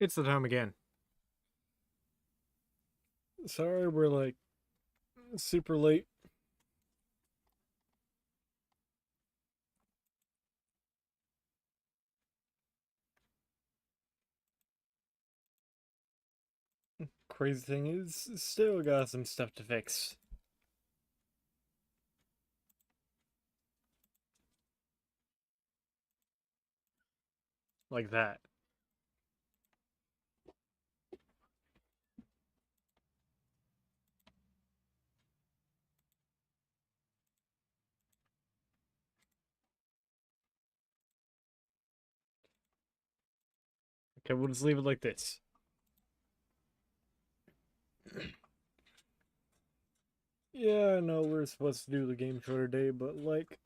It's the time again. Sorry, we're like super late. Crazy thing is, still got some stuff to fix. Like that. Okay, we'll just leave it like this. Yeah, I know we're supposed to do the game show today, but like,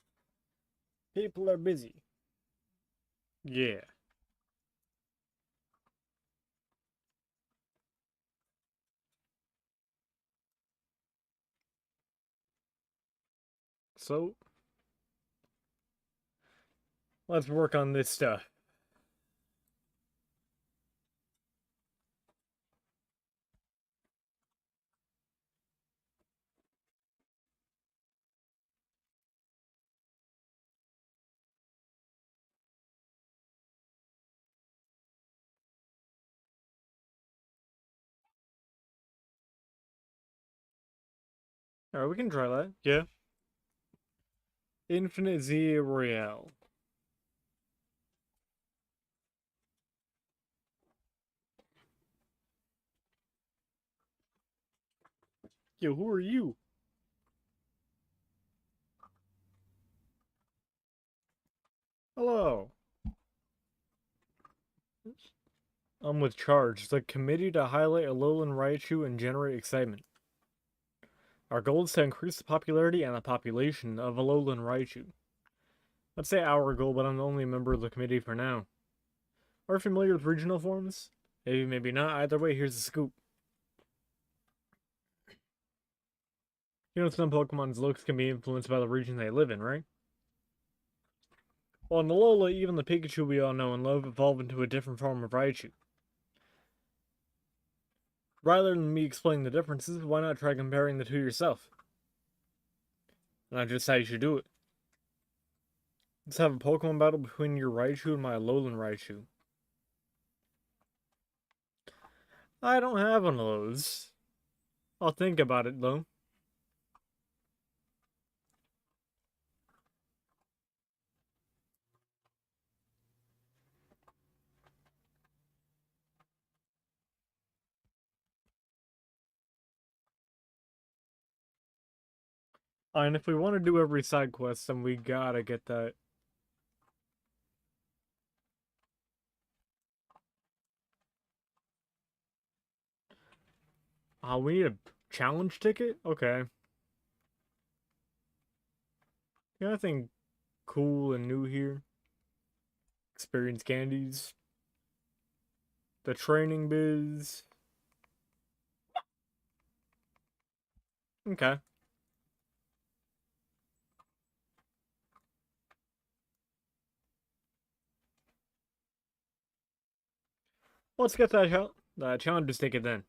people are busy. Yeah. So, let's work on this stuff. Alright, we can try that. Yeah. Infinite Z Royale. Yo, who are you? Hello. I'm with Charge. It's a committee to highlight Alolan Raichu and generate excitement. Our goal is to increase the popularity and the population of Alolan Raichu. Let's say our goal, but I'm the only member of the committee for now. Are you familiar with regional forms? Maybe, maybe not. Either way, here's the scoop. You know some Pokemon's looks can be influenced by the region they live in, right? Well, in Alola, even the Pikachu we all know and love evolve into a different form of Raichu. Rather than me explaining the differences, why not try comparing the two yourself? And I just how you should do it. Let's have a Pokemon battle between your Raichu and my Alolan Raichu. I don't have one of those. I'll think about it though. And if we want to do every side quest, then we gotta get that. We need a challenge ticket? Okay. Yeah, nothing cool and new here. Experience candies. The training biz. Okay. Let's get that challenge ticket then.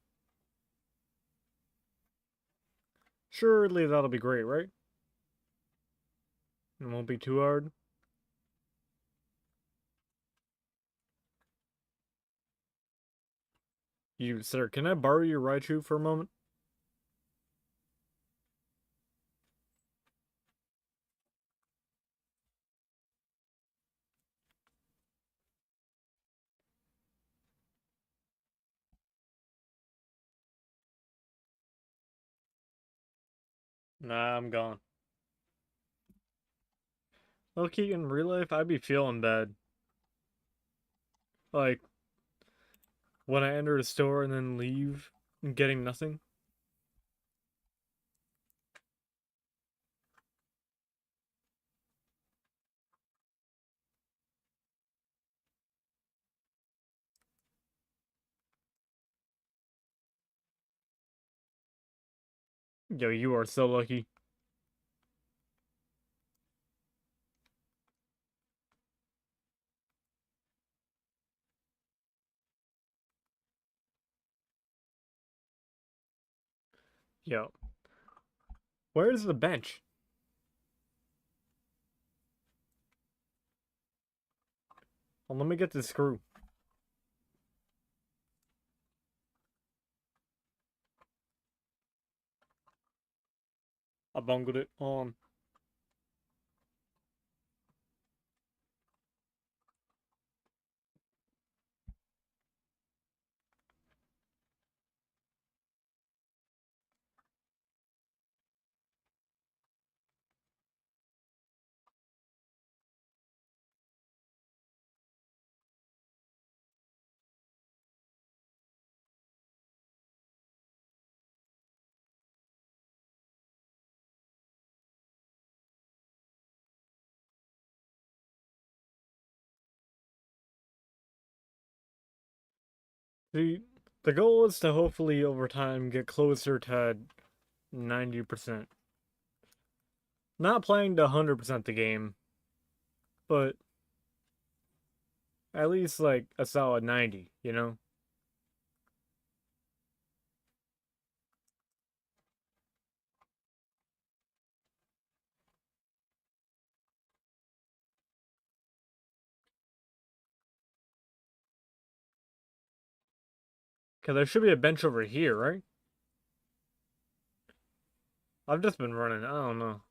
Surely that'll be great, right? It won't be too hard. You, sir, can I borrow your Raichu for a moment? Nah, I'm gone. Low-key, in real life, I'd be feeling bad. Like, when I enter a store and then leave and getting nothing. Yo, you are so lucky. Yo, where's the bench? Well, let me get this screw. I bungled it. On. The goal is to hopefully over time get closer to 90%. Not playing to 100% the game, but at least like a solid 90, you know? Because there should be a bench over here, right? I've just been running. I don't know.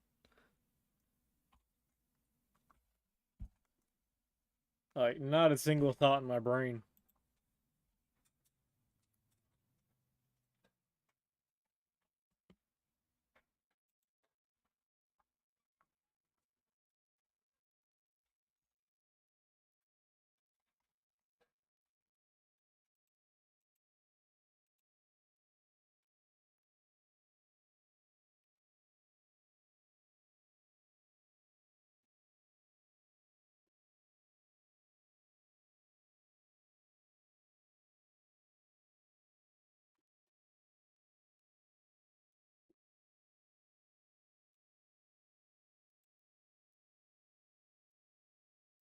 Like, not a single thought in my brain.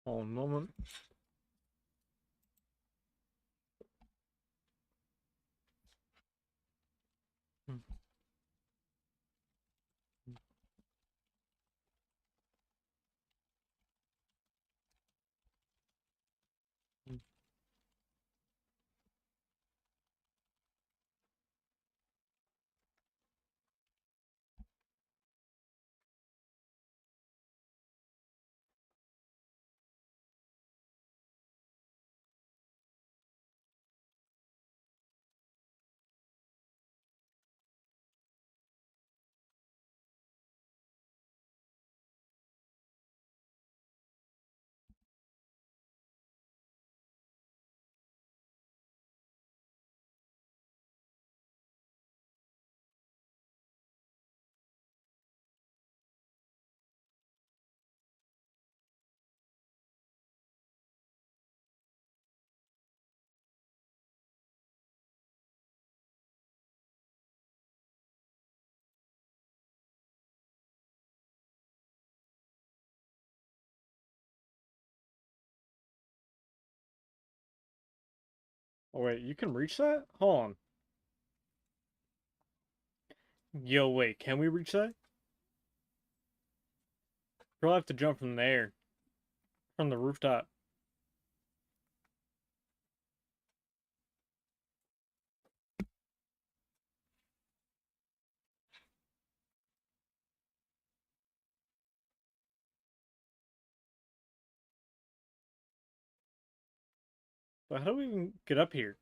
Hold on a moment. Oh, wait, you can reach that? Hold on. Yo, wait, can we reach that? We'll have to jump from there. From the rooftop. But how do we even get up here?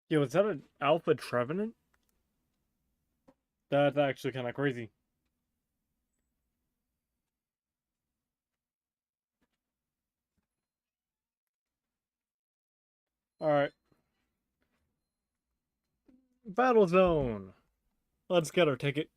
Yo, is that an Alpha Trevenant? That's actually kind of crazy. Alright. Battle Zone! Let's get our ticket.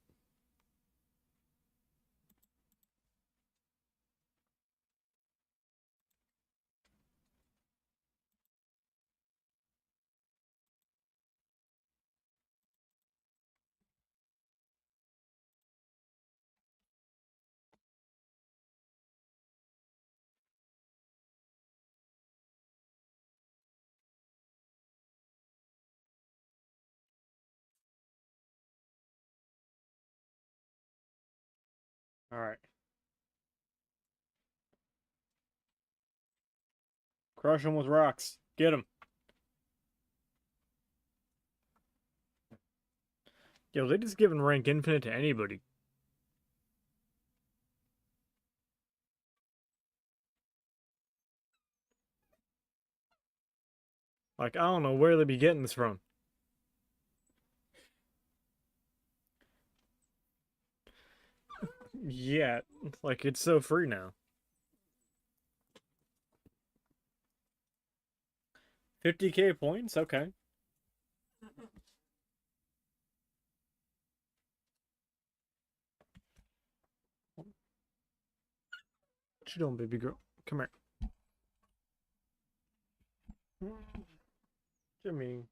Alright. Crush him with rocks. Get him. Yo, they just giving rank infinite to anybody. Like, I don't know where they be getting this from. Yeah, like, it's so free now. 50k points? Okay. What you doing, baby girl? Come here. Jimmy.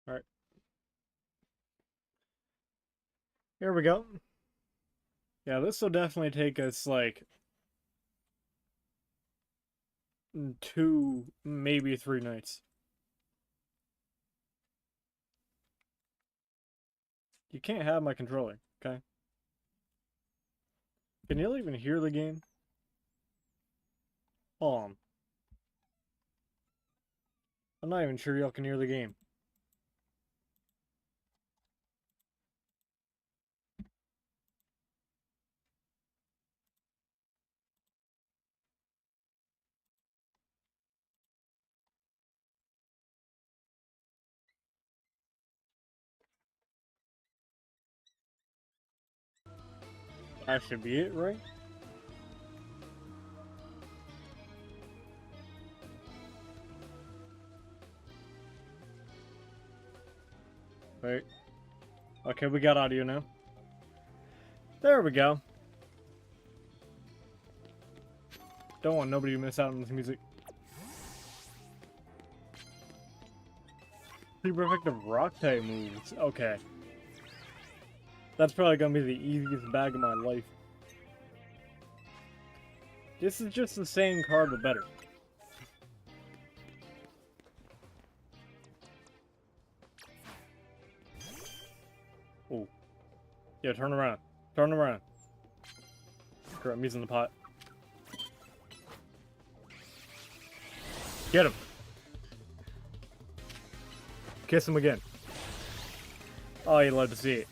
Alright. Here we go. Yeah, this will definitely take us, like, 2, maybe 3 nights. You can't have my controller, okay? Can you even hear the game? Hold on. I'm not even sure y'all can hear the game. That should be it, right? Wait. Okay, we got audio now. There we go. Don't want nobody to miss out on this music. Super effective rock type moves. Okay. That's probably gonna be the easiest bag of my life. This is just the same card, but better. Oh. Yeah, turn around. Turn around. Crap, I'm using the pot. Get him. Kiss him again. Oh, you'd love to see it.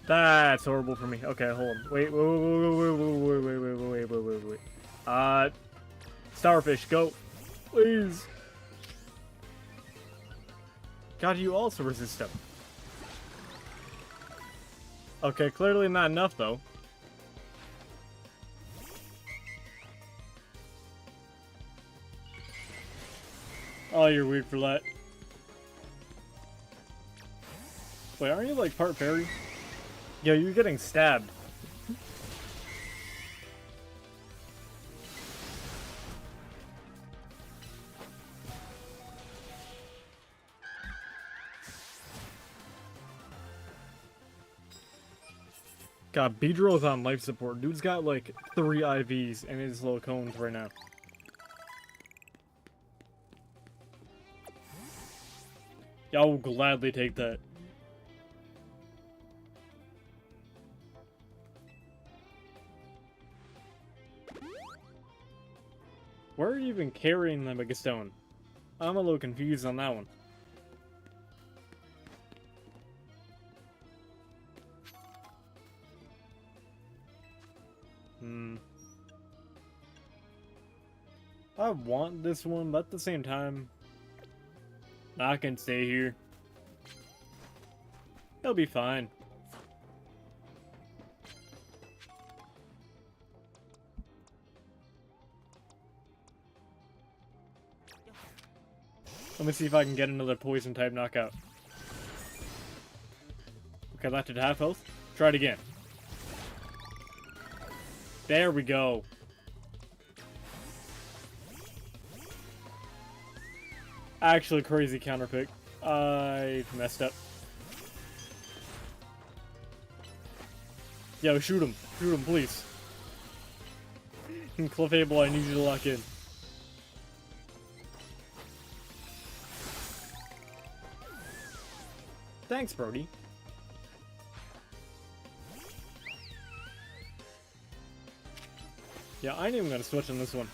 That's horrible for me. Okay, hold on. Wait. Starfish, go. Please. God, you also resist them. Okay, clearly not enough, though. Oh, you're weird for that. Wait, aren't you, like, part fairy? Yo, you're getting stabbed. God, Beedrill's on life support. Dude's got, like, 3 IVs in his little cones right now. I will gladly take that. Where are you even carrying the Mega Stone? I'm a little confused on that one. I want this one, but at the same time, I can stay here. He'll be fine. Let me see if I can get another poison type knockout. Okay, that did half health. Try it again. There we go. Actually, crazy counterpick. I messed up. Yo, shoot him. Shoot him, please. Clefable, I need you to lock in. Thanks, Brody. Yeah, I ain't even gonna switch on this one.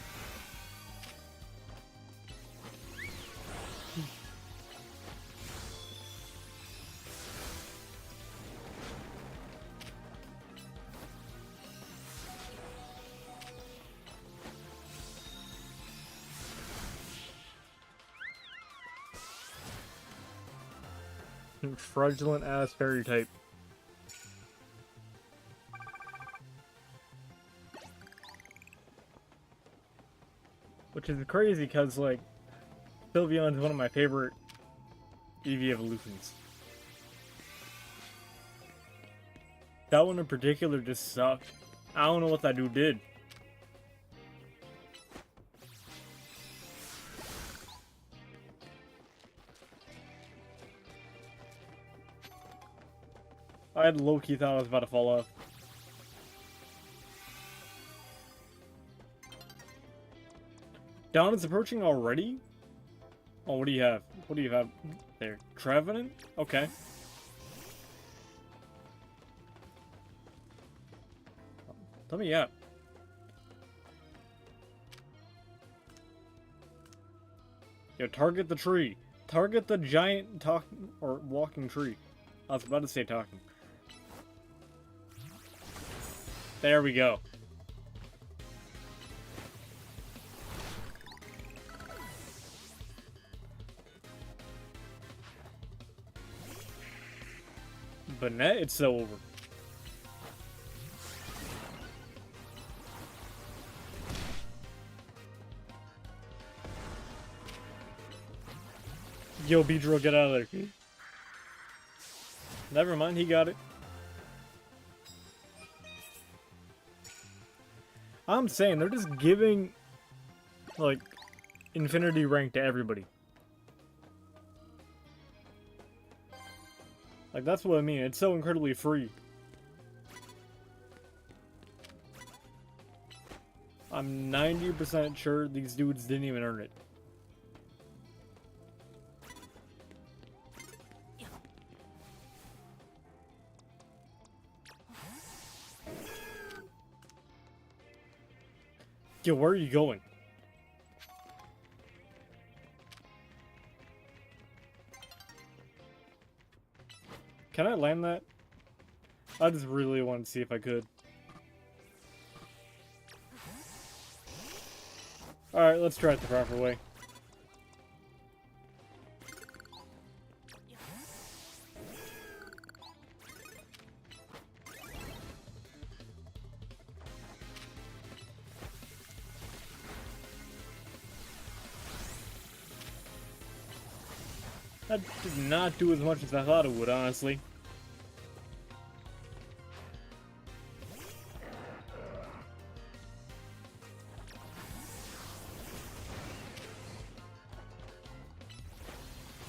Fraudulent ass fairy type. Which is crazy because, like, Sylveon is one of my favorite EV evolutions. That one in particular just sucked. I don't know what that dude did. I had low-key thought I was about to fall off. Dawn is approaching already? Oh, what do you have? What do you have there? Trevenant? Okay. Let me out. Yo, target the tree. Target the giant walking tree. I was about to say talking. There we go. Bman, it's so over. Yo, Beedrill, get out of there. Never mind, he got it. I'm saying, they're just giving, like, infinity rank to everybody. Like, that's what I mean. It's so incredibly free. I'm 90% sure these dudes didn't even earn it. Yo, where are you going? Can I land that? I just really wanted to see if I could. Alright, let's try it the proper way. That did not do as much as I thought it would, honestly.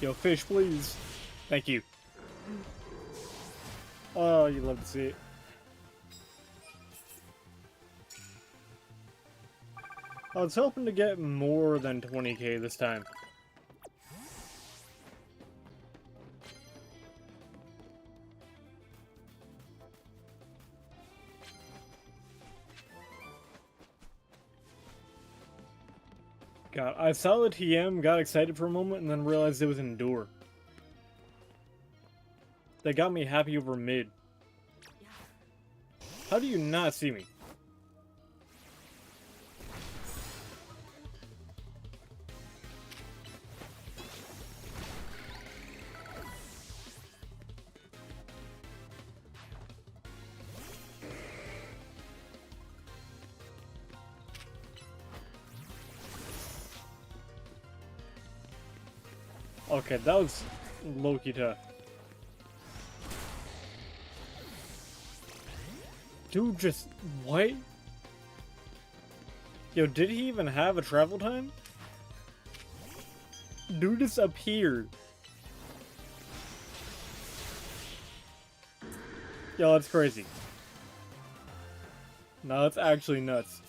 Yo, fish, please. Thank you. Oh, you love to see it. I was hoping to get more than 20k this time. God, I saw the TM, got excited for a moment, and then realized it was Endure. They got me happy over mid. How do you not see me? Okay, that was low-key tough. Dude, just... what? Yo, did he even have a travel time? Dude just appeared. Yo, that's crazy. No, that's actually nuts.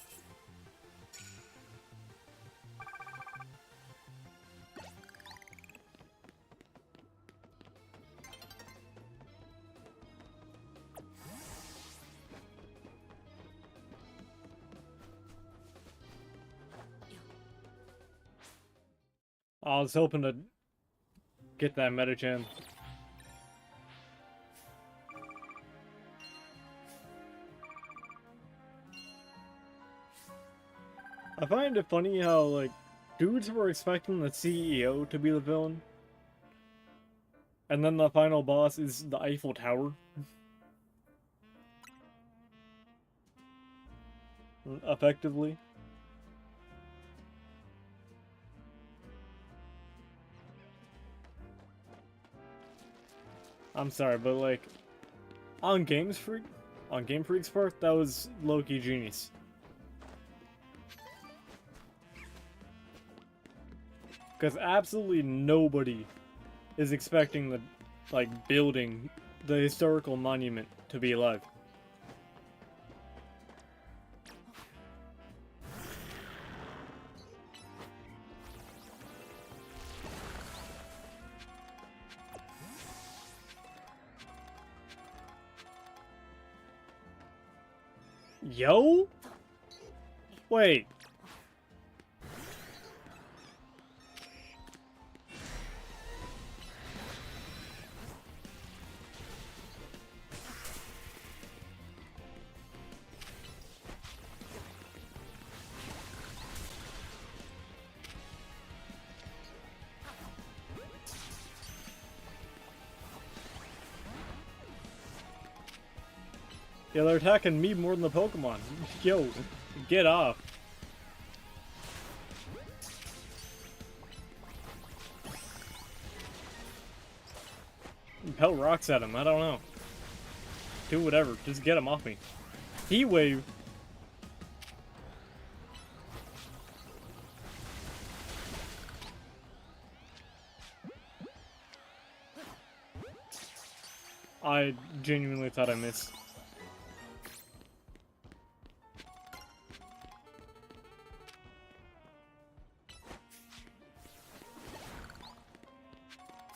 I was hoping to get that Metachan. I find it funny how, like, dudes were expecting the CEO to be the villain, and then the final boss is the Eiffel Tower. Effectively. I'm sorry, but like, on Game Freak's part, that was low-key genius. Because absolutely nobody is expecting the, like, building the historical monument to be alive. Yo? Wait. Yeah, they're attacking me more than the Pokemon. Yo, get off. Pelt rocks at him, I don't know. Do whatever, just get him off me. Heat Wave. I genuinely thought I missed.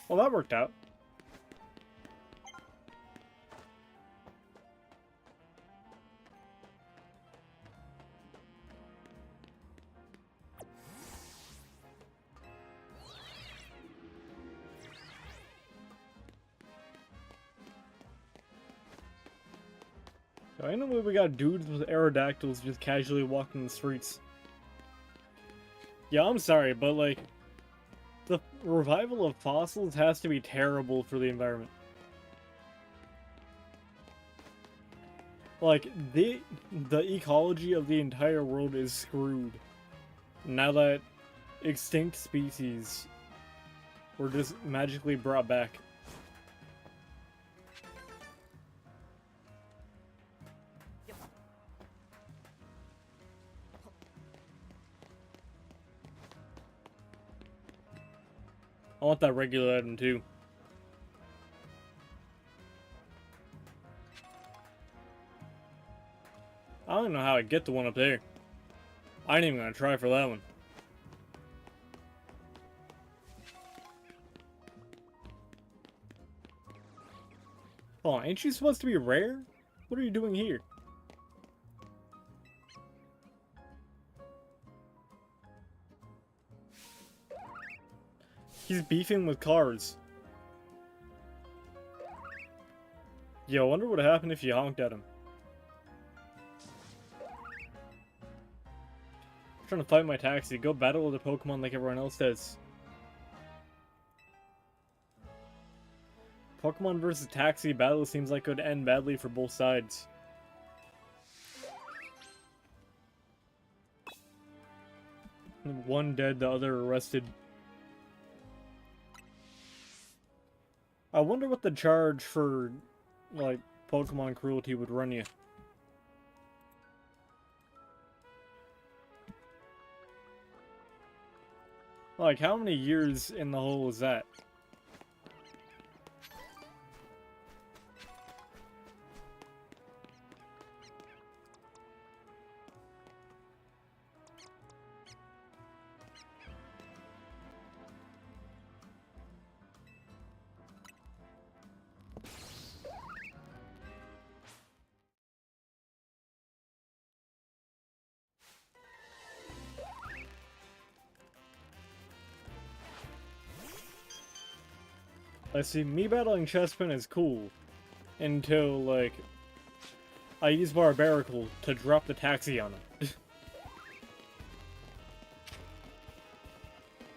Well, that worked out. I know we got dudes with Aerodactyls just casually walking the streets. Yeah, I'm sorry, but like, the revival of fossils has to be terrible for the environment. Like, the ecology of the entire world is screwed now that extinct species were just magically brought back. I want that regular item too. I don't know how I get the one up there. I ain't even gonna try for that one. Oh, ain't you supposed to be rare? What are you doing here? He's beefing with cars. Yo, I wonder what would happen if you honked at him. I'm trying to fight my taxi. Go battle with a Pokemon like everyone else does. Pokemon versus taxi battle seems like it would end badly for both sides. One dead, the other arrested. I wonder what the charge for, like, Pokemon cruelty would run you. Like, how many years in the hole is that? I see, me battling Chespin is cool. Until, like, I use Barbarical to drop the taxi on him.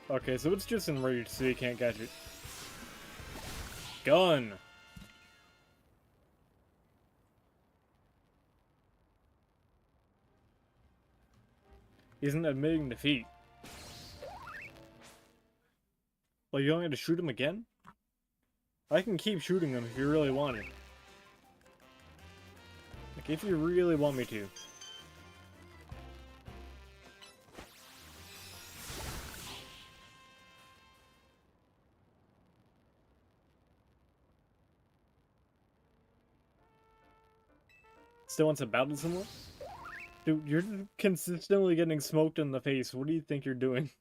Okay, so it's just enraged, so you can't catch it. Gun! Isn't admitting defeat. Well, you want me to shoot him again? I can keep shooting him if you really want it. Like, if you really want me to. Still wants to battle someone? Dude, you're consistently getting smoked in the face. What do you think you're doing?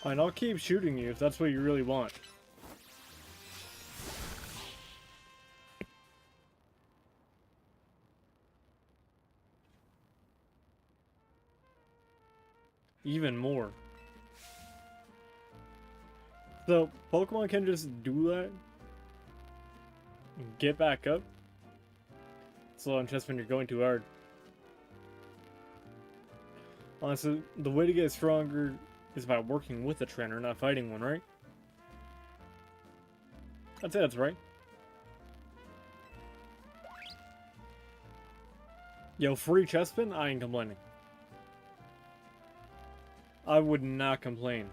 Fine, I'll keep shooting you if that's what you really want. Even more. So, Pokemon can just do that? Get back up? Slow on chest when you're going too hard. Honestly, the way to get stronger is by working with a trainer, not fighting one, right? I'd say that's right. Yo, free Chespin? I ain't complaining. I would not complain.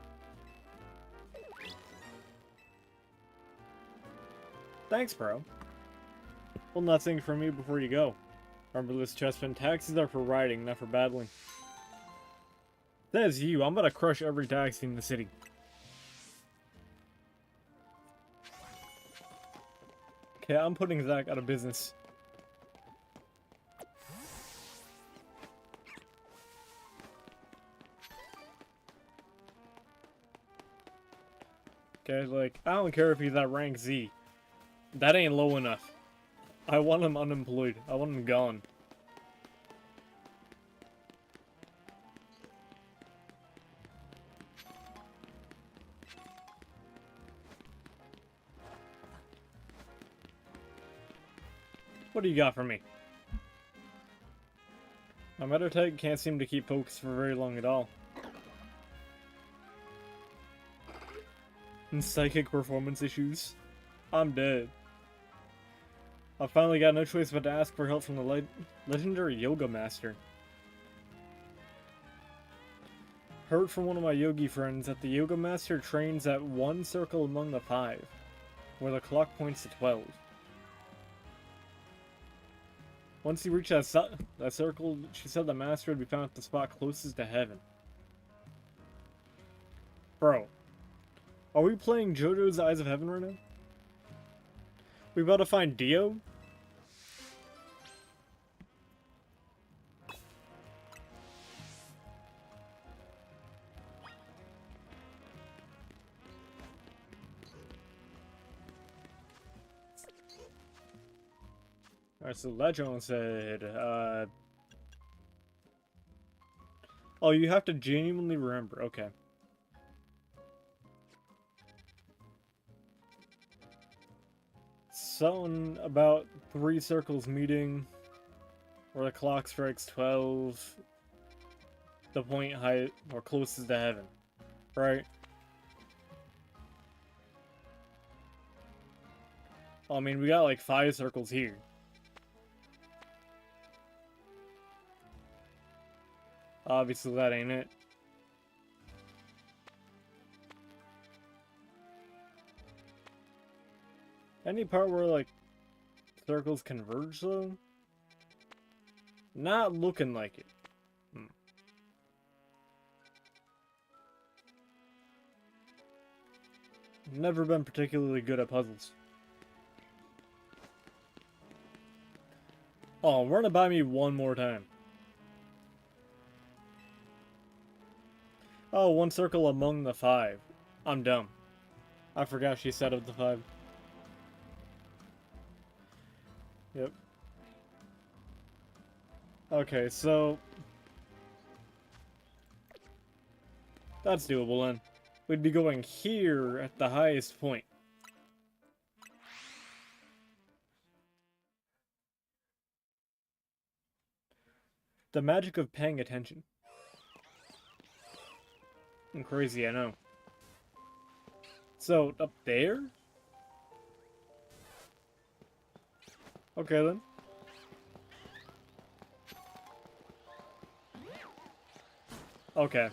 Thanks, bro. Well, nothing from me before you go. Remember this, Chespin. Taxis are for riding, not for battling. Says you. I'm gonna crush every taxi in the city. Okay, I'm putting Zach out of business. Okay, like, I don't care if he's at rank Z. That ain't low enough. I want him unemployed. I want him gone. What do you got for me? My Meditite can't seem to keep focus for very long at all. And psychic performance issues. I'm dead. I finally got no choice but to ask for help from the legendary yoga master. Heard from one of my yogi friends that the yoga master trains at one circle among the 5, where the clock points to 12. Once you reach that circle, she said the master would be found at the spot closest to heaven. Bro, are we playing JoJo's Eyes of Heaven right now? We about to find Dio? Alright, so Legend said, oh, you have to genuinely remember. Okay. Something about 3 circles meeting where the clock strikes 12, the point height or closest to heaven, right? I mean, we got like 5 circles here. Obviously, that ain't it. Any part where, like, circles converge, though? Not looking like it. Never been particularly good at puzzles. Oh, run it by me one more time. Oh, 1 circle among the 5. I'm dumb. I forgot she said of the 5. Yep. Okay, so... That's doable then. We'd be going here at the highest point. The magic of paying attention. Crazy, I know. So, up there? Okay then. Okay.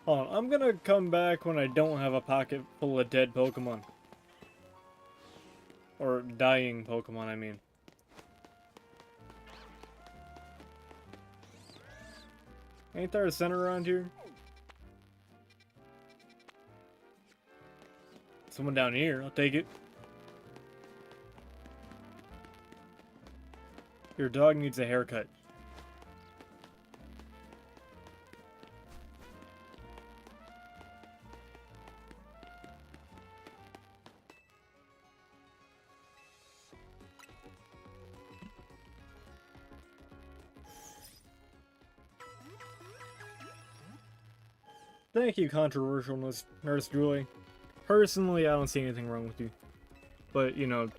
Hold on, I'm gonna come back when I don't have a pocket full of dead Pokemon. Or dying Pokemon, I mean. Ain't there a center around here? Someone down here, I'll take it. Your dog needs a haircut. Thank you, controversial Nurse Julie. Personally, I don't see anything wrong with you. But, you know,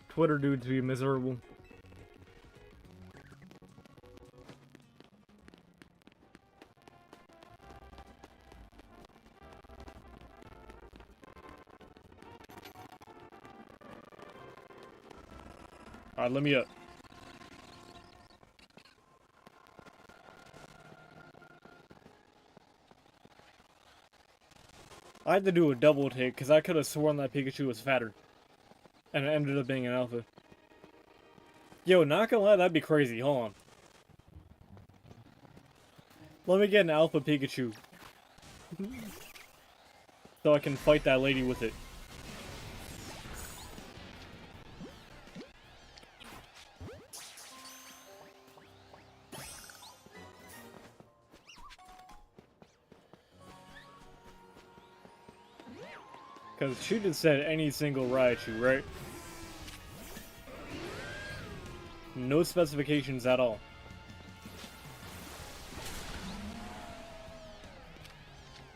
Twitter dudes be miserable. Alright, let me up. I had to do a double take, because I could have sworn that Pikachu was fatter. And it ended up being an alpha. Yo, not gonna lie, that'd be crazy. Hold on. Let me get an alpha Pikachu. So I can fight that lady with it. Because she just said any single Raichu, right? No specifications at all.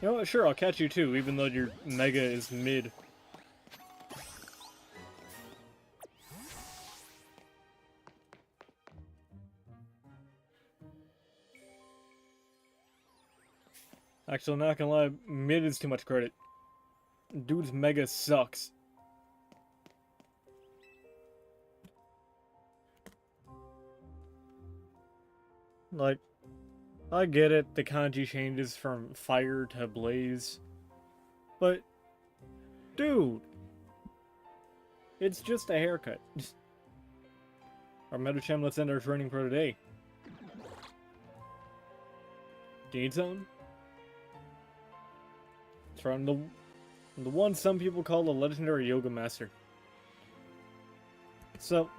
You know what, sure, I'll catch you too, even though your Mega is mid. Actually, I'm not gonna lie, mid is too much credit. Dude's Mega sucks. Like, I get it, the kanji changes from fire to blaze. But, dude, it's just a haircut. Our Metacham, let's end our training for today. Do you need something? It's from the one some people call the legendary yoga master. So,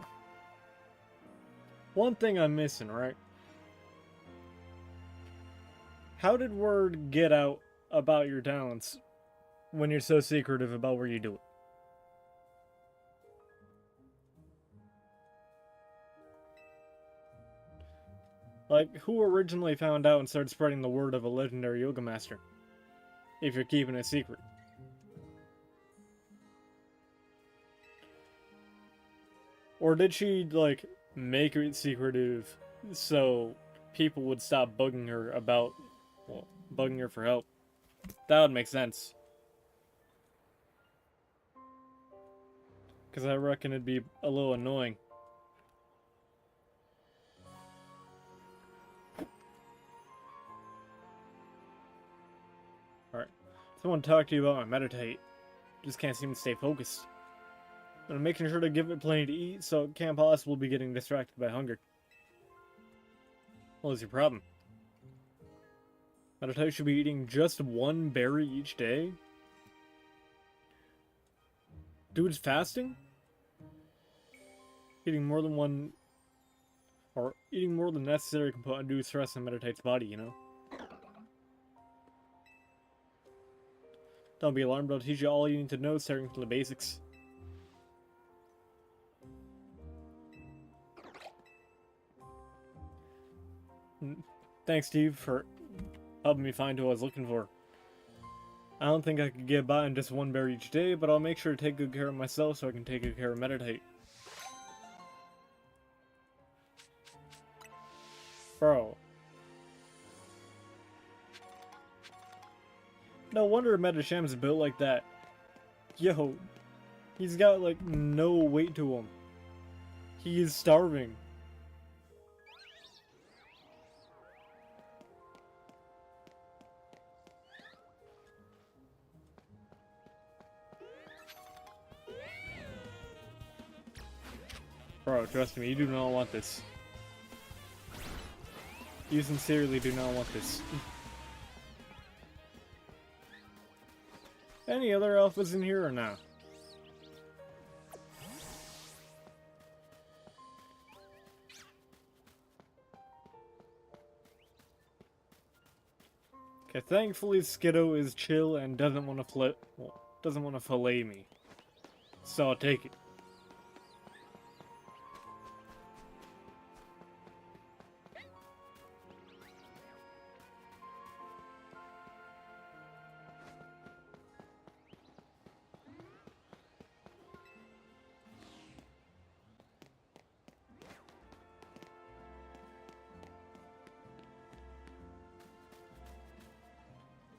one thing I'm missing, right? How did word get out about your talents when you're so secretive about where you do it? Like, who originally found out and started spreading the word of a legendary yoga master? If you're keeping it secret. Or did she, like, make it secretive so people would stop bugging her about, well, bugging her for help? That would make sense. Because I reckon it'd be a little annoying. Alright. I want to talk to you about my meditate. Just can't seem to stay focused. I'm making sure to give it plenty to eat, so it can't possibly be getting distracted by hunger. What is your problem? Meditate should be eating just one berry each day? Dude's fasting? Eating more than one... Or eating more than necessary can put undue stress on Meditate's body, you know? Don't be alarmed, I'll teach you all you need to know starting from the basics. Thanks, Steve, for helping me find who I was looking for. I don't think I could get by on just one berry each day, but I'll make sure to take good care of myself so I can take good care of Meditate. Bro. No wonder Medisham's built like that. Yo, he's got like no weight to him. He is starving. Bro, trust me, you do not want this. You sincerely do not want this. Any other alphas in here or not? Okay, thankfully Skiddo is chill and doesn't want to fillet me. So I'll take it.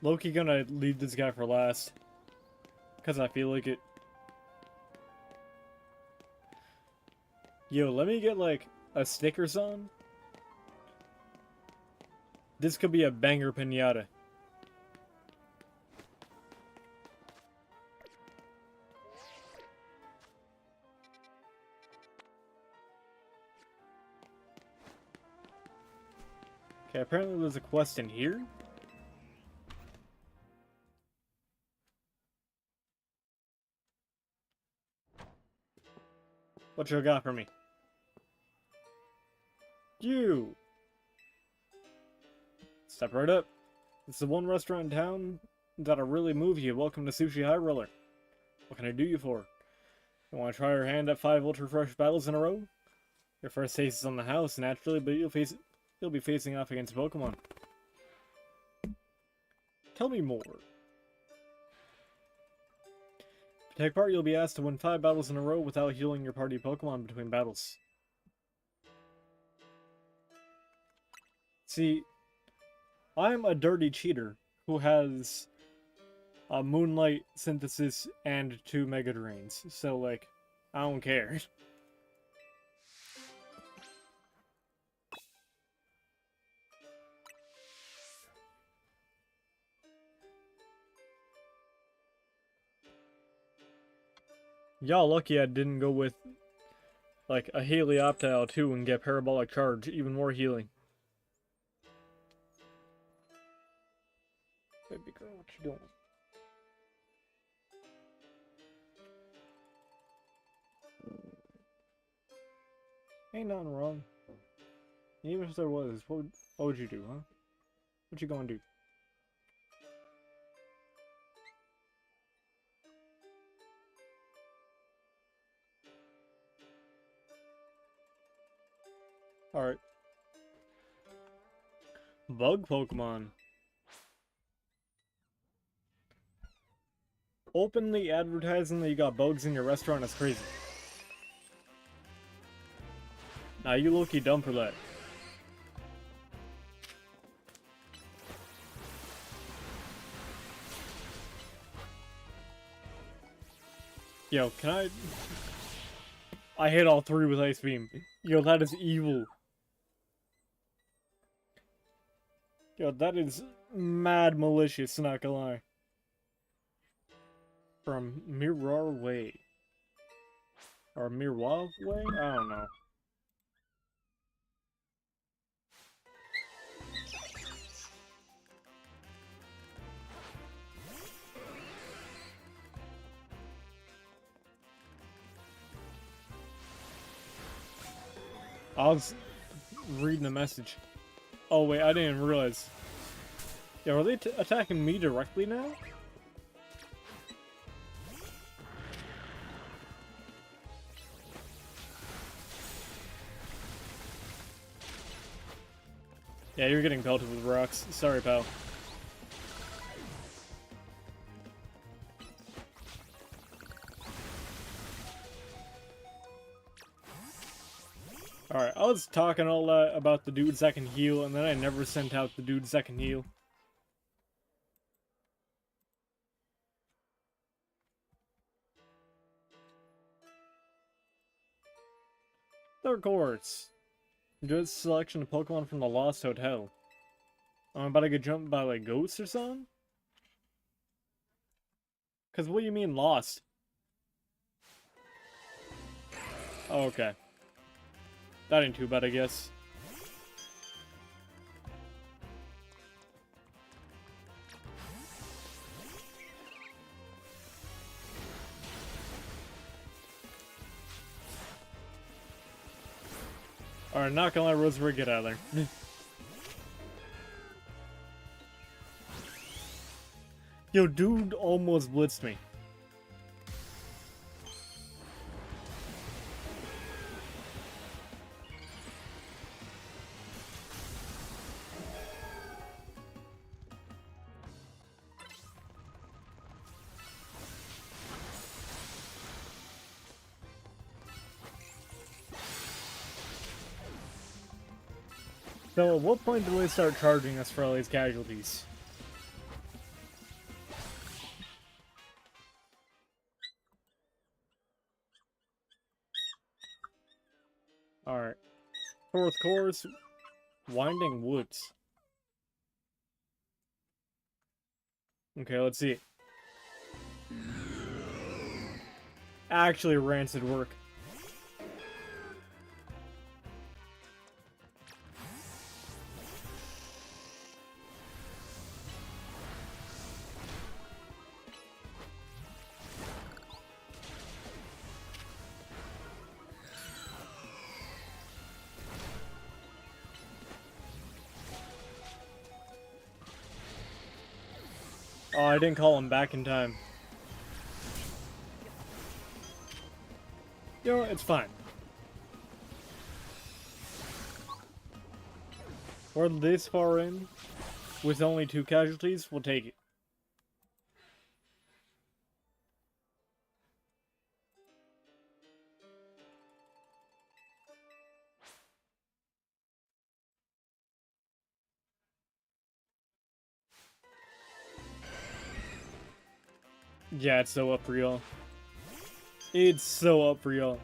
Loki gonna leave this guy for last. Because I feel like it. Yo, let me get like a stick or something. This could be a banger pinata. Okay, apparently there's a quest in here. What you got for me? You! Step right up. It's the one restaurant in town that'll really move you. Welcome to Sushi High Roller. What can I do you for? You want to try your hand at 5 ultra fresh battles in a row? Your first taste is on the house, naturally, but you'll be facing off against Pokemon. Tell me more. To take part, you'll be asked to win 5 battles in a row without healing your party Pokemon between battles. See, I'm a dirty cheater who has a Moonlight Synthesis and 2 Mega Drains, so like, I don't care. Y'all lucky I didn't go with, like, a Helioptile too and get Parabolic Charge, even more healing. Baby girl, what you doing? Ain't nothing wrong. Even if there was, what would you do, huh? What you gonna do? Alright. Bug Pokemon. Openly advertising that you got bugs in your restaurant is crazy. Nah, you low-key dumb for that. Yo, can I hit all 3 with Ice Beam. Yo, that is evil. Yo, that is mad malicious, not gonna lie. From Mirar Way. Or Mirwa Way? I don't know. I was reading the message. Oh wait, I didn't realize. Yeah, are they attacking me directly now? Yeah, you're getting pelted with rocks. Sorry, pal. Alright, I was talking all that about the dudes that can heal, and then I never sent out the dudes that can heal. Third course. Good selection of Pokemon from the Lost Hotel. I'm about to get jumped by, like, goats or something? Because what do you mean, lost? Oh, okay. That ain't too bad, I guess. Alright, not gonna let Rosemary get out of there. Yo, dude almost blitzed me. So, at what point do they start charging us for all these casualties? Alright. Fourth course, Winding Woods. Okay, let's see. Actually, rancid work. Oh, I didn't call him back in time. You know, it's fine. We're this far in, with only 2 casualties, we'll take it. Yeah, it's so up for y'all. It's so up for y'all.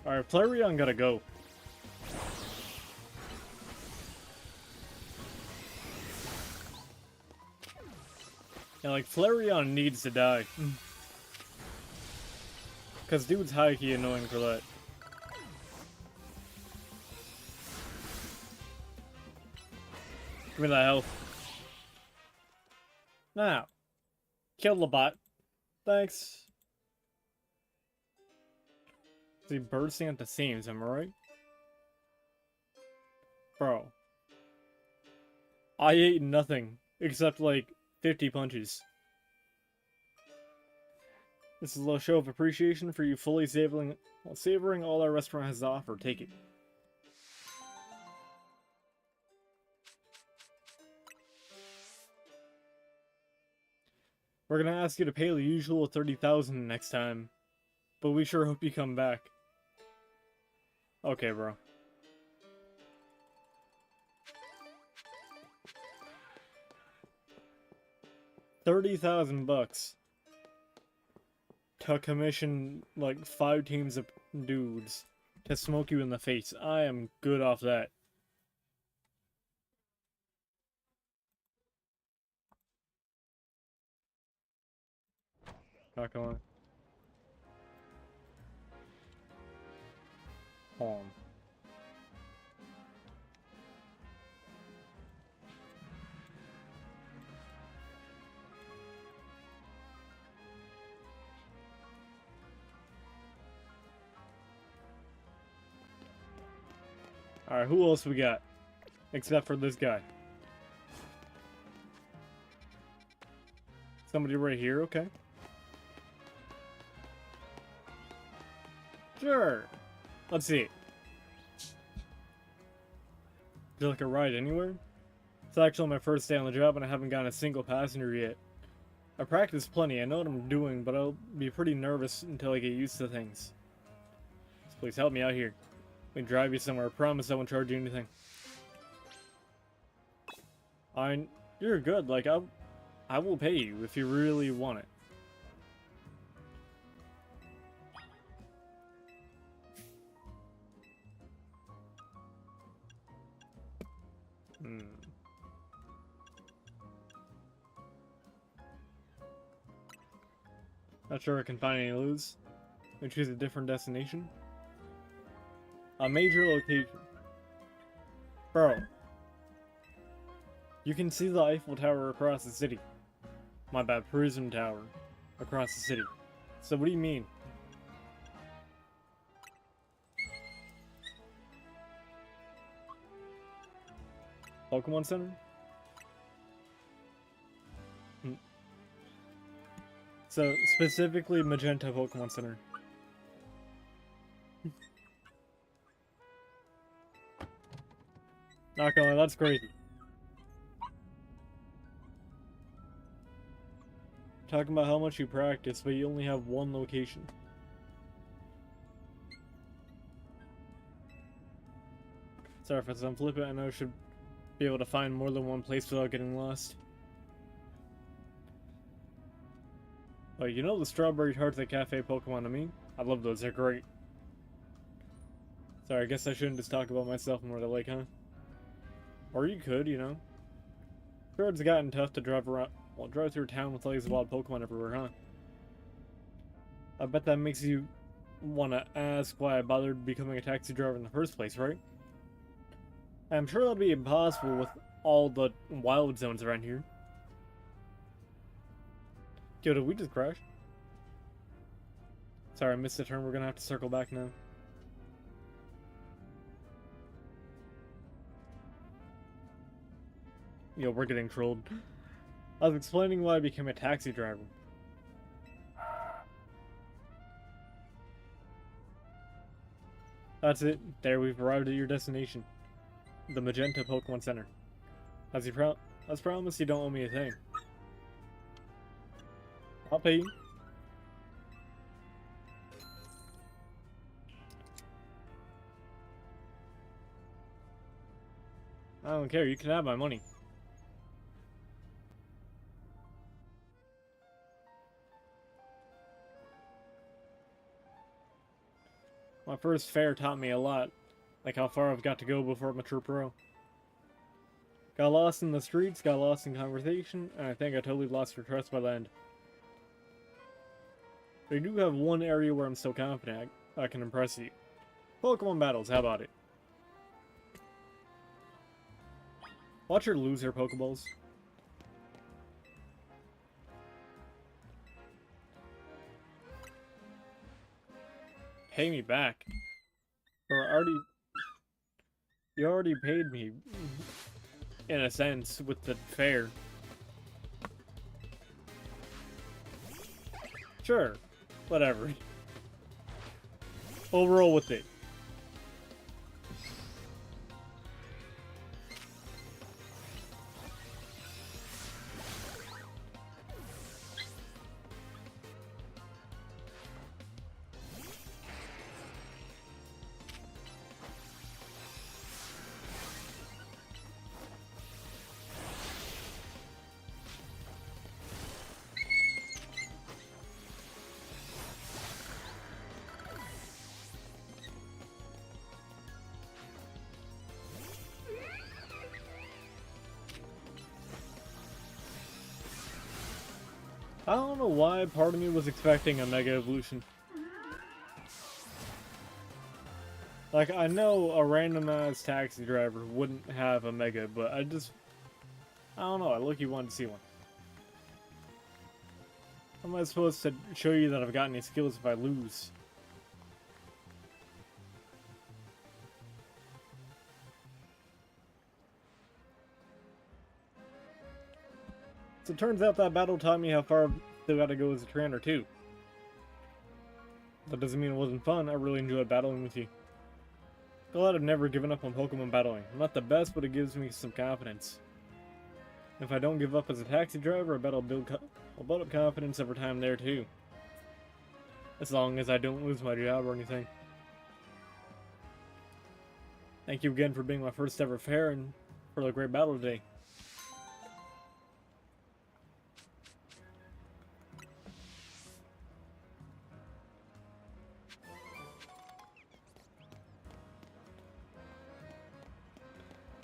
Alright, Flareon gotta go. Yeah, like, Flareon needs to die. Because dude's high-key annoying for that. Give me that health. Now. Kill the bot. Thanks. See, bursting at the seams, am I right? Bro. I ate nothing, except like 50 punches. This is a little show of appreciation for you fully savoring all our restaurant has to offer. Take it. We're gonna ask you to pay the usual 30,000 next time, but we sure hope you come back. Okay, bro. $30,000 to commission like 5 teams of dudes to smoke you in the face. I am good off that. Not gonna lie. Hold on. Alright, who else we got? Except for this guy. Somebody right here, okay. Sure. Let's see. Would you like a ride anywhere? It's actually my first day on the job and I haven't gotten a single passenger yet. I practice plenty, I know what I'm doing, but I'll be pretty nervous until I get used to things. So please help me out here. Let me drive you somewhere, I promise I won't charge you anything. You're good, like, I will pay you if you really want it. Not sure I can find any loose. We choose a different destination. A major location. Bro. You can see the Eiffel Tower across the city. My bad, Prism Tower. Across the city. So what do you mean? Pokemon Center? So, specifically Magenta Pokemon Center. Not gonna lie, that's crazy. Talking about how much you practice, but you only have one location. Sorry if I'm flippant, I know I should be able to find more than one place without getting lost. Oh, you know the strawberry tarts at Cafe Pokemon to me? I love those, they're great. Sorry, I guess I shouldn't just talk about myself more than like, huh? Or you could, you know. Sure, it's gotten tough to drive around, well, drive through town with all these wild Pokemon everywhere, huh? I bet that makes you want to ask why I bothered becoming a taxi driver in the first place, right? I'm sure that'll be impossible with all the wild zones around here. Yo, did we just crash? Sorry, I missed the turn. We're gonna have to circle back now. Yo, we're getting trolled. I was explaining why I became a taxi driver. That's it. There, we've arrived at your destination. The Magenta Pokemon Center. As promised, you don't owe me a thing. I'll pay you. I don't care, you can have my money. My first fare taught me a lot, like how far I've got to go before I'm a true pro. Got lost in the streets, got lost in conversation, and I think I totally lost your trust by the end. But I do have one area where I'm so confident I can impress you. Pokemon battles, how about it? Watch her lose her Pokeballs. Pay me back. You already paid me, in a sense, with the fare. Sure, whatever. We'll roll with it. I don't know why part of me was expecting a Mega Evolution. Like, I know a random-ass taxi driver wouldn't have a Mega, but I don't know, I look-y wanted to see one. How am I supposed to show you that I've got any skills if I lose? So it turns out that battle taught me how far I've still got to go as a trainer too. That doesn't mean it wasn't fun. I really enjoyed battling with you. Glad I've never given up on Pokemon battling. I'm not the best, but it gives me some confidence. If I don't give up as a taxi driver, I bet I'll build up confidence every time there too. As long as I don't lose my job or anything. Thank you again for being my first ever fair and for the great battle today.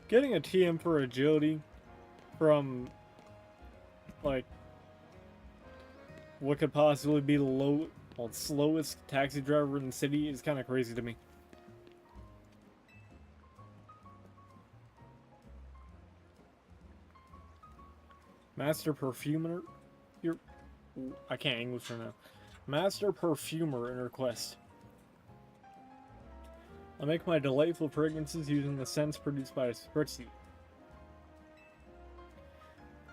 Getting a TM for agility from, like, what could possibly be the slowest taxi driver in the city is kind of crazy to me. Master Perfumer, I can't English right now. Master Perfumer in her quest. I make my delightful fragrances using the scents produced by a Spritzy.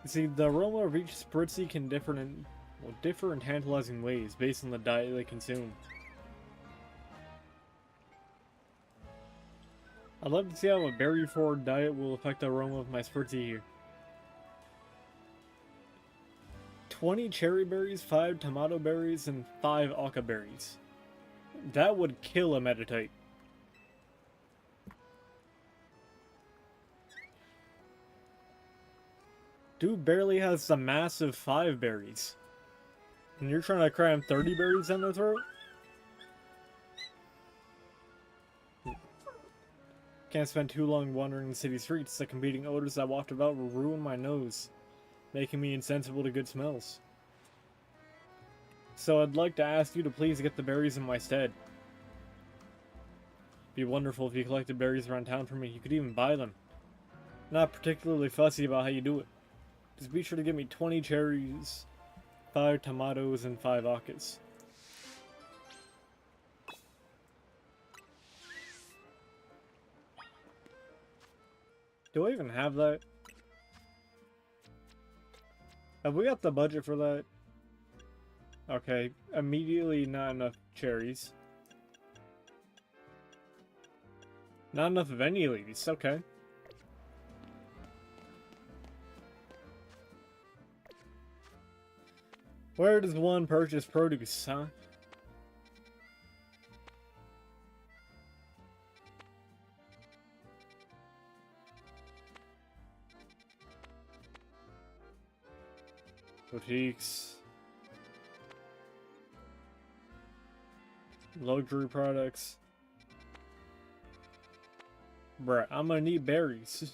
You see, the aroma of each Spritzy can differ in tantalizing ways based on the diet they consume. I'd love to see how a berry-forward diet will affect the aroma of my Spritzy here. 20 cherry berries, 5 tomato berries, and 5 Aka berries. That would kill a Meditite. Dude barely has a massive 5 berries. And you're trying to cram 30 berries down their throat? Can't spend too long wandering the city streets. The competing odors I waft about will ruin my nose, making me insensible to good smells. So I'd like to ask you to please get the berries in my stead. Be wonderful if you collected berries around town for me. You could even buy them. Not particularly fussy about how you do it. Just be sure to give me 20 cherries, 5 tomatoes, and 5 Akas. Do I even have that? Have we got the budget for that? Okay, immediately not enough cherries. Not enough of any of these, okay. Where does one purchase produce, huh? Boutiques. Luxury products. Bruh, I'm gonna need berries.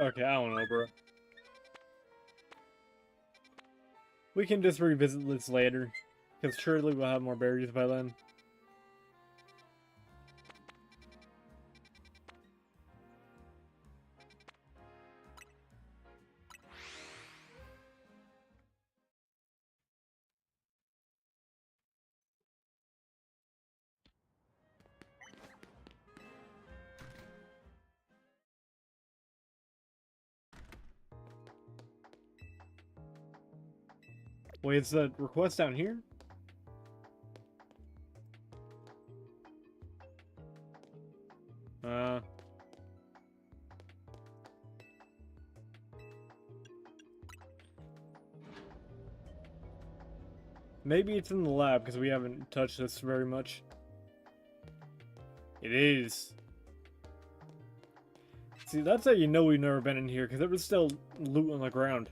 Okay, I don't know, bro. We can just revisit this later, because surely we'll have more berries by then. Wait, is the request down here? Maybe it's in the lab, because we haven't touched this very much. It is. See, that's how you know we've never been in here, because there was still loot on the ground.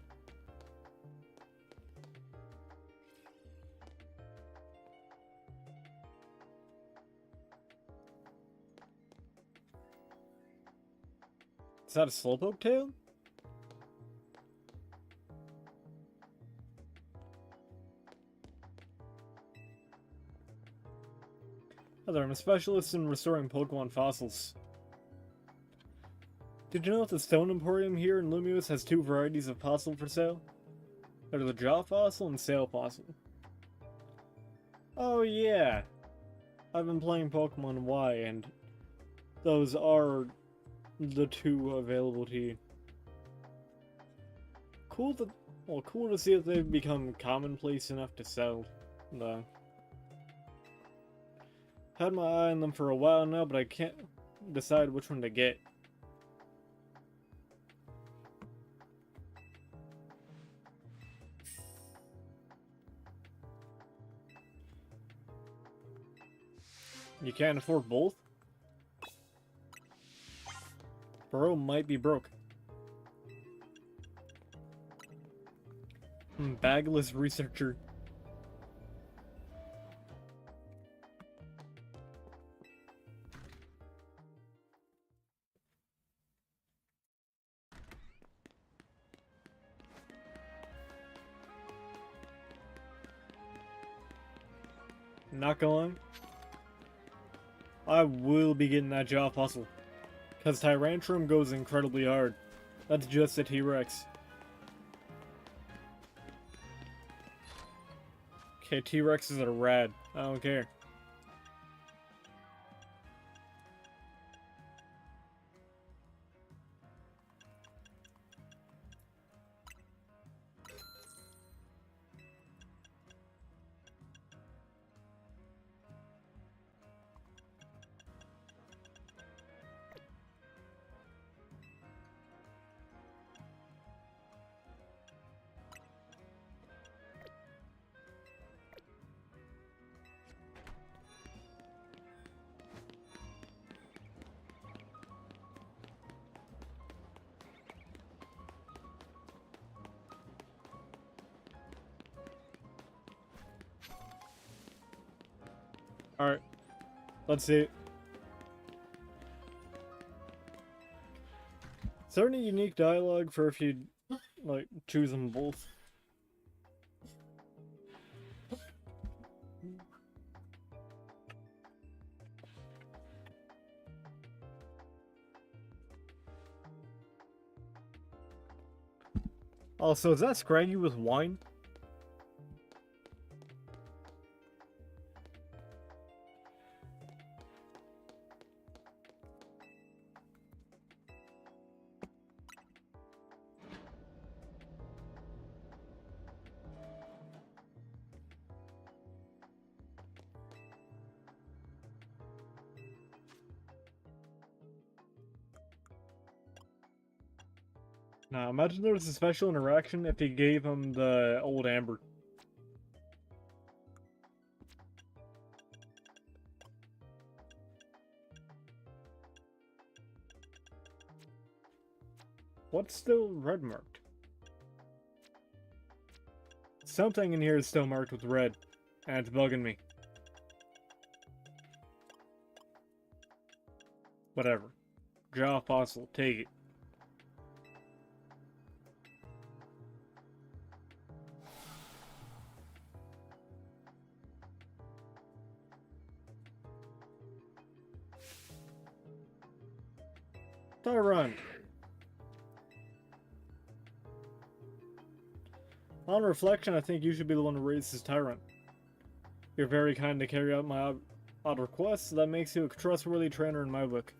Is that a Slowpoke tail? Hello, I'm a specialist in restoring Pokemon fossils. Did you know that the Stone Emporium here in Lumios has two varieties of fossil for sale? There's the Jaw Fossil and Sail Fossil. Oh yeah, I've been playing Pokemon Y, and those are the two available to you. Cool to see that they've become commonplace enough to sell, though. Had my eye on them for a while now, but I can't decide which one to get. You can't afford both? Bro might be broke. Bagless researcher. Not gonna lie, I will be getting that Jaw Fossil. Because Tyrantrum goes incredibly hard. That's just a T-Rex. Okay, T-Rexes are rad. I don't care. Alright, let's see. Is there any unique dialogue for if you, like, choose them both? Also, is that Scraggy with wine? Now, imagine there was a special interaction if he gave him the old amber. What's still red marked? Something in here is still marked with red, and it's bugging me. Whatever. Jaw Fossil, take it. Run. On reflection, I think you should be the one to raise this tyrant. You're very kind to carry out my odd requests, so that makes you a trustworthy trainer in my book.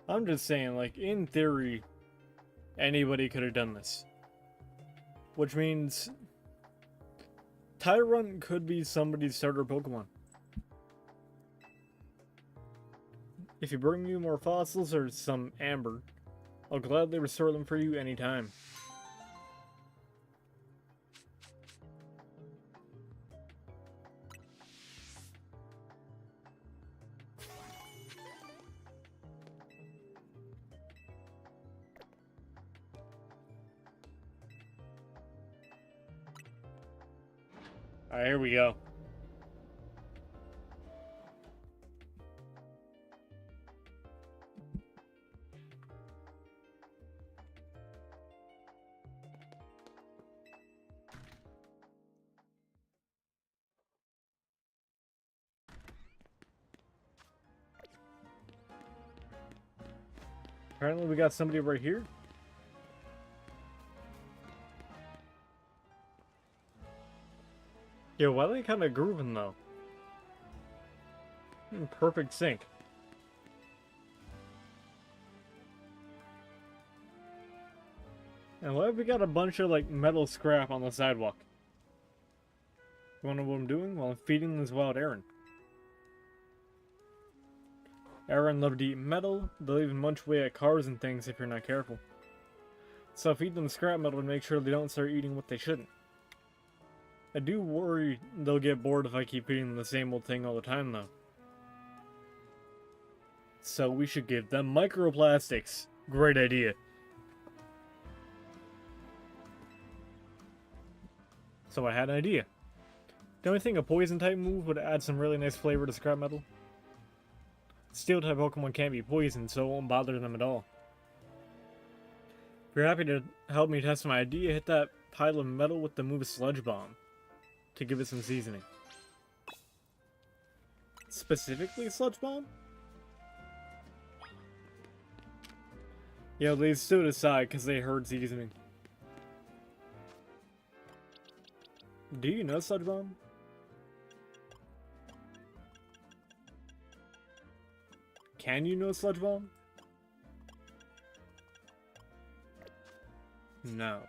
I'm just saying, like, in theory, anybody could have done this. Which means Tyrant could be somebody's starter Pokemon. If you bring me more fossils or some amber, I'll gladly restore them for you anytime. Alright, here we go. Apparently we got somebody right here. Yo, why are they kind of grooving though? Perfect sync. And why have we got a bunch of like metal scrap on the sidewalk? You wanna know what I'm doing? Well, I'm feeding this wild Aaron. Aaron loved to eat metal. They'll even munch away at cars and things if you're not careful. So feed them scrap metal and make sure they don't start eating what they shouldn't. I do worry they'll get bored if I keep feeding them the same old thing all the time though. So we should give them microplastics. Great idea. So I had an idea. Don't you think a poison type move would add some really nice flavor to scrap metal? Steel type Pokemon can't be poisoned, so it won't bother them at all. If you're happy to help me test my idea, hit that pile of metal with the move Sludge Bomb to give it some seasoning. Specifically Sludge Bomb? Yeah, they stood aside because they heard seasoning. Do you know Sludge Bomb? Can you know Sludge Bomb? No.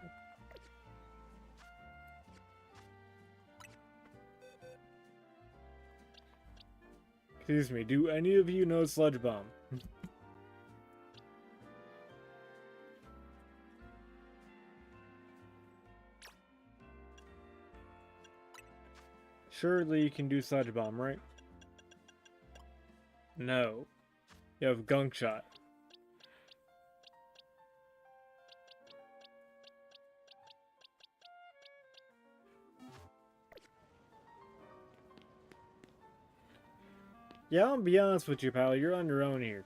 Excuse me, do any of you know Sludge Bomb? Surely you can do Sludge Bomb, right? No. You have Gunk Shot. Yeah, I'll be honest with you, pal. You're on your own here.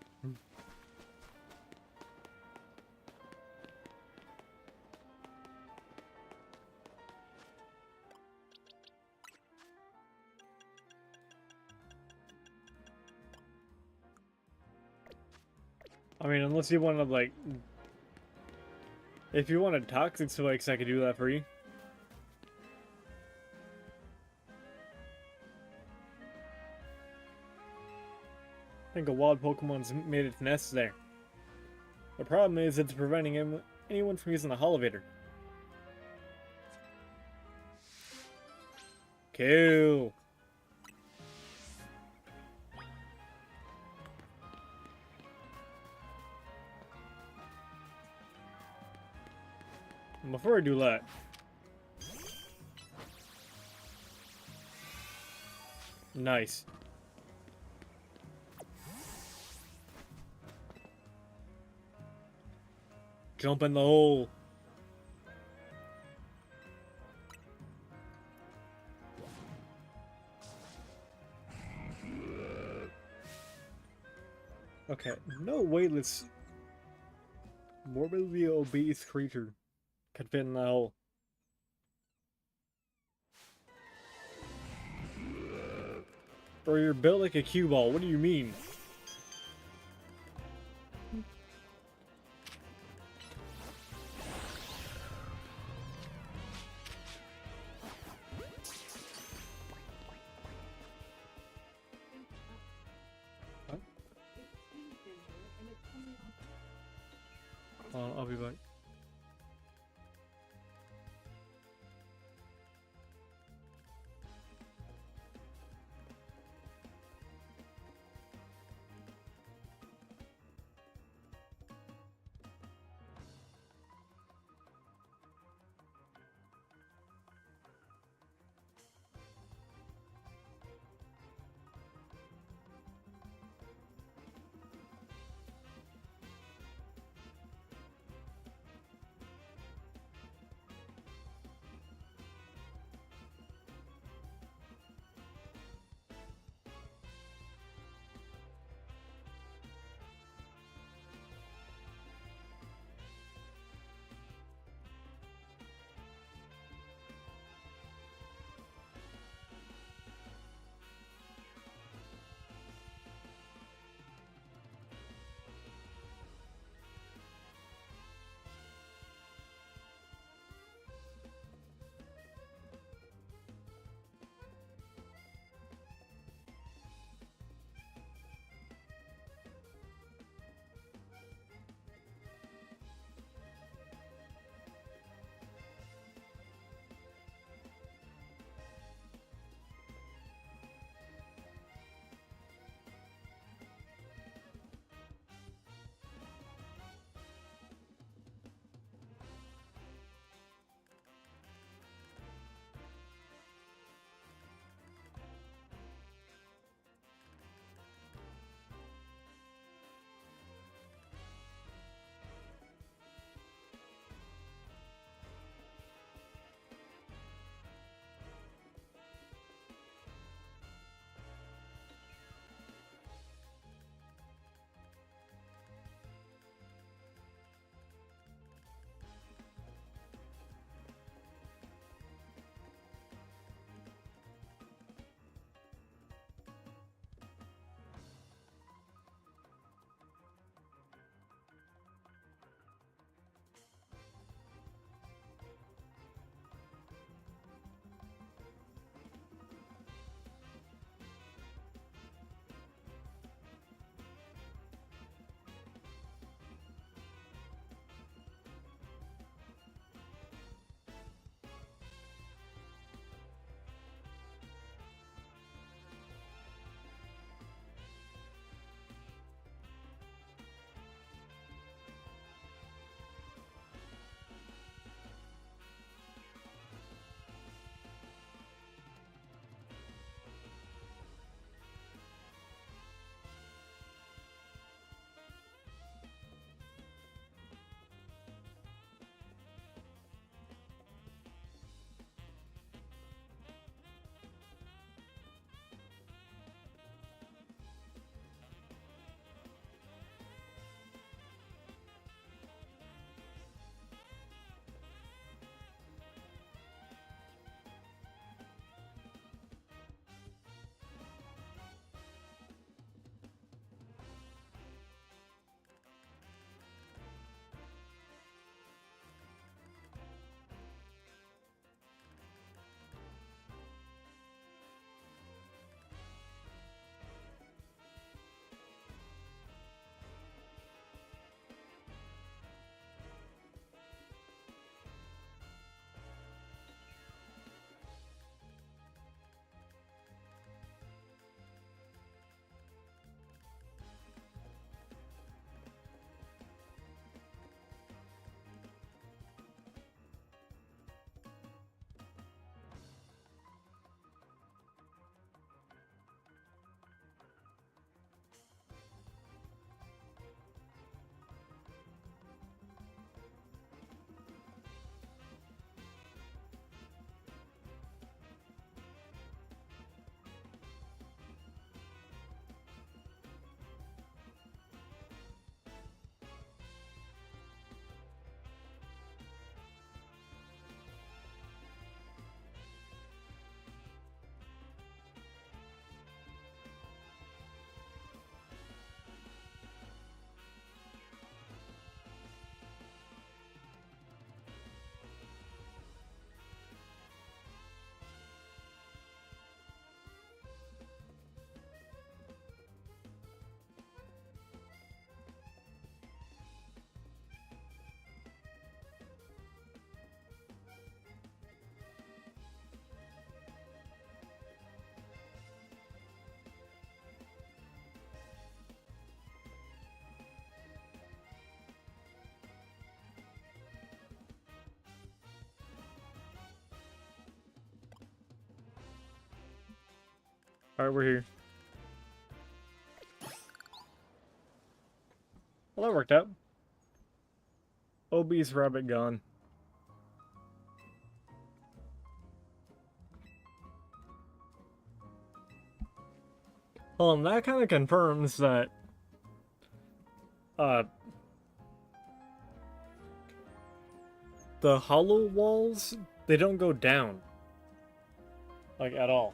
I mean, unless you want to, like... If you wanted Toxic Spikes, I could do that for you. I think a wild Pokemon's made its nest there. The problem is it's preventing anyone from using the Holovator. Kill! Before I do that... Nice. Jump in the hole. Okay, no way this morbidly obese creature could fit in the hole. Or you're built like a cue ball, what do you mean? I'll be back. Alright, we're here. Well, that worked out. Obese rabbit gone. Well, and that kind of confirms that the hollow walls, they don't go down. Like, at all.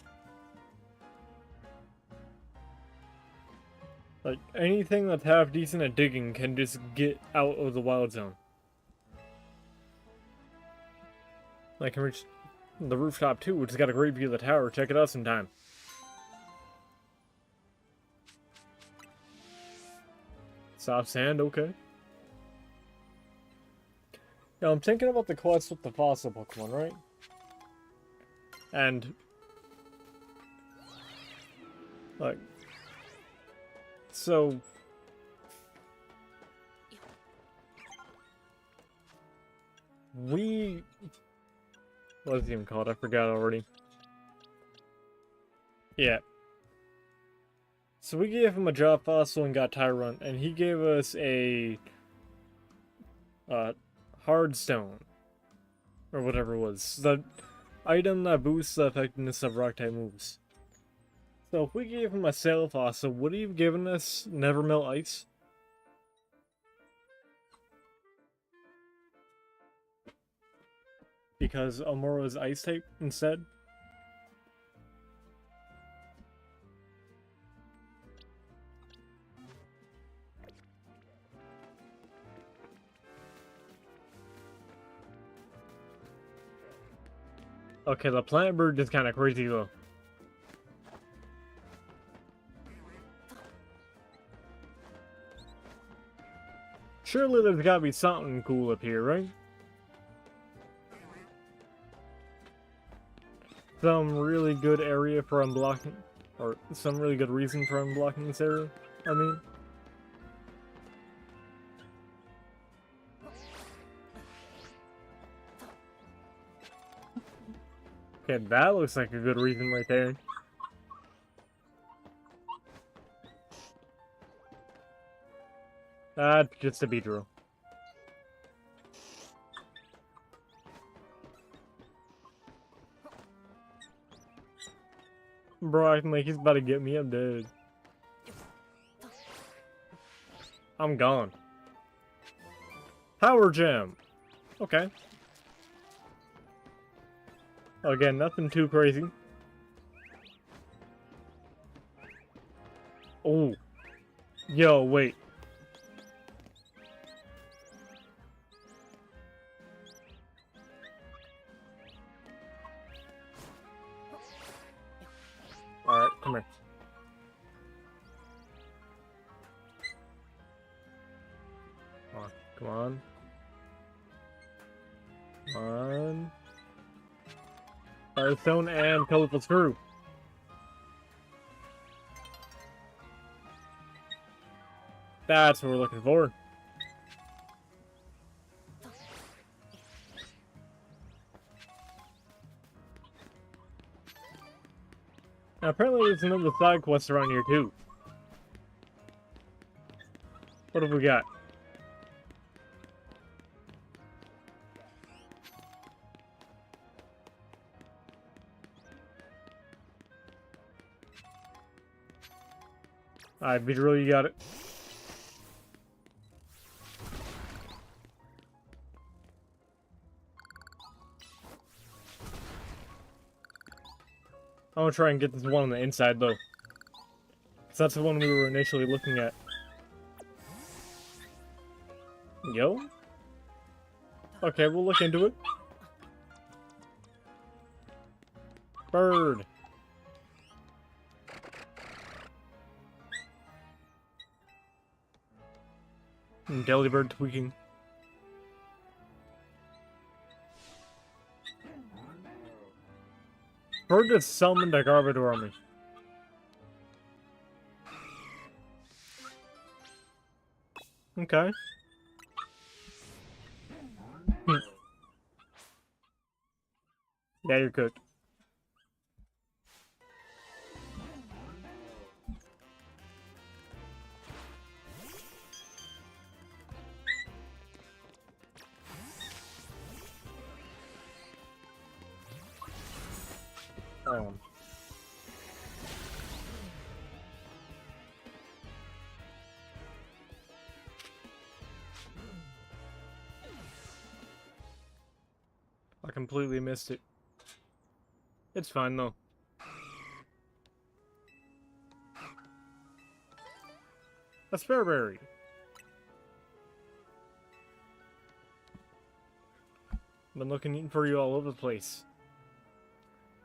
Like, anything that's half decent at digging can just get out of the wild zone. I can reach the rooftop too, which has got a great view of the tower. Check it out sometime. Soft sand, okay. Now I'm thinking about the quest with the fossil Pokemon, right? And like, so what is it even called? I forgot already. Yeah. So we gave him a job fossil and got Tyrant, and he gave us a hard stone. Or whatever it was. The item that boosts the effectiveness of rock type moves. So if we gave him a sail fossil, would he have given us Never Melt Ice? Because Amora's ice type instead? Okay, the plant bird is kind of crazy though. Surely there's gotta be something cool up here, right? Some really good area for unblocking, or some really good reason for unblocking this area, I mean. Okay, that looks like a good reason right there. That's just a Beedrill. Bro, acting like he's about to get me, I'm dead. I'm gone. Power Gem! Okay. Again, nothing too crazy. Oh. Yo, wait. Alright, come here. Come on. Come on. Firestone and colorful screw. That's what we're looking for. Now, apparently there's another side quest around here too. What have we got? Alright, Beedrill, you got it. I'm gonna try and get this one on the inside though. Because that's the one we were initially looking at. Yo? Okay, we'll look into it. Bird. Delibird tweaking. Bird just summoned a Garbodor on me. Okay. Yeah, you're cooked. Um, I completely missed it. It's fine though. A Spareberry. Been looking for you all over the place.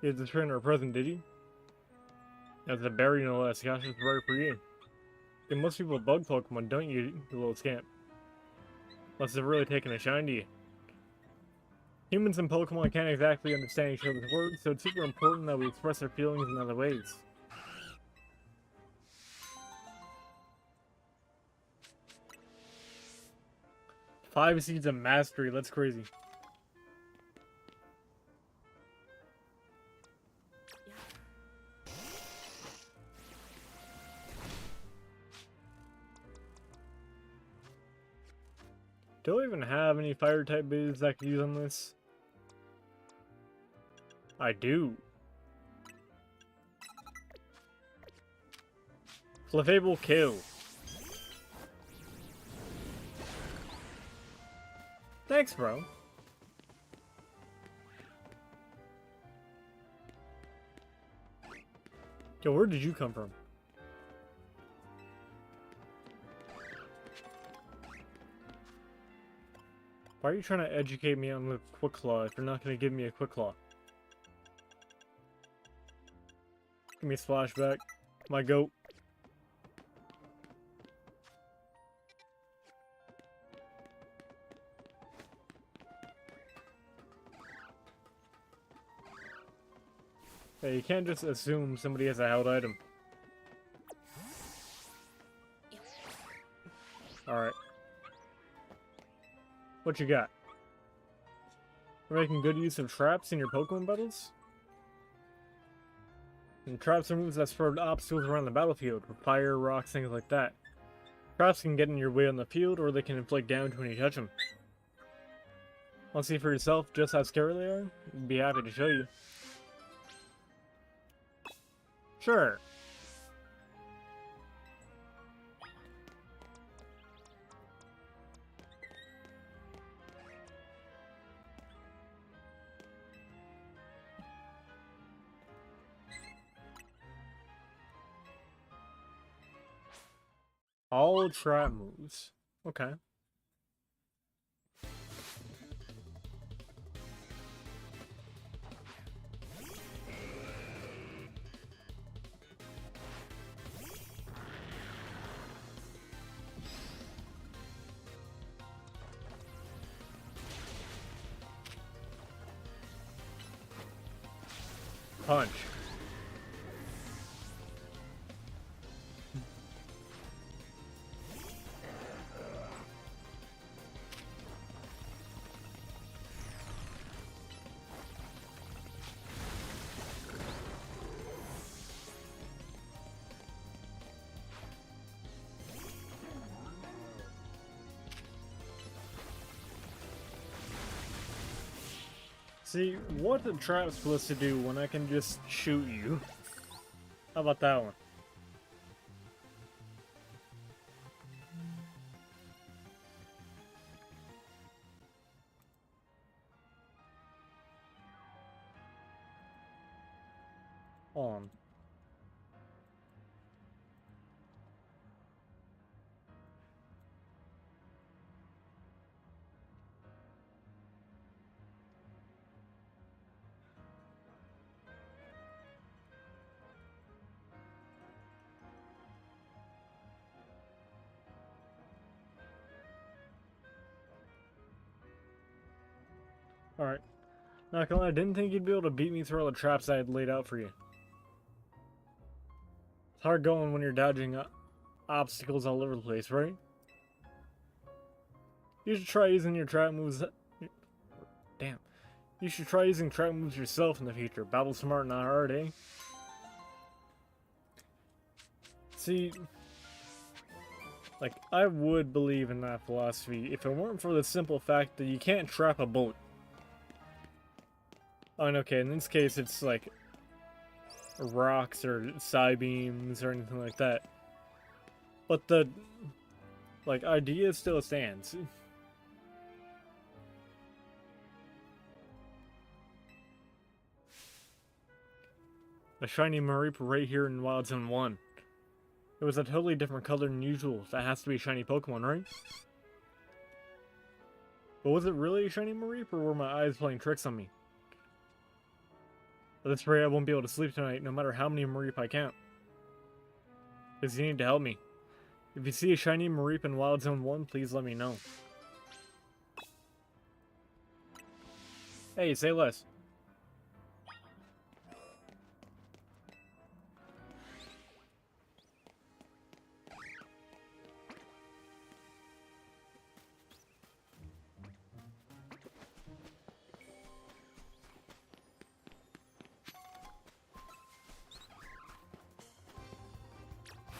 You had the trainer present, did you? That's a berry no less. Gosh, it's right for you. You most people bug Pokemon, don't you, you little scamp? Must have really taken a shine to you. Humans and Pokemon can't exactly understand each other's words, so it's super important that we express our feelings in other ways. Five Seeds of Mastery, that's crazy. Do I even have any fire type moves I could use on this? I do. Clefable Kill. Thanks, bro. Yo, where did you come from? Why are you trying to educate me on the Quick Claw if you're not going to give me a Quick Claw? Give me a Splashback. My goat. Hey, you can't just assume somebody has a held item. Alright. What you got? You're making good use of traps in your Pokemon battles? And traps are moves that spread obstacles around the battlefield, with fire, rocks, things like that. Traps can get in your way on the field, or they can inflict damage when you touch them. Want to see for yourself just how scary they are? I'd be happy to show you. Sure. All trap moves. Okay. Punch. See, what the trap's supposed to do when I can just shoot you? How about that one? On. Alright. Not gonna lie, I didn't think you'd be able to beat me through all the traps I had laid out for you. It's hard going when you're dodging obstacles all over the place, right? You should try using your trap moves. Damn. You should try using trap moves yourself in the future. Battle smart, not hard, eh? See, like, I would believe in that philosophy if it weren't for the simple fact that you can't trap a bullet. Oh, and okay, in this case, it's like rocks or side beams or anything like that. But the, like, idea still stands. A shiny Mareep right here in Wild Zone 1. It was a totally different color than usual. That has to be a shiny Pokemon, right? But was it really a shiny Mareep, or were my eyes playing tricks on me? At this rate, I won't be able to sleep tonight, no matter how many Mareep I count. Because you need to help me. If you see a shiny Mareep in Wild Zone 1, please let me know. Hey, say less.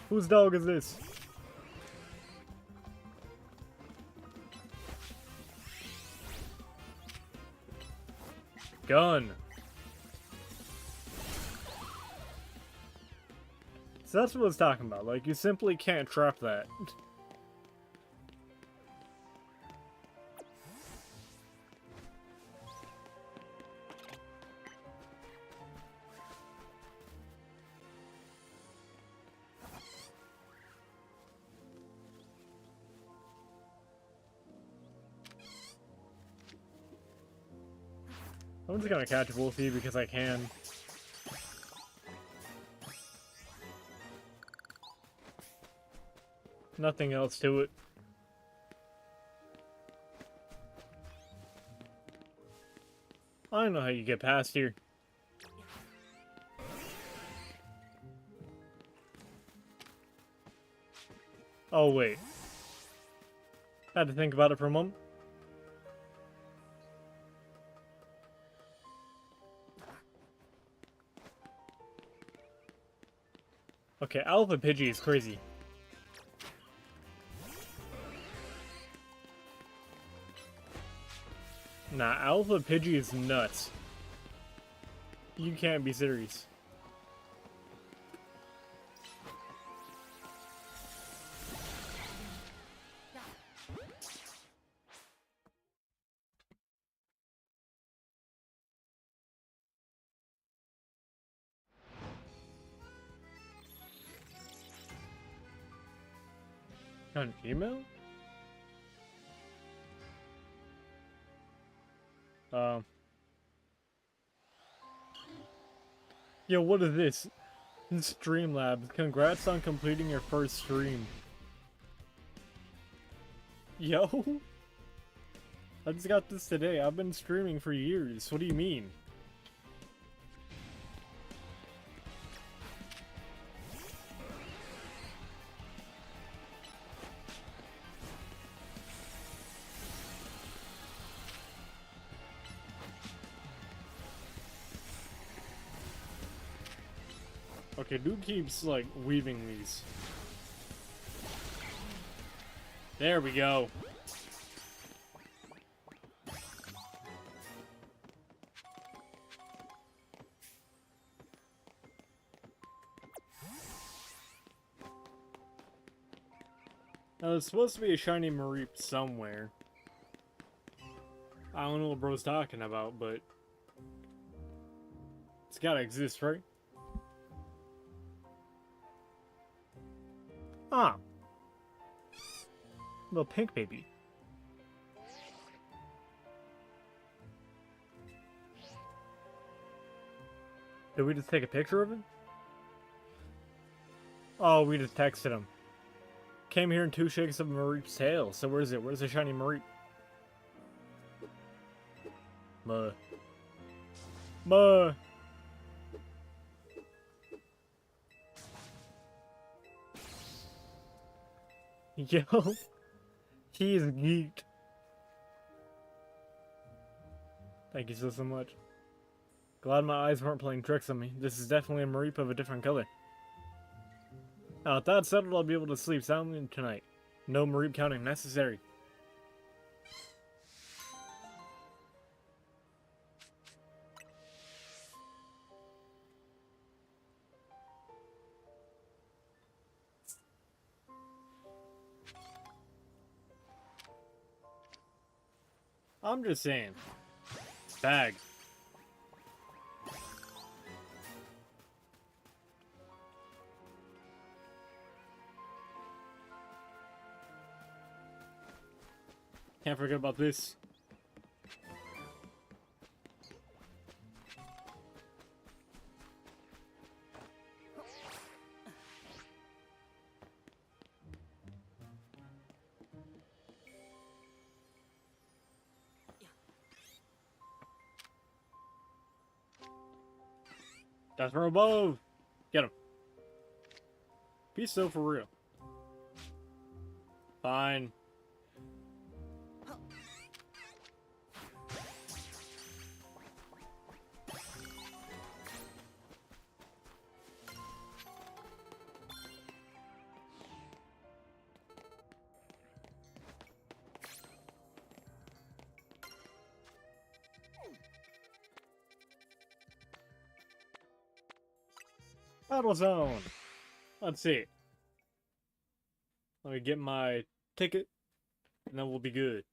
Whose dog is this? Gun. So that's what I was talking about. Like, you simply can't trap that. I'm just gonna catch Wolfie because I can. Nothing else to it. I don't know how you get past here. Oh, wait. Had to think about it for a moment. Okay, Alpha Pidgey is crazy. Nah, Alpha Pidgey is nuts. You can't be serious. An email? Yo, what is this? Streamlabs. Congrats on completing your first stream. Yo? I just got this today. I've been streaming for years. What do you mean? Okay, dude keeps, like, weaving these. There we go. Now, there's supposed to be a shiny Mareep somewhere. I don't know what bro's talking about, but it's gotta exist, right? Ah. Little pink baby. Did we just take a picture of him? Oh, we just texted him. Came here in 2 shakes of Mareep's tail. So where is it? Where's the shiny Mareep? Muh. Muh. Yo. He's geeked. Thank you so much. Glad my eyes weren't playing tricks on me. This is definitely a Mareep of a different color. Now, with that settled, I'll be able to sleep soundly tonight. No Mareep counting necessary. I'm just saying. Bag. Can't forget about this. That's from above. Get him. Be so for real. Fine. Battle zone. Let's see. Let me get my ticket, and then we'll be good.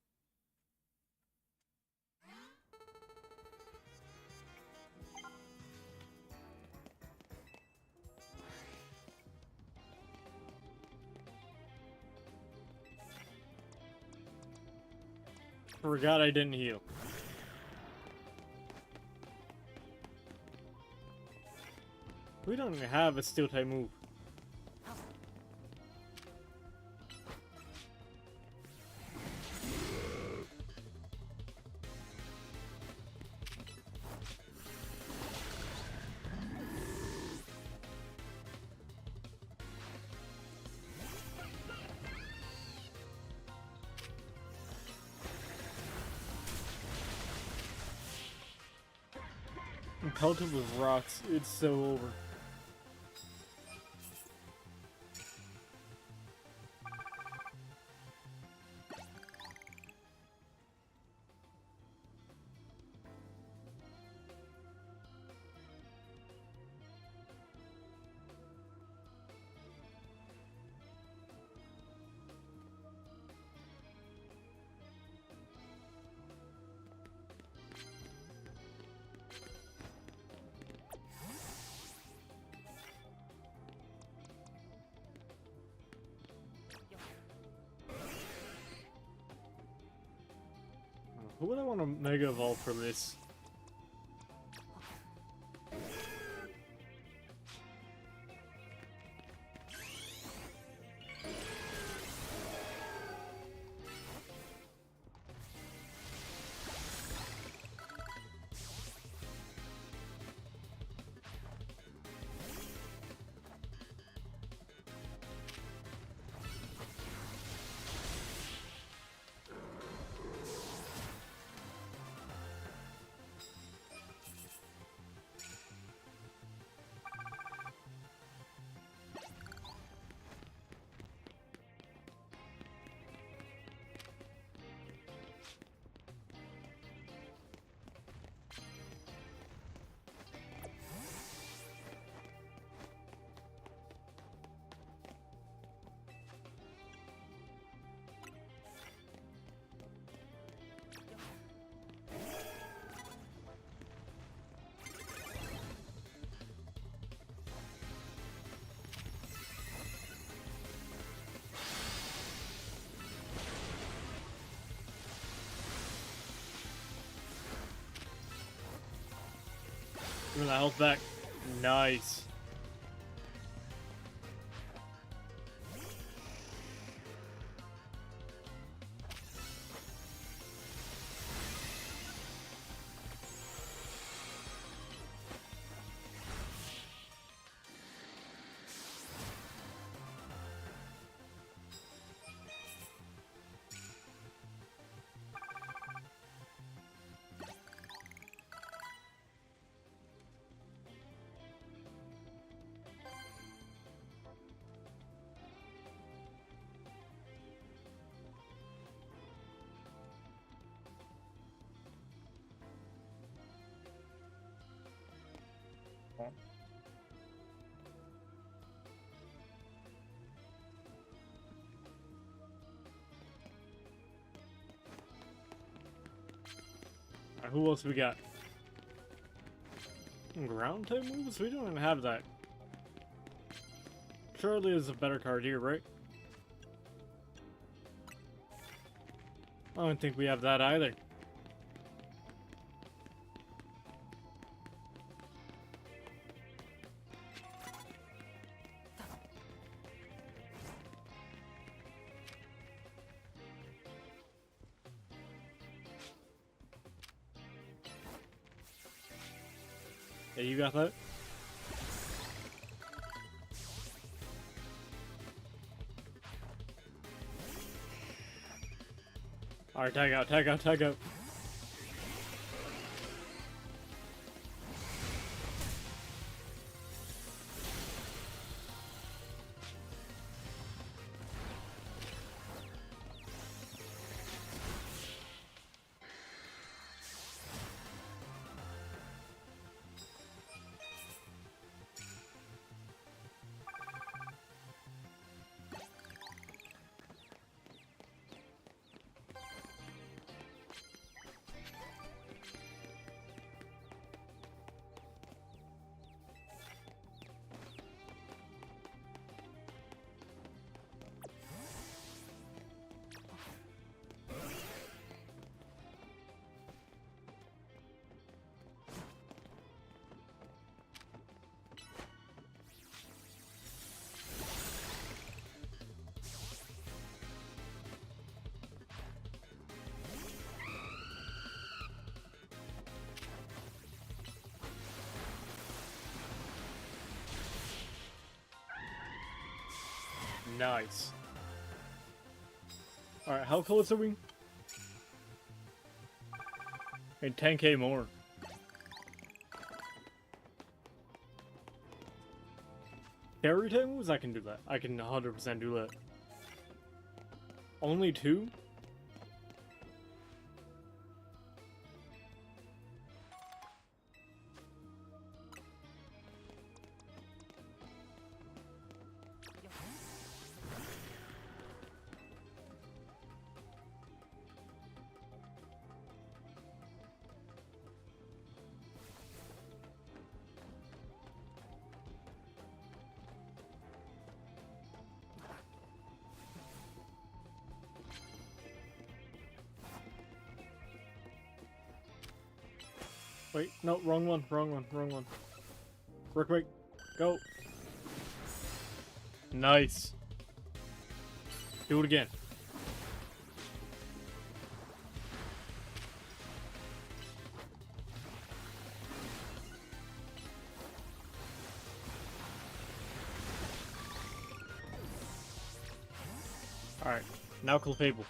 Forgot I didn't heal. We don't even have a steel type move. Pelted with rocks, it's so over. Who would I want to Mega Evolve for this? Give me that health back. Nice. Alright, who else we got? Ground type moves? We don't even have that. Surely there's a better card here, right? I don't think we have that either. Yeah, you got that? Alright, tag out, tag out, tag out. Nice. Alright, how close are we? And 10k more. Fairy type moves? I can do that. I can 100% do that. Only 2? Wait, no, wrong one, wrong one, wrong one. Quick, go. Nice. Do it again. Alright, now Clefable.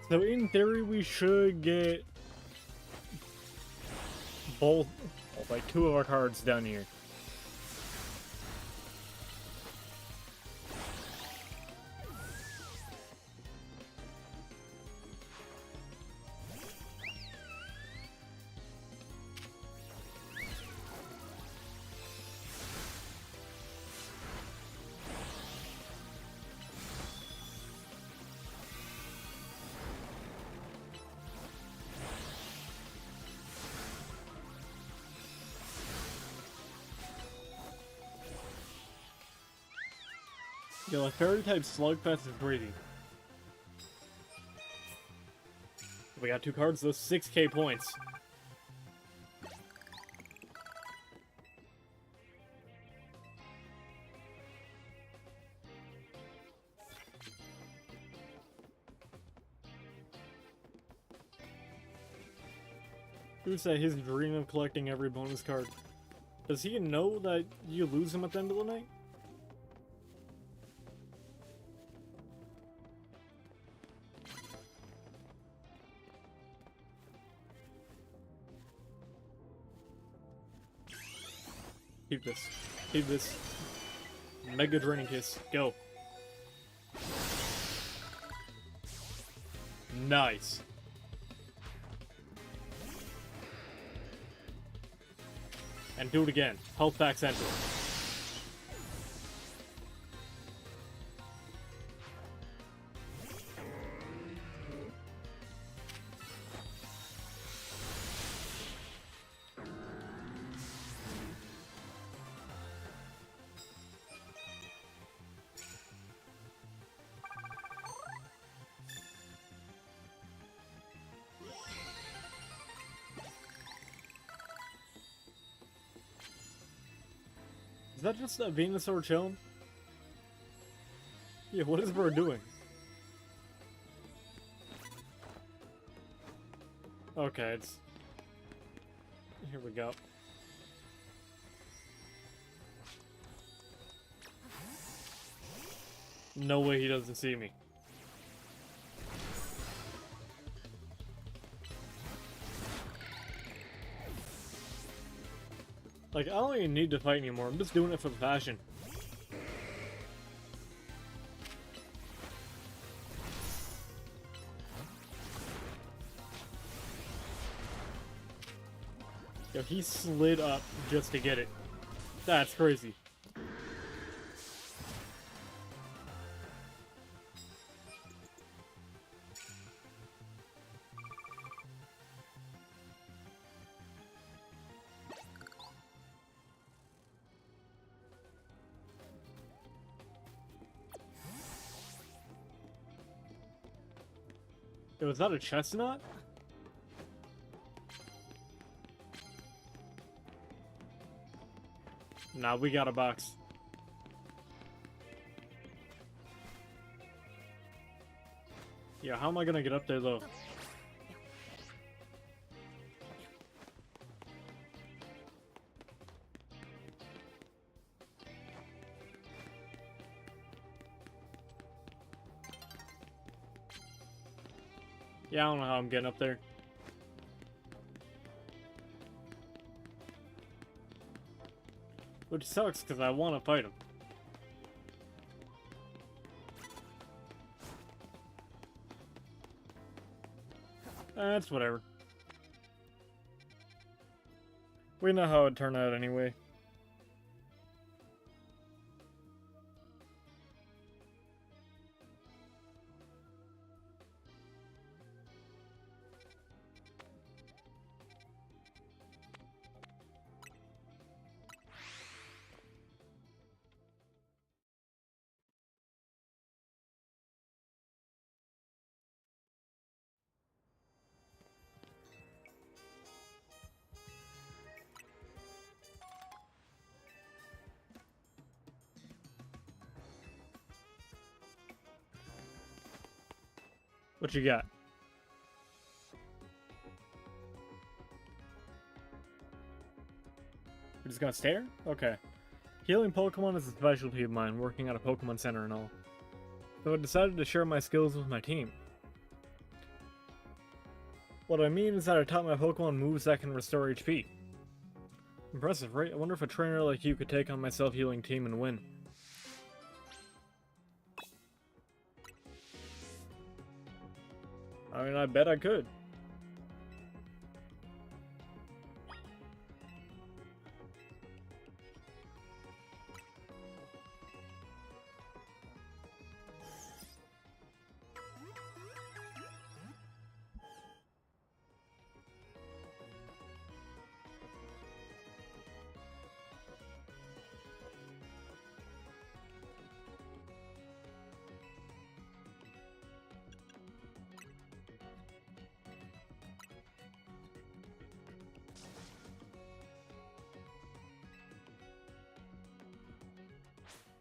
So in theory we should get both, like 2 of our cards down here. Yo, a fairy type slugfest is crazy. We got 2 cards, those 6k points. Who said his dream of collecting every bonus card? Does he know that you lose him at the end of the night? Keep this. Keep this. Mega Draining Kiss. Go. Nice. And do it again. Health back center. Is that just a Venusaur chilling? Yeah, what is Bird doing? Okay, it's... Here we go. No way he doesn't see me. Like, I don't even need to fight anymore. I'm just doing it for the passion. Yo, he slid up just to get it. That's crazy. Yo, is that a chestnut? Nah, we got a box. Yeah, how am I gonna get up there, though? Yeah, I don't know how I'm getting up there. Which sucks, because I want to fight him. That's whatever. We know how it turned out anyway. What you got? You're just gonna stare? Okay. Healing Pokemon is a specialty of mine, working at a Pokemon Center and all. So I decided to share my skills with my team. What I mean is that I taught my Pokemon moves that can restore HP. Impressive, right? I wonder if a trainer like you could take on my self-healing team and win. I mean, I bet I could.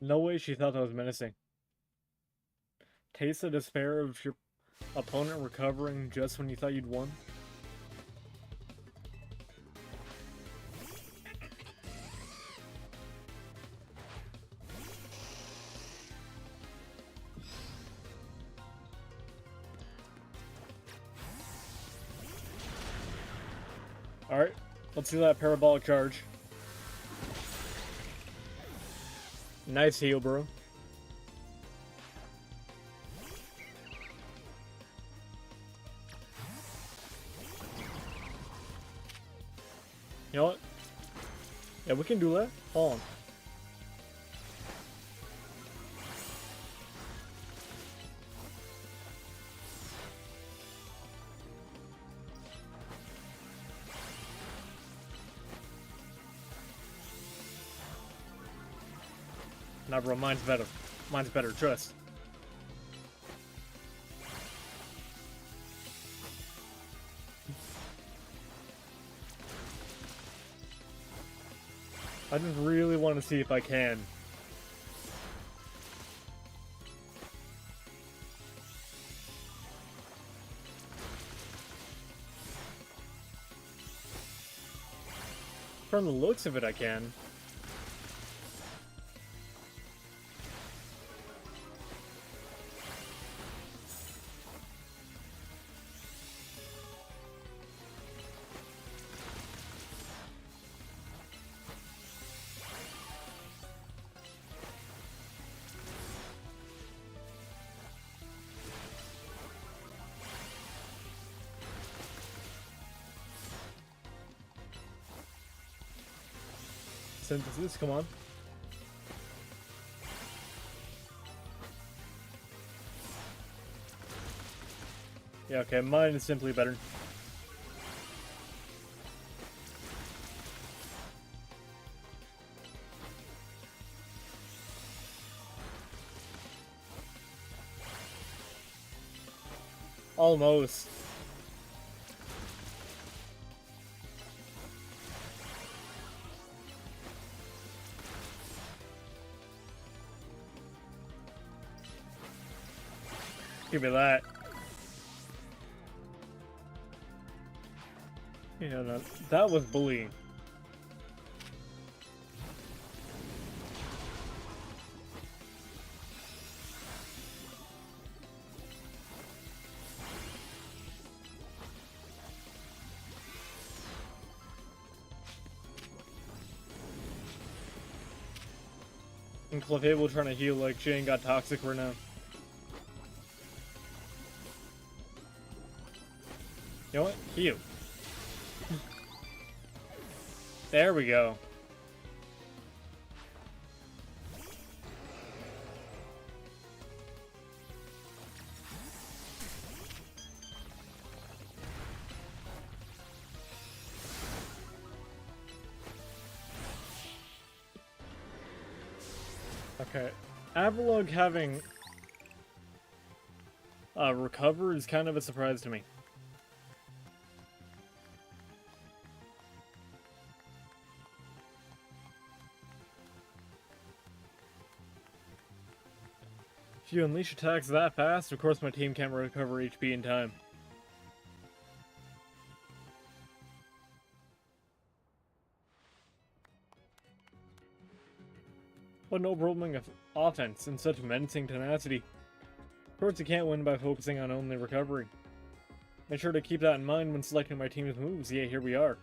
No way she thought that was menacing. Taste the despair of your opponent recovering just when you thought you'd won? Alright, let's do that parabolic charge. Nice heal, bro. You know what? Yeah, we can do that. Hold on. Nah, bro, mine's better. Mine's better, trust. I just really want to see if I can. From the looks of it, I can. Synthesis, come on. Yeah, okay, mine is simply better. Almost. Give me that. Yeah, no, that was bullying. And Clefable trying to heal like Jane got toxic right now. You know what? Heal. There we go. Okay. Avalog having recover is kind of a surprise to me. If you unleash attacks that fast, of course my team can't recover HP in time. What an overwhelming offense and such menacing tenacity. Of course you can't win by focusing on only recovery. Make sure to keep that in mind when selecting my team's moves. Yeah, here we are.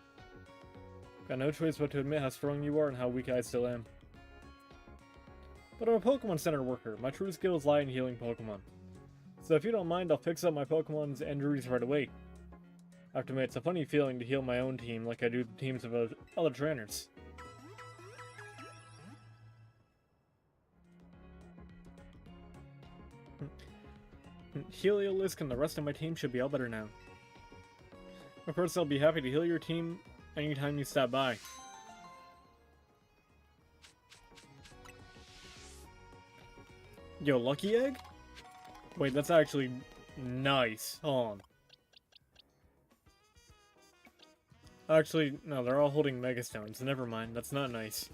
Got no choice but to admit how strong you are and how weak I still am. But I'm a Pokemon Center worker. My true skills lie in healing Pokemon. So if you don't mind, I'll fix up my Pokemon's injuries right away. I have to admit, it's a funny feeling to heal my own team like I do the teams of other trainers. Heliolisk and the rest of my team should be all better now. Of course, I'll be happy to heal your team anytime you stop by. Yo, Lucky Egg? Wait, that's actually nice. Hold on. Actually, no, they're all holding Mega Stones. Never mind, that's not nice.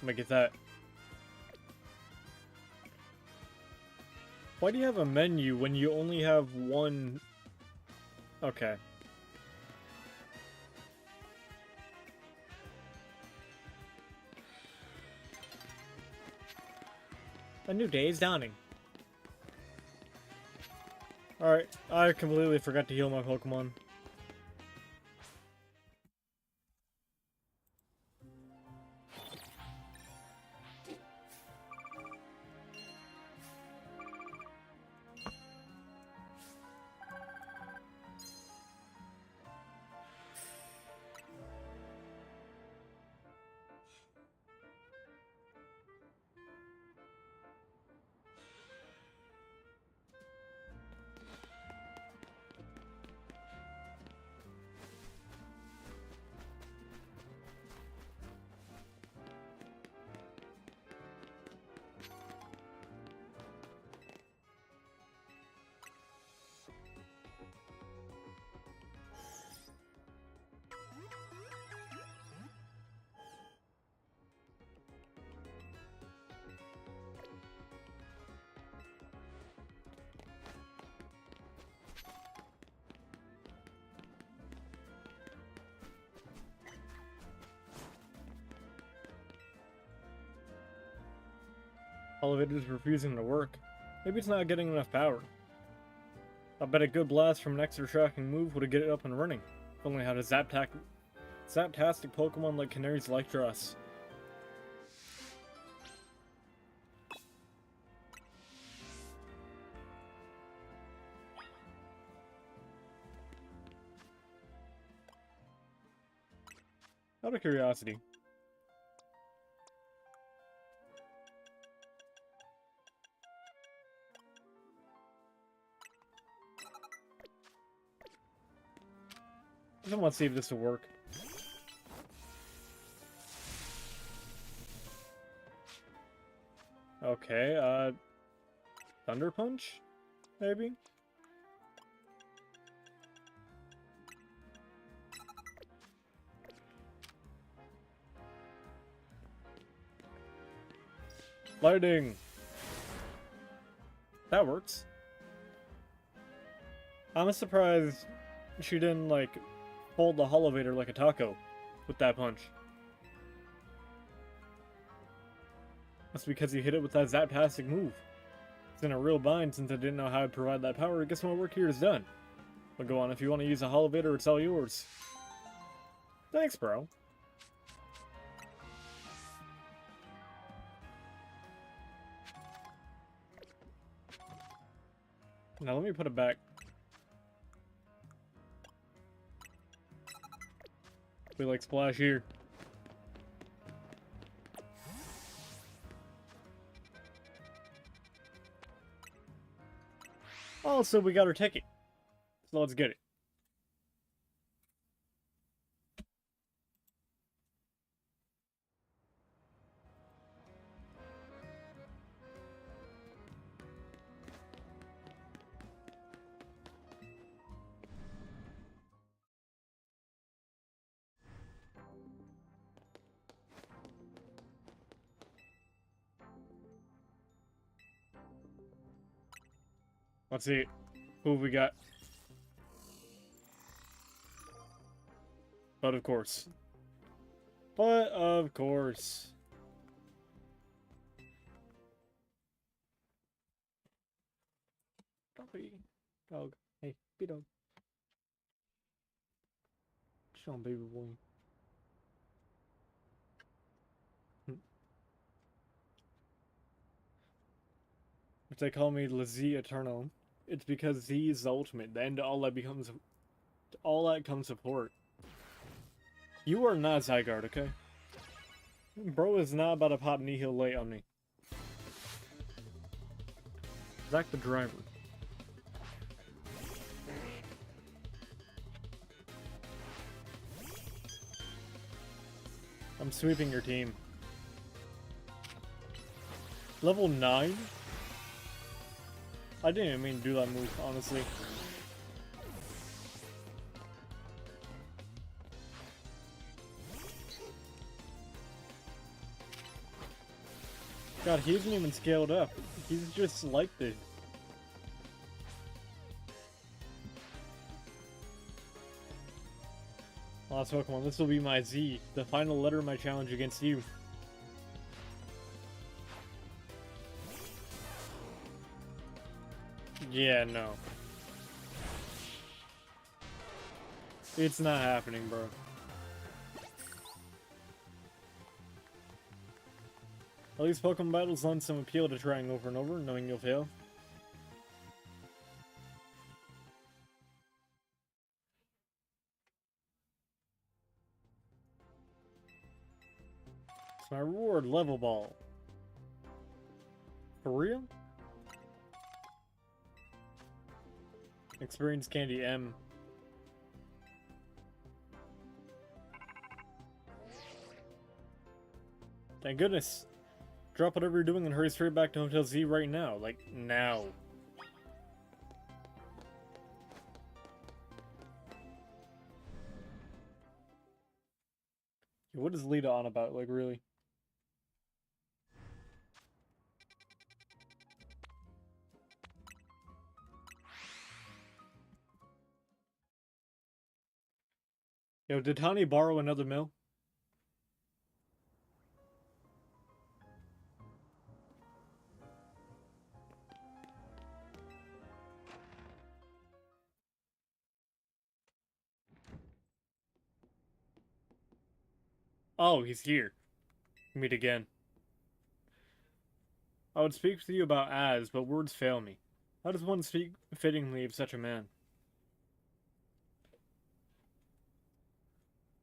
I'm gonna get that. Why do you have a menu when you only have one? Okay. A new day is dawning. Alright, I completely forgot to heal my Pokemon. Elevator's refusing to work. Maybe it's not getting enough power. I bet a good blast from an extra tracking move would get it up and running. If only had a Zaptastic Pokemon like Canary's Electros. Out of curiosity. I just want to see if this will work. Okay, Thunder Punch? Maybe? Lightning! That works. I'm surprised she didn't, like, fold the Holovator like a taco with that punch. That's because you hit it with that Zaptastic move. It's in a real bind since I didn't know how to provide that power. I guess my work here is done. But go on, if you want to use a Holovator, it's all yours. Thanks, bro. Now let me put it back. We like splash here. Also, we got our ticket. So let's get it. Let's see. Who have we got? But of course. But of course. Puppy. Dog. Hey, be dog. Show baby boy. If they call me the Z Eternal, it's because Z is the ultimate. Then all that comes support. You are not Zygarde, okay? Bro is not about to pop Nihil late on me. Zach the driver. I'm sweeping your team. Level 9? I didn't even mean to do that move, honestly. God, he isn't even scaled up. He's just like this. Last Pokemon, this will be my Z, the final letter of my challenge against you. Yeah, no. It's not happening, bro. At least Pokemon battles lend some appeal to trying over and over, knowing you'll fail. It's my reward, Level Ball. For real? Experience Candy M. Thank goodness. Drop whatever you're doing and hurry straight back to Hotel Z right now. Like, now. What is Lita on about, like, really? Yo, did Tani borrow another mill? Oh, he's here. Meet again. I would speak with you about Az, but words fail me. How does one speak fittingly of such a man?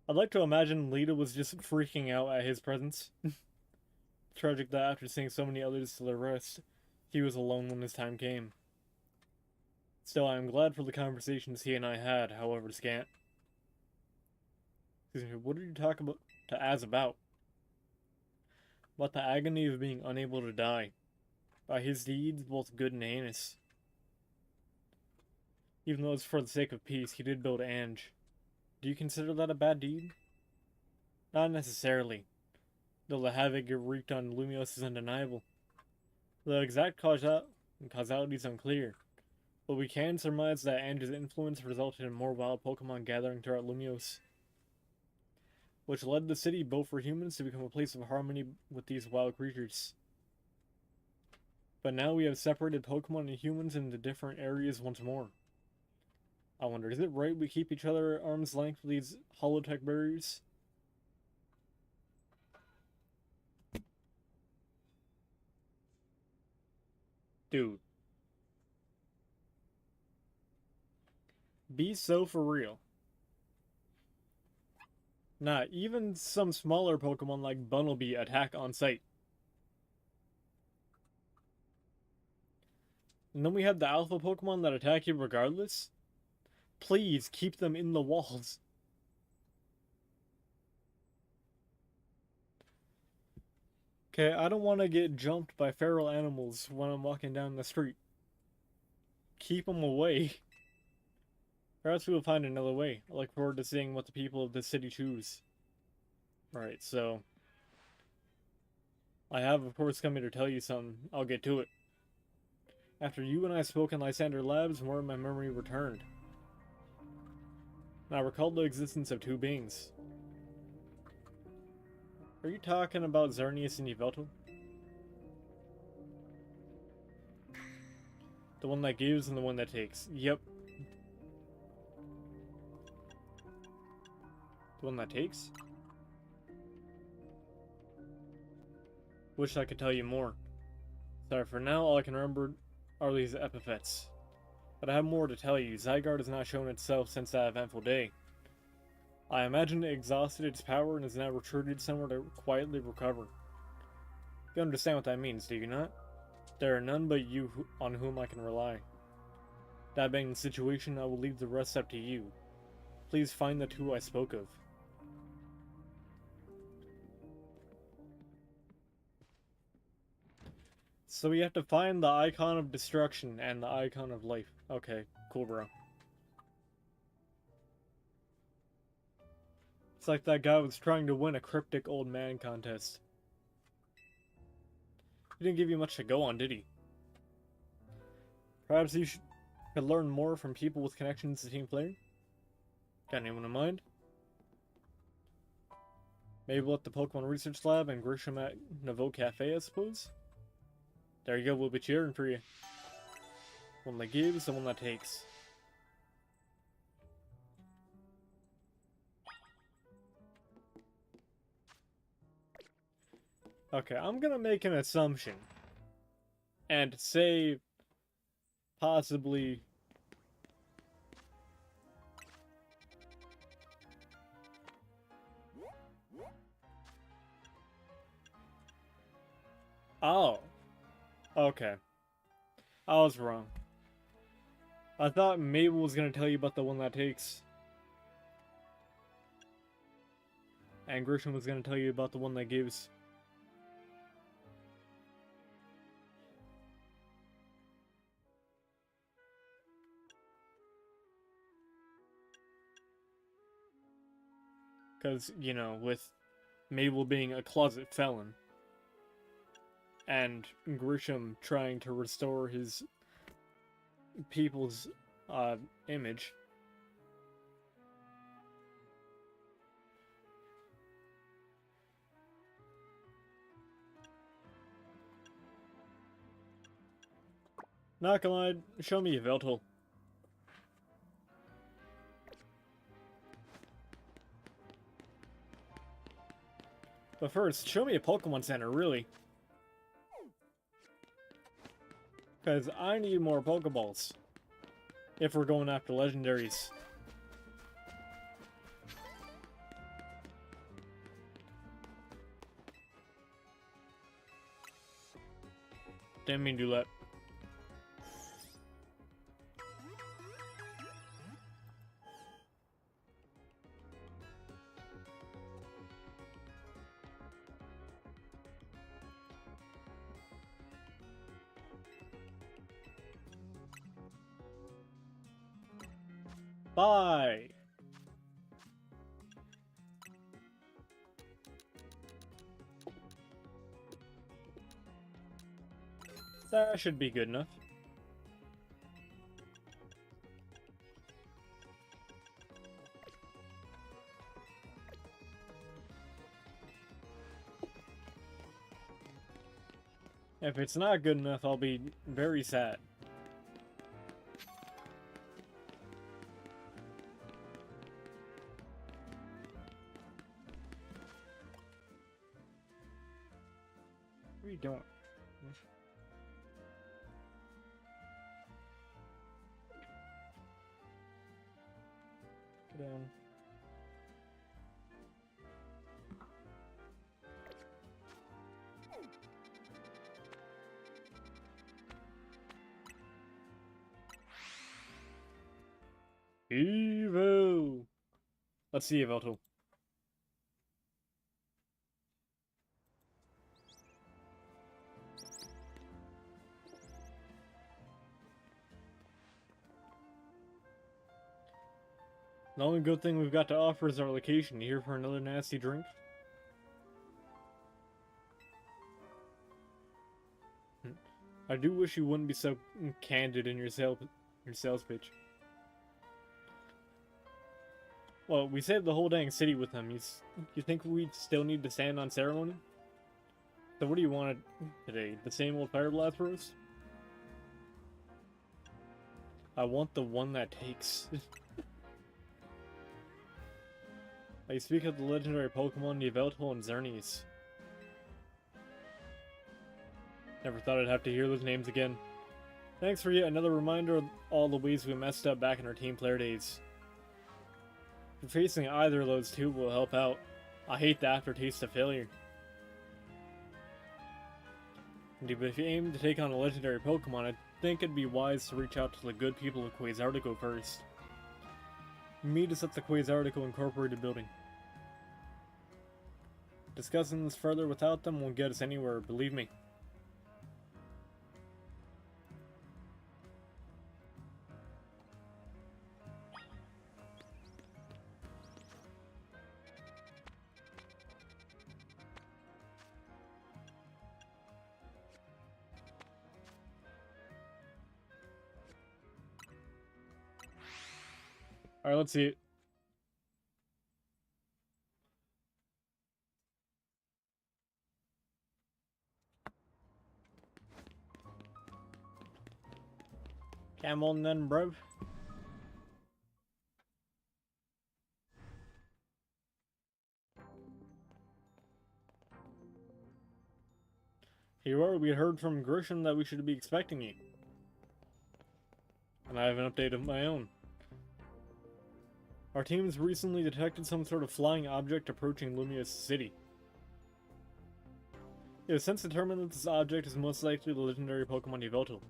I'd like to imagine Lita was just freaking out at his presence. Tragic that after seeing so many others to the rest, he was alone when his time came. Still, I am glad for the conversations he and I had, however scant. Excuse me, what did you talk about to Az about? About the agony of being unable to die. By his deeds, both good and heinous. Even though it's for the sake of peace, he did build Ange. Do you consider that a bad deed? Not necessarily, though the havoc it wreaked on Lumios is undeniable. The exact causality is unclear, but we can surmise that Ange's influence resulted in more wild Pokemon gathering throughout Lumios, which led the city built for humans to become a place of harmony with these wild creatures. But now we have separated Pokemon and humans into different areas once more. I wonder, is it right we keep each other at arm's length with these holotech barriers? Dude. Be so for real. Nah, even some smaller Pokemon like Bunnelby attack on sight. And then we have the alpha Pokemon that attack you regardless. Please keep them in the walls. Okay, I don't want to get jumped by feral animals when I'm walking down the street. Keep them away. Perhaps we will find another way. I look forward to seeing what the people of this city choose. Alright, so... I have, of course, come here to tell you something. I'll get to it. After you and I spoke in Lysander Labs, more of my memory returned. And I recalled the existence of two beings. Are you talking about Xerneas and Yveltal? The one that gives and the one that takes. Yep. The one that takes? Wish I could tell you more. Sorry, for now all I can remember are these epithets. But I have more to tell you. Zygarde has not shown itself since that eventful day. I imagine it exhausted its power and has now retreated somewhere to quietly recover. You understand what that means, do you not? There are none but you on whom I can rely. That being the situation, I will leave the rest up to you. Please find the two I spoke of. So we have to find the icon of destruction and the icon of life. Okay, cool, bro. It's like that guy was trying to win a cryptic old man contest. He didn't give you much to go on, did he? Perhaps you could learn more from people with connections to Team Player? Got anyone in mind? Maybe at the Pokemon Research Lab and Grisham at Nouveau Cafe, I suppose? There you go, we'll be cheering for you. One that gives, and one that takes. Okay, I'm gonna make an assumption. And say... possibly... Oh. Okay. I was wrong. I thought Mabel was gonna tell you about the one that takes. And Grisham was gonna tell you about the one that gives. Because, you know, with Mabel being a closet felon, and Grisham trying to restore his people's image. Not gonna lie, show me Yveltal. But first, show me a Pokemon Center, really. Because I need more Pokeballs. If we're going after legendaries. Didn't mean to do that. Bye! That should be good enough. If it's not good enough, I'll be very sad. What are you doing? Get down. Evo! Let's see Evelto. The only good thing we've got to offer is our location. You here for another nasty drink? I do wish you wouldn't be so candid in your sales pitch. Well, we saved the whole dang city with them. You think we still need to stand on ceremony? So what do you want today? The same old fire blast roast? I want the one that takes. I speak of the legendary Pokemon Yveltal and Xerneas. Never thought I'd have to hear those names again. Thanks for yet another reminder of all the ways we messed up back in our team player days. Facing either of those two will help out. I hate the aftertaste of failure. Indeed, but if you aim to take on a legendary Pokemon, I think it'd be wise to reach out to the good people of Quasartico first. Meet us at the Quasartico Incorporated building. Discussing this further without them won't get us anywhere, believe me. Alright, let's see it. Come on then, bro. Here you are, we heard from Grisham that we should be expecting you. And I have an update of my own. Our team has recently detected some sort of flying object approaching Lumia's city. It has since determined that this object is most likely the legendary Pokemon Yveltal.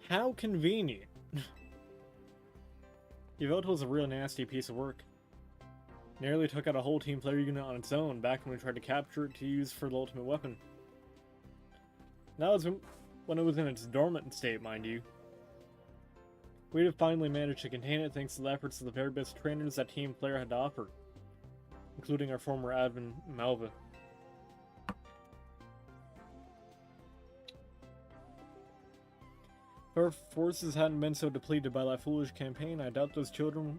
How convenient! Yveltal is a real nasty piece of work. Nearly took out a whole team player unit on its own back when we tried to capture it to use for the ultimate weapon. That was when it was in its dormant state, mind you. We'd have finally managed to contain it thanks to the efforts of the very best trainers that Team Player had to offer, including our former admin, Malva. If our forces hadn't been so depleted by that foolish campaign, I doubt those children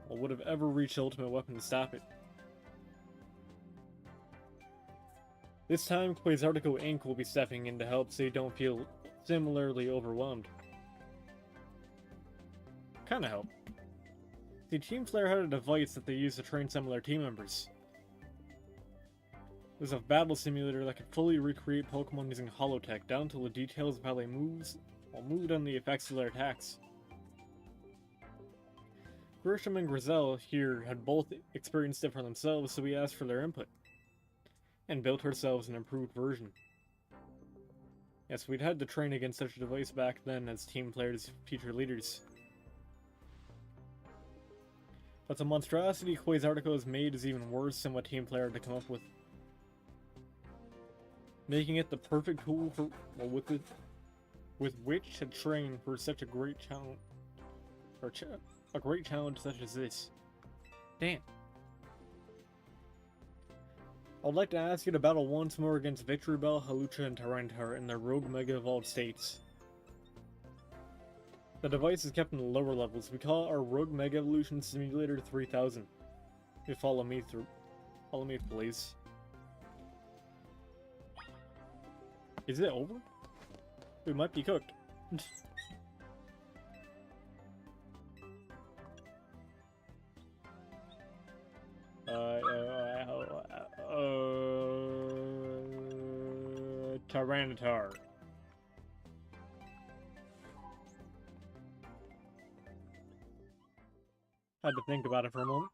would have ever reached the ultimate weapon to stop it. This time, Quasartico Inc. will be stepping in to help so you don't feel similarly overwhelmed. Kinda help. See, Team Flare had a device that they used to train some of their team members. There's a battle simulator that can fully recreate Pokemon using holotech, down to the details of how they move, while moved on the effects of their attacks. Grisham and Grizel here had both experienced it for themselves, so we asked for their input, and built ourselves an improved version. Yes, we'd had to train against such a device back then as team players, future leaders. But the monstrosity Quasartico has made is even worse than what Team Player had to come up with. Making it the perfect tool for, well, with which to train for such a great challenge, or a great challenge such as this. Damn. I'd like to ask you to battle once more against Victreebel, Hawlucha, and Tyranitar in their Rogue Mega Evolved states. The device is kept in the lower levels. We call it our Rogue Mega Evolution Simulator 3000. You follow me, please. Is it over? We might be cooked. Tyranitar. Had to think about it for a moment.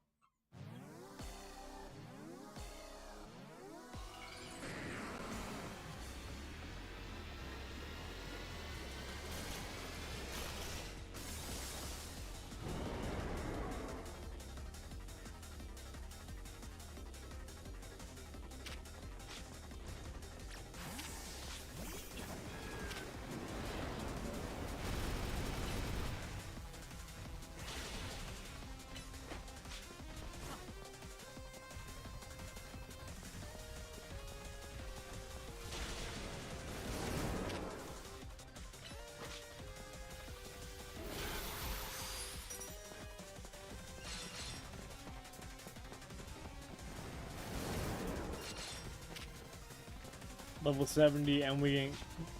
Level 70, and we ain't,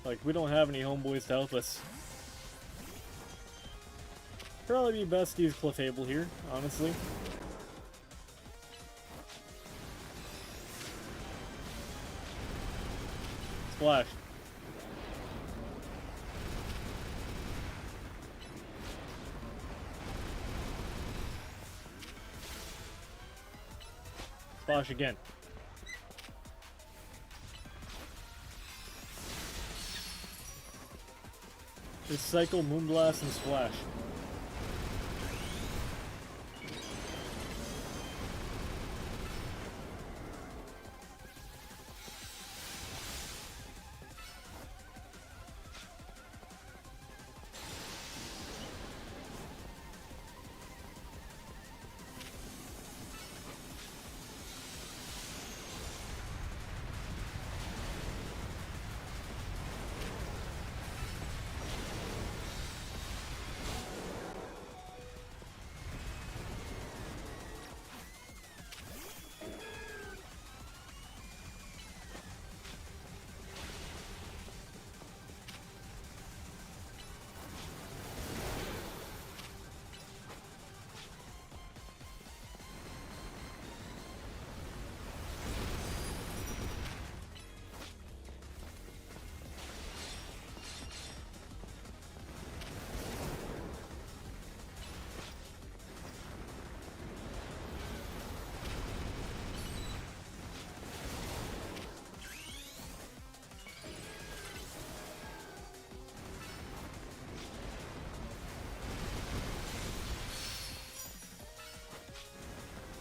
like, we don't have any homeboys to help us. Probably be best to use Clefable here, honestly. Splash. Splash again. Just cycle, Moonblast, and Splash.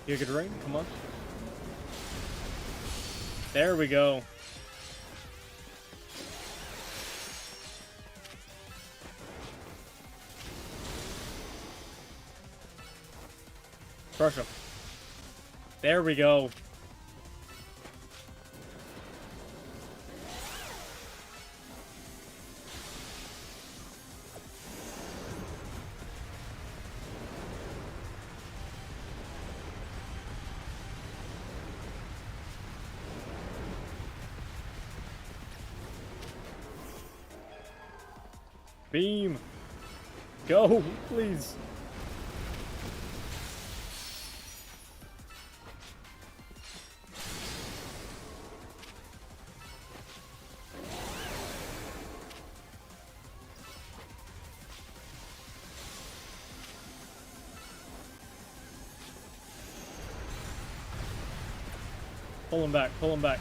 Giga Drain, come on. There we go. Crush him. There we go. Beam! Go, please! Pull him back, pull him back.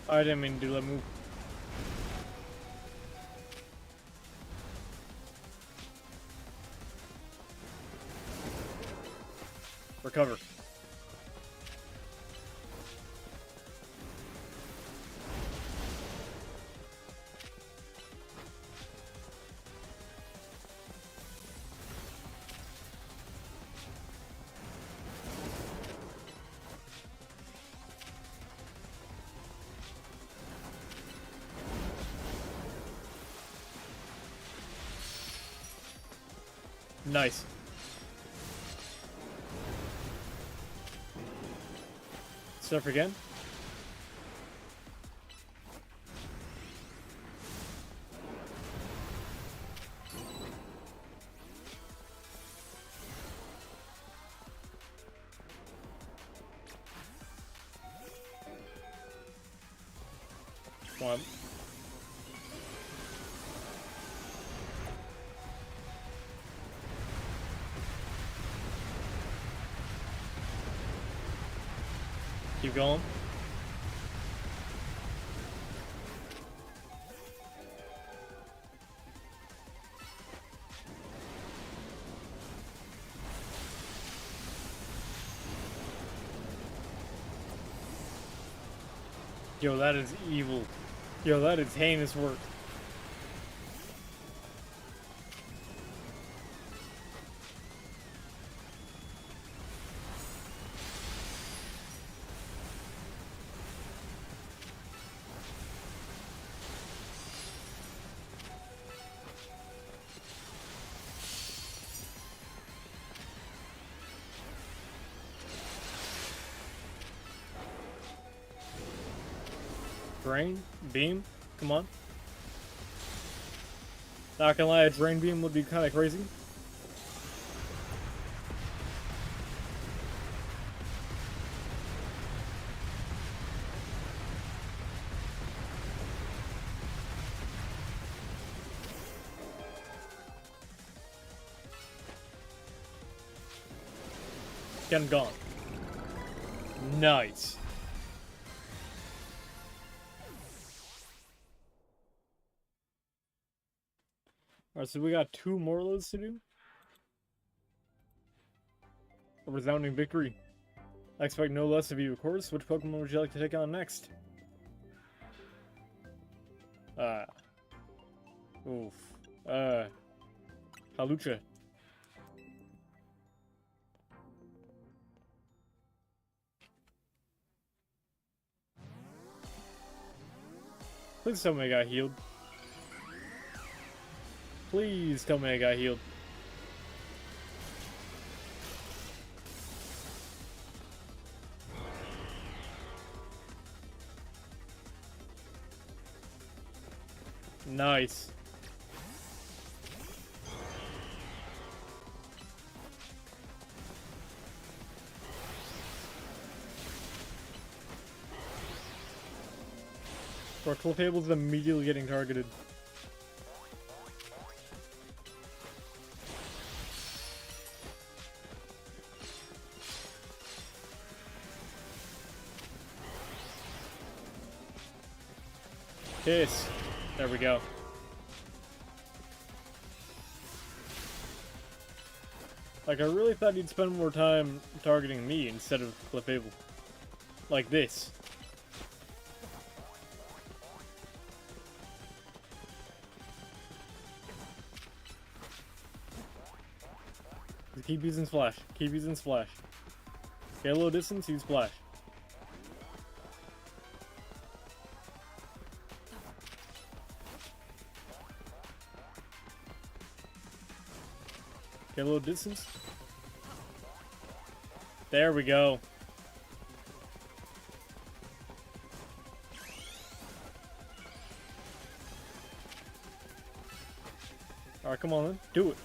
I didn't mean to do that move. Recover. Nice. Surf again. Come on. Keep going. Yo, that is evil. Yo, that is heinous work. Drain? Beam? Come on. Not gonna lie, a drain beam would be kinda crazy. Get him gone. Nice. Alright, so we got 2 more loads to do. A resounding victory. I expect no less of you, of course. Which Pokemon would you like to take on next? Oof. Halucha. Please tell me I got healed. Please tell me I got healed. Nice. Our Clefable's immediately getting targeted. Kiss. There we go. Like, I really thought he'd spend more time targeting me instead of Clefable. Like this. Keep using Splash. Keep using Splash. Get a little distance, use Splash. Get a little distance. There we go. Alright, come on then. Do it.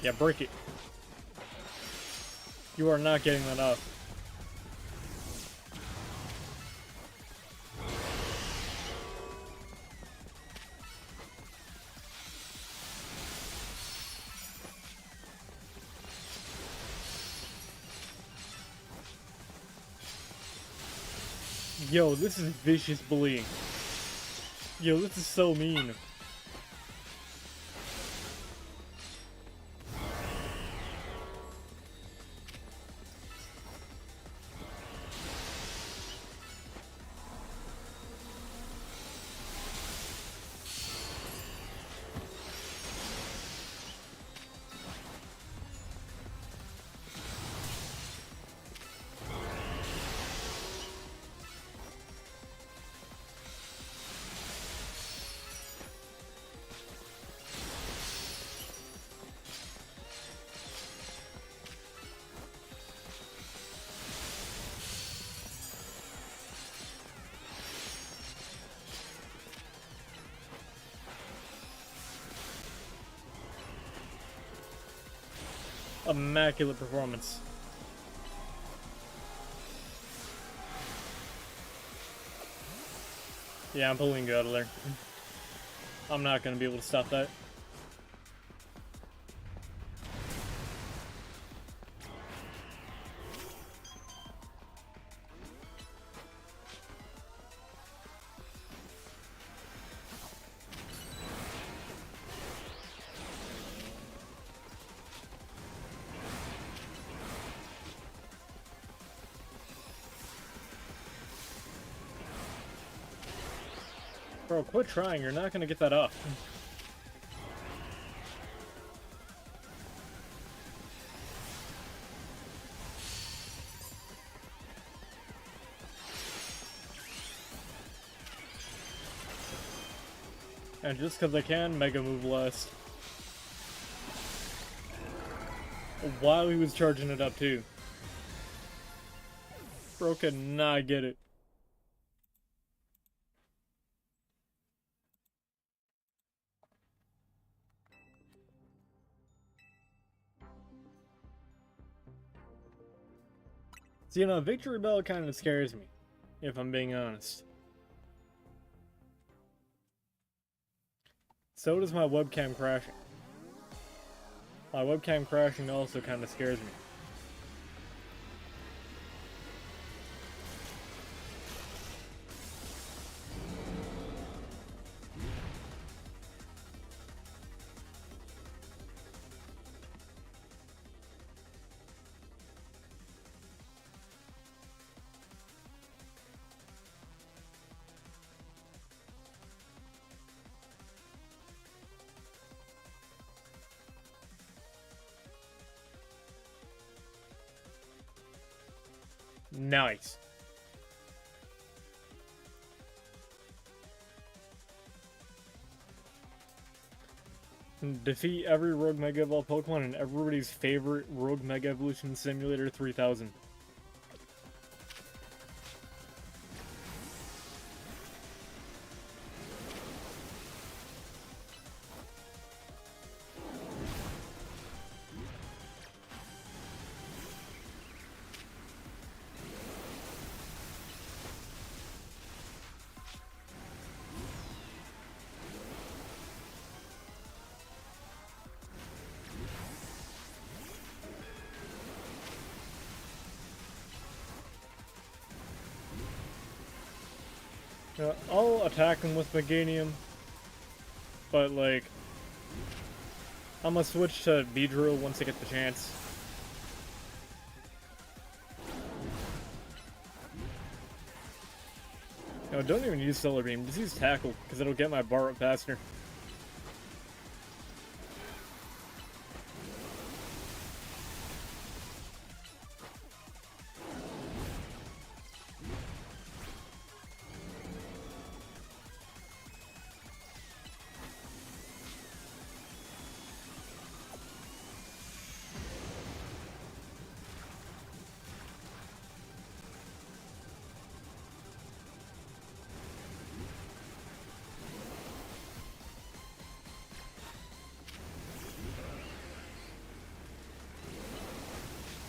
Yeah, break it. You are not getting that up. Yo, this is vicious bullying. Yo, this is so mean. Immaculate performance. Yeah, I'm pulling you out of there. I'm not gonna be able to stop that. Bro, quit trying. You're not gonna get that up. And just because I can, Mega Move less. While he was charging it up too. Bro could not get it. So, you know, Victory Bell kind of scares me, if I'm being honest. So does my webcam crashing. My webcam crashing also kind of scares me. Nice. Defeat every Rogue Mega Evolved Pokemon in everybody's favorite Rogue Mega Evolution Simulator 3000. I'll attack him with Meganium, but like, I'm gonna switch to Beedrill once I get the chance. No, don't even use Solar Beam. Just use Tackle, because it'll get my bar up faster.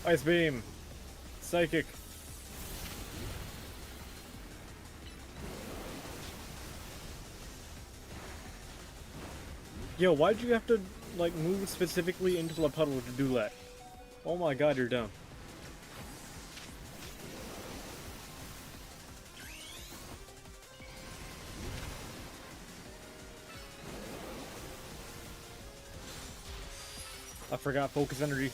Ice Beam. Psychic. Yo, why'd you have to, like, move specifically into the puddle to do that? Oh my god, you're dumb. I forgot focus energy.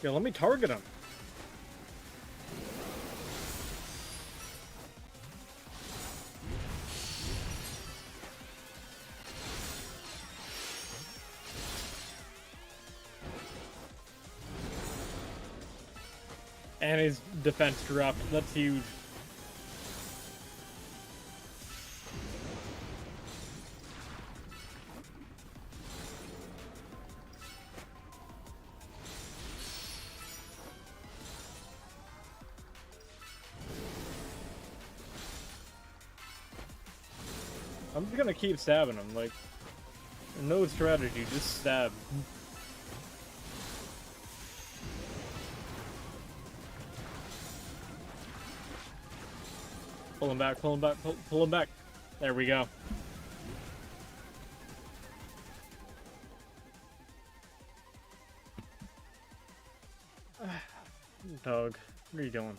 Yo, let me target him. And his defense dropped. That's huge. I'm just gonna keep stabbing him, like, no strategy, just stab. Pull him back, pull him back, pull him back. There we go. Dog, what are you doing?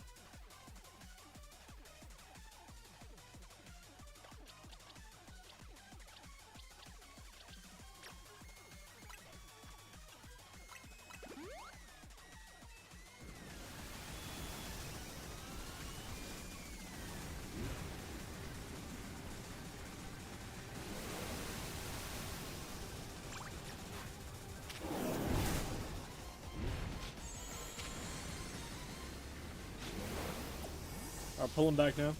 I'll pull him back now.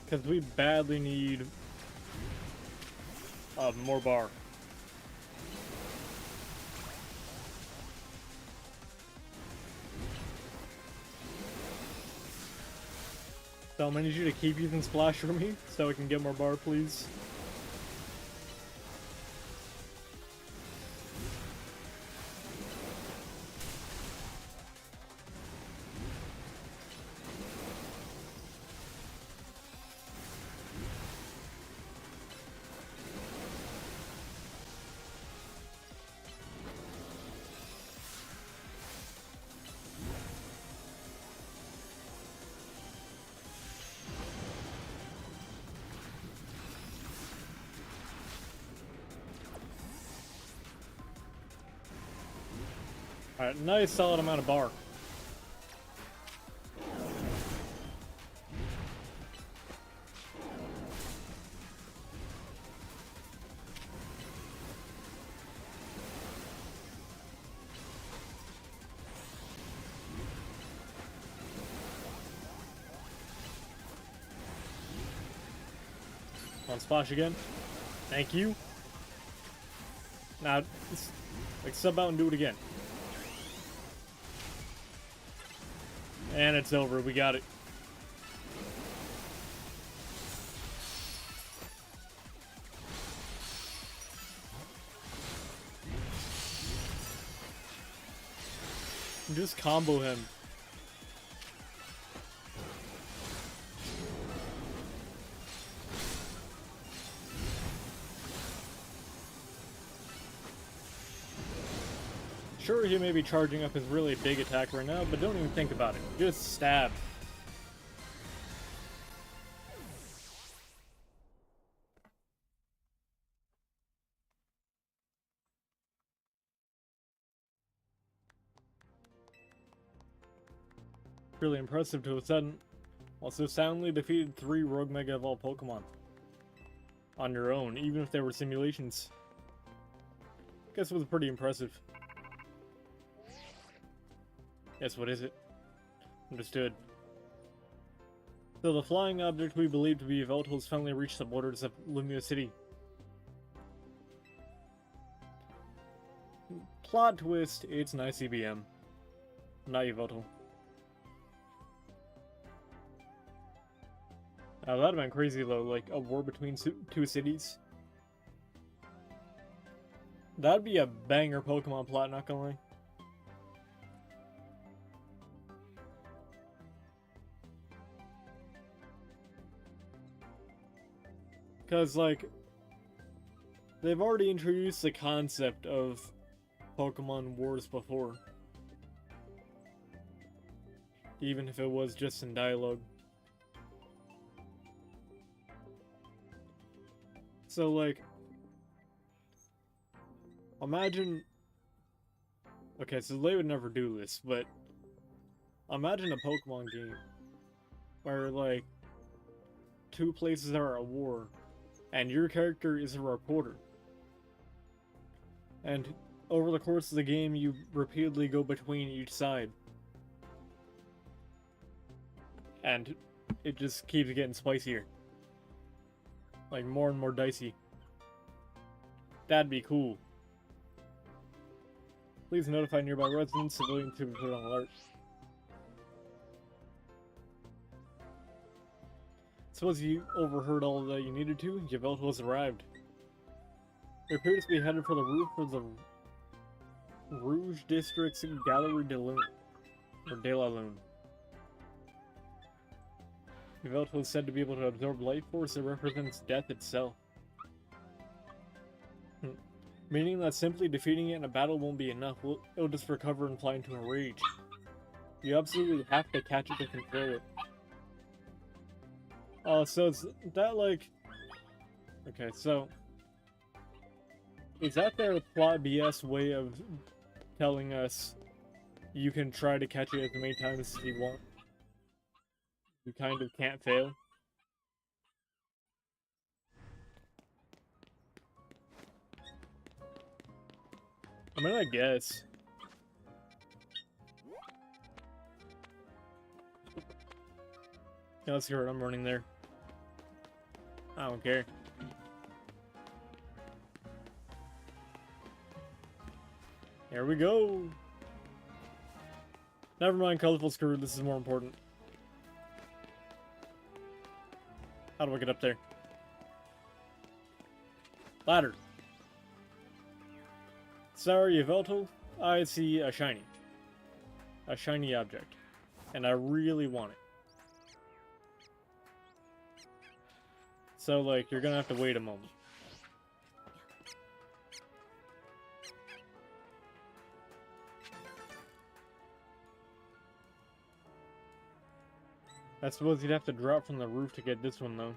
Because we badly need more bar. So I need you to keep using Splash for me so I can get more bar, please. Alright, nice solid amount of bar. On Splash again. Thank you. Now, like, sub out and do it again. And it's over. We got it. Just combo him. Sure, he may be charging up his really big attack right now, but don't even think about it. Just stab. Really impressive to have sudden also soundly defeated 3 Rogue Mega Evolved Pokemon on your own, even if they were simulations. Guess it was pretty impressive. Yes, what is it? Understood. So the flying object we believe to be Yveltal has finally reached the borders of Lumia City. Plot twist, it's an ICBM, not Yveltal. That'd have been crazy though, like a war between 2 cities. That'd be a banger Pokemon plot, not gonna lie. Because, like, they've already introduced the concept of Pokemon Wars before. Even if it was just in dialogue. So, like, imagine... Okay, so they would never do this, but imagine a Pokemon game where, like, 2 places are at war, and your character is a reporter. And over the course of the game, you repeatedly go between each side. And it just keeps getting spicier. Like, more and more dicey. That'd be cool. Please notify nearby residents, civilians to be put on alert. Suppose you overheard all that you needed to, Yveltal has arrived. It appears to be headed for the roof of the Rouge District's Gallery de Lune, or de la Lune. Yveltal is said to be able to absorb life force that represents death itself. Meaning that simply defeating it in a battle won't be enough, it'll just recover and fly into a rage. You absolutely have to catch it to control it. Oh, so it's that like... Okay, so... Is that their plot BS way of telling us you can try to catch it as many times as you want? You kind of can't fail? I mean, I guess. Yeah, let's see what I'm running there. I don't care. Here we go! Never mind, colorful screw, this is more important. How do I get up there? Ladder. Sorry, Yveltal. I see a shiny. A shiny object. And I really want it. So, like, you're gonna have to wait a moment. I suppose you'd have to drop from the roof to get this one, though.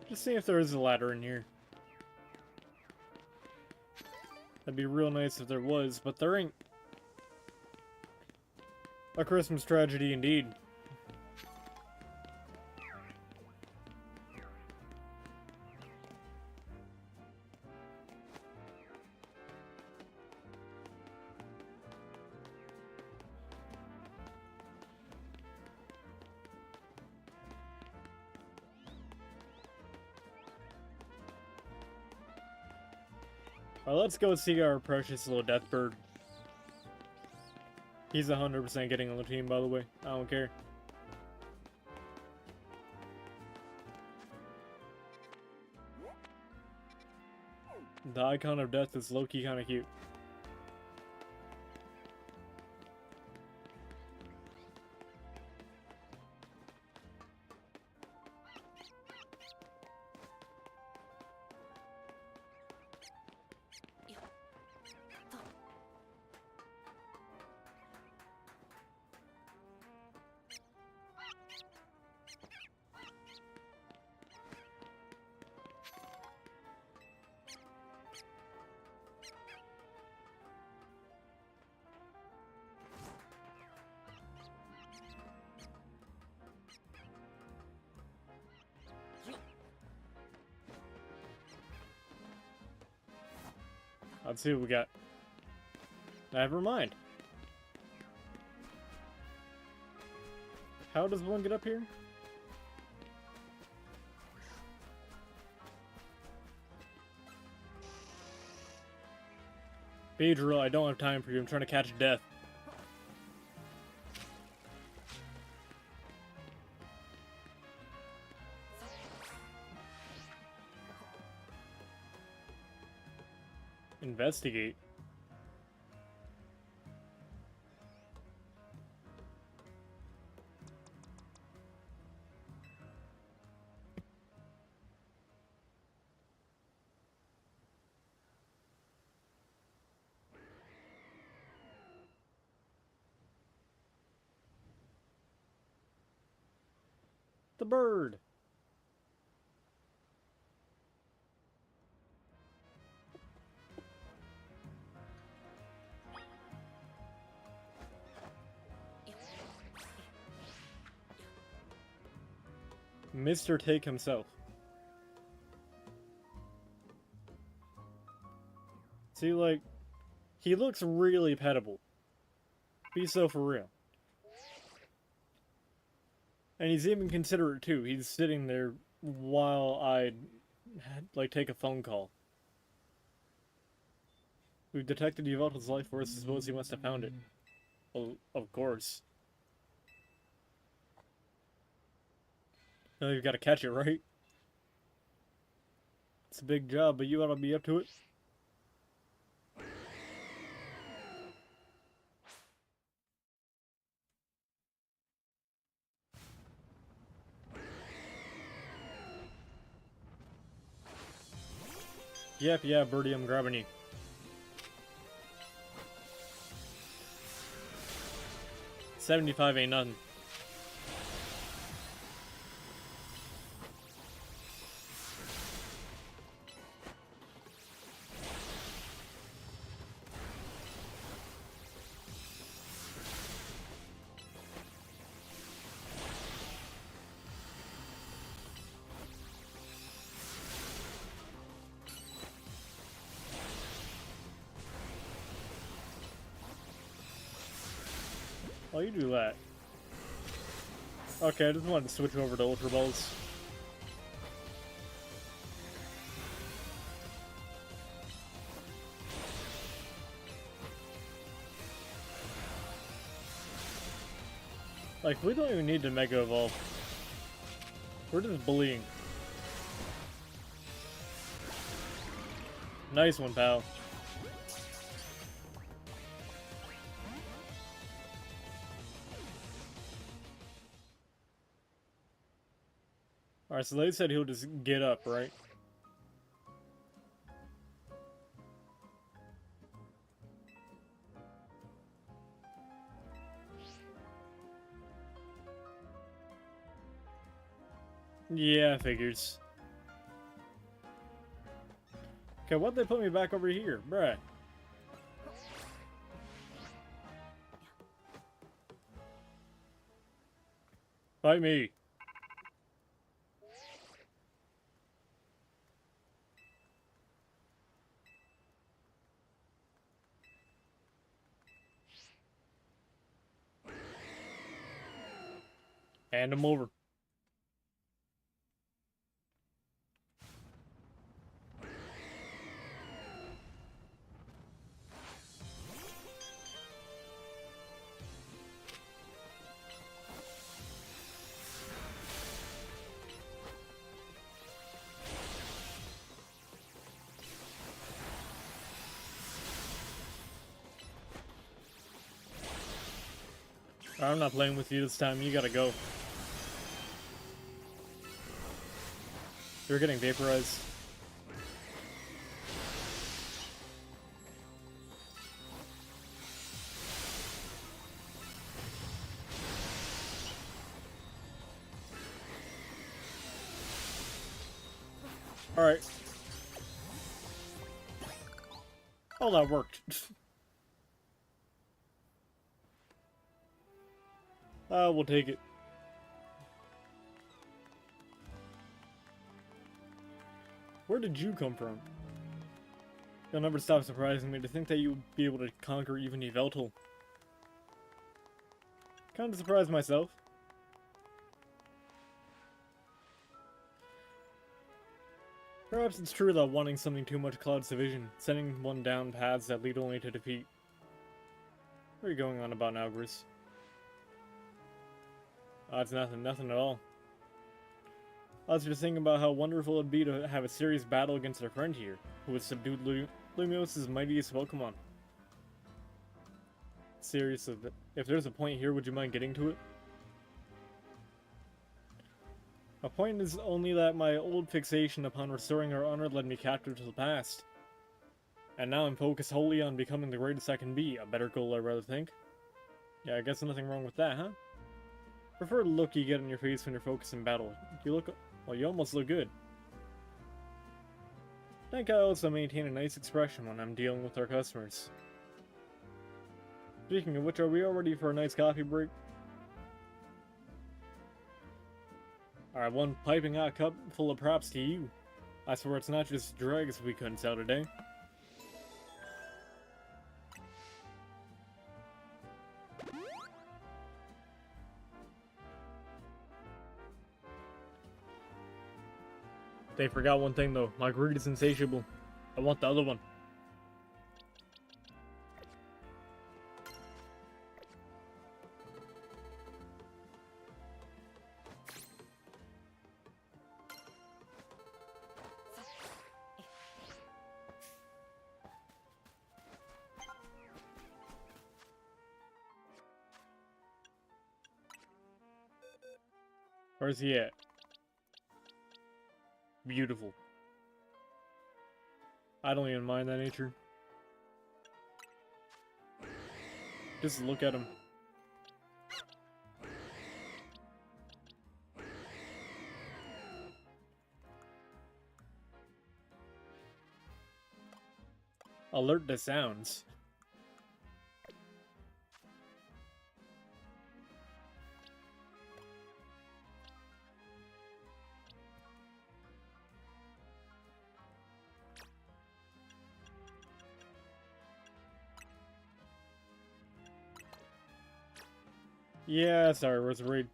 Just see if there is a ladder in here. That'd be real nice if there was, but there ain't. A Christmas tragedy indeed. Well, let's go see our precious little death bird. He's 100% getting on the team, by the way. I don't care. The icon of death is low-key kind of cute. Let's see what we got. Never mind. How does one get up here? Phaedra, I don't have time for you. I'm trying to catch death. Investigate. The bird. Mr. Take himself. See, like, he looks really pettable. Be so for real. And he's even considerate too. He's sitting there while I, like, take a phone call. We've detected Yveltal's life force. I suppose he must have found it. Well, of course. Now you've got to catch it, right? It's a big job, but you ought to be up to it. Yep, yeah, birdie, I'm grabbing you. $75 ain't nothing. Oh, you do that. Okay, I just wanted to switch over to Ultra Balls. Like, we don't even need to Mega Evolve. We're just bullying. Nice one, pal. Alright, so they said he'll just get up, right? Yeah, figures. Okay, why'd they put me back over here? Bruh. Fight me. Hand him over. I'm not playing with you this time. You gotta go. You're getting vaporized. Alright. Oh, that worked. We'll take it. Where did you come from? You'll never stop surprising me. To think that you'd be able to conquer even Yveltal. Kinda surprised myself. Perhaps it's true that wanting something too much clouds division, sending one down paths that lead only to defeat. What are you going on about now, Gris? It's nothing at all. I was just thinking about how wonderful it'd be to have a serious battle against our friend here, who has subdued Lumios' mightiest Pokemon. Seriously, if there's a point here, would you mind getting to it? My point is only that my old fixation upon restoring our honor led me captive to the past. And now I'm focused wholly on becoming the greatest I can be. A better goal, I'd rather think. Yeah, I guess nothing wrong with that, huh? Prefer the look you get on your face when you're focused in battle. Well, you almost look good. I think I also maintain a nice expression when I'm dealing with our customers. Speaking of which, are we all ready for a nice coffee break? Alright, one piping hot cup full of props to you. I swear it's not just dregs we couldn't sell today. They forgot one thing though. My greed is insatiable. I want the other one. Where's he at? Beautiful. I don't even mind that nature. Just look at him. Alert to sounds. Yeah, sorry, where's the raid?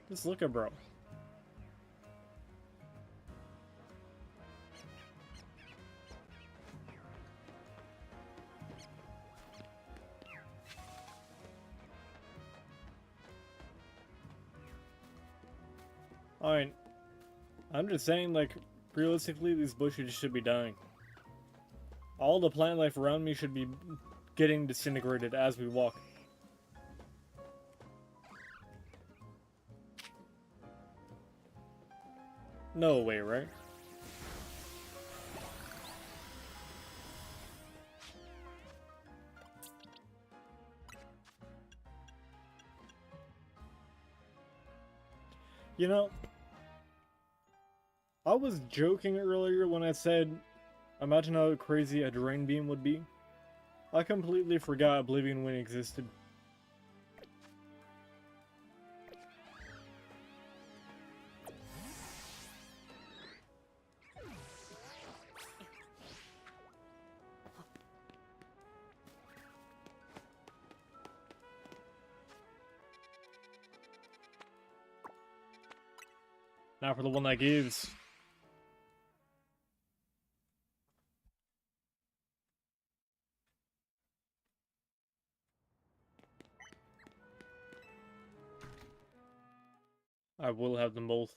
Just look at bro. Alright. I'm just saying, like, realistically, these bushes should be dying. All the plant life around me should be getting disintegrated as we walk. No way, right? You know, I was joking earlier when I said, imagine how crazy a drain beam would be. I completely forgot Oblivion Wind existed. Now for the one that gives. I will have them both.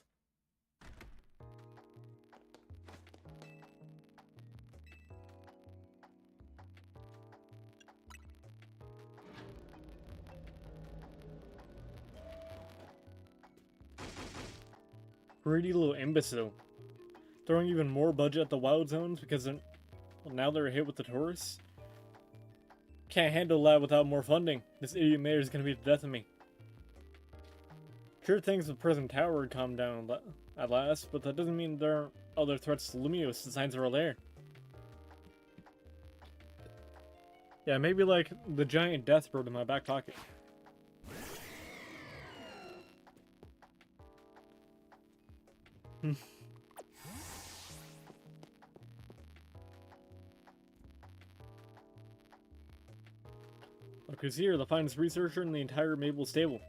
Greedy little imbecile. Throwing even more budget at the wild zones because well, now they're hit with the tourists? Can't handle that without more funding. This idiot mayor is gonna be the death of me. Sure, things with Prism Tower would calm down at last, but that doesn't mean there aren't other threats to Lumios, the signs are all there. Yeah, maybe like the giant death bird in my back pocket. Look who's here, the finest researcher in the entire Mabel stable.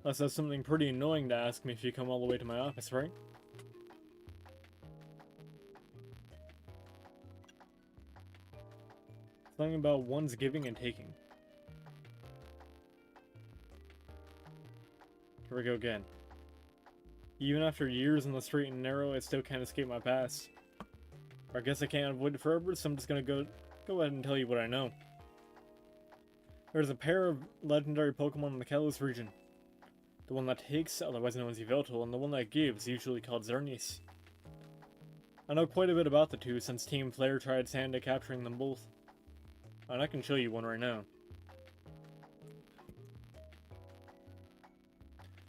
Unless that's something pretty annoying to ask me if you come all the way to my office, right? Something about one's giving and taking. Here we go again. Even after years in the straight and narrow, I still can't escape my past. Or I guess I can't avoid it forever, so I'm just gonna go ahead and tell you what I know. There's a pair of legendary Pokemon in the Kalos region. The one that takes, otherwise known as Yveltal, and the one that gives, usually called Xerneas. I know quite a bit about the two, since Team Flare tried its hand at capturing them both. And I can show you one right now.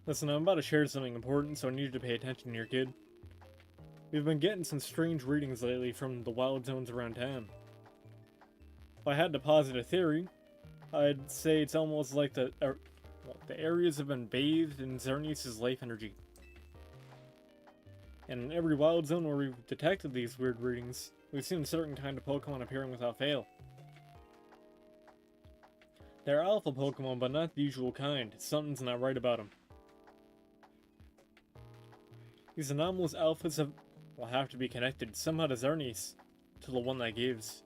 Listen, I'm about to share something important, so I need you to pay attention here, kid. We've been getting some strange readings lately from the wild zones around town. If I had to posit a theory, I'd say it's almost like the areas have been bathed in Xerneas' life energy. And in every wild zone where we've detected these weird readings, we've seen a certain kind of Pokemon appearing without fail. They're alpha Pokemon, but not the usual kind. Something's not right about them. These anomalous alphas will have to be connected somehow to Xerneas, to the one that gives.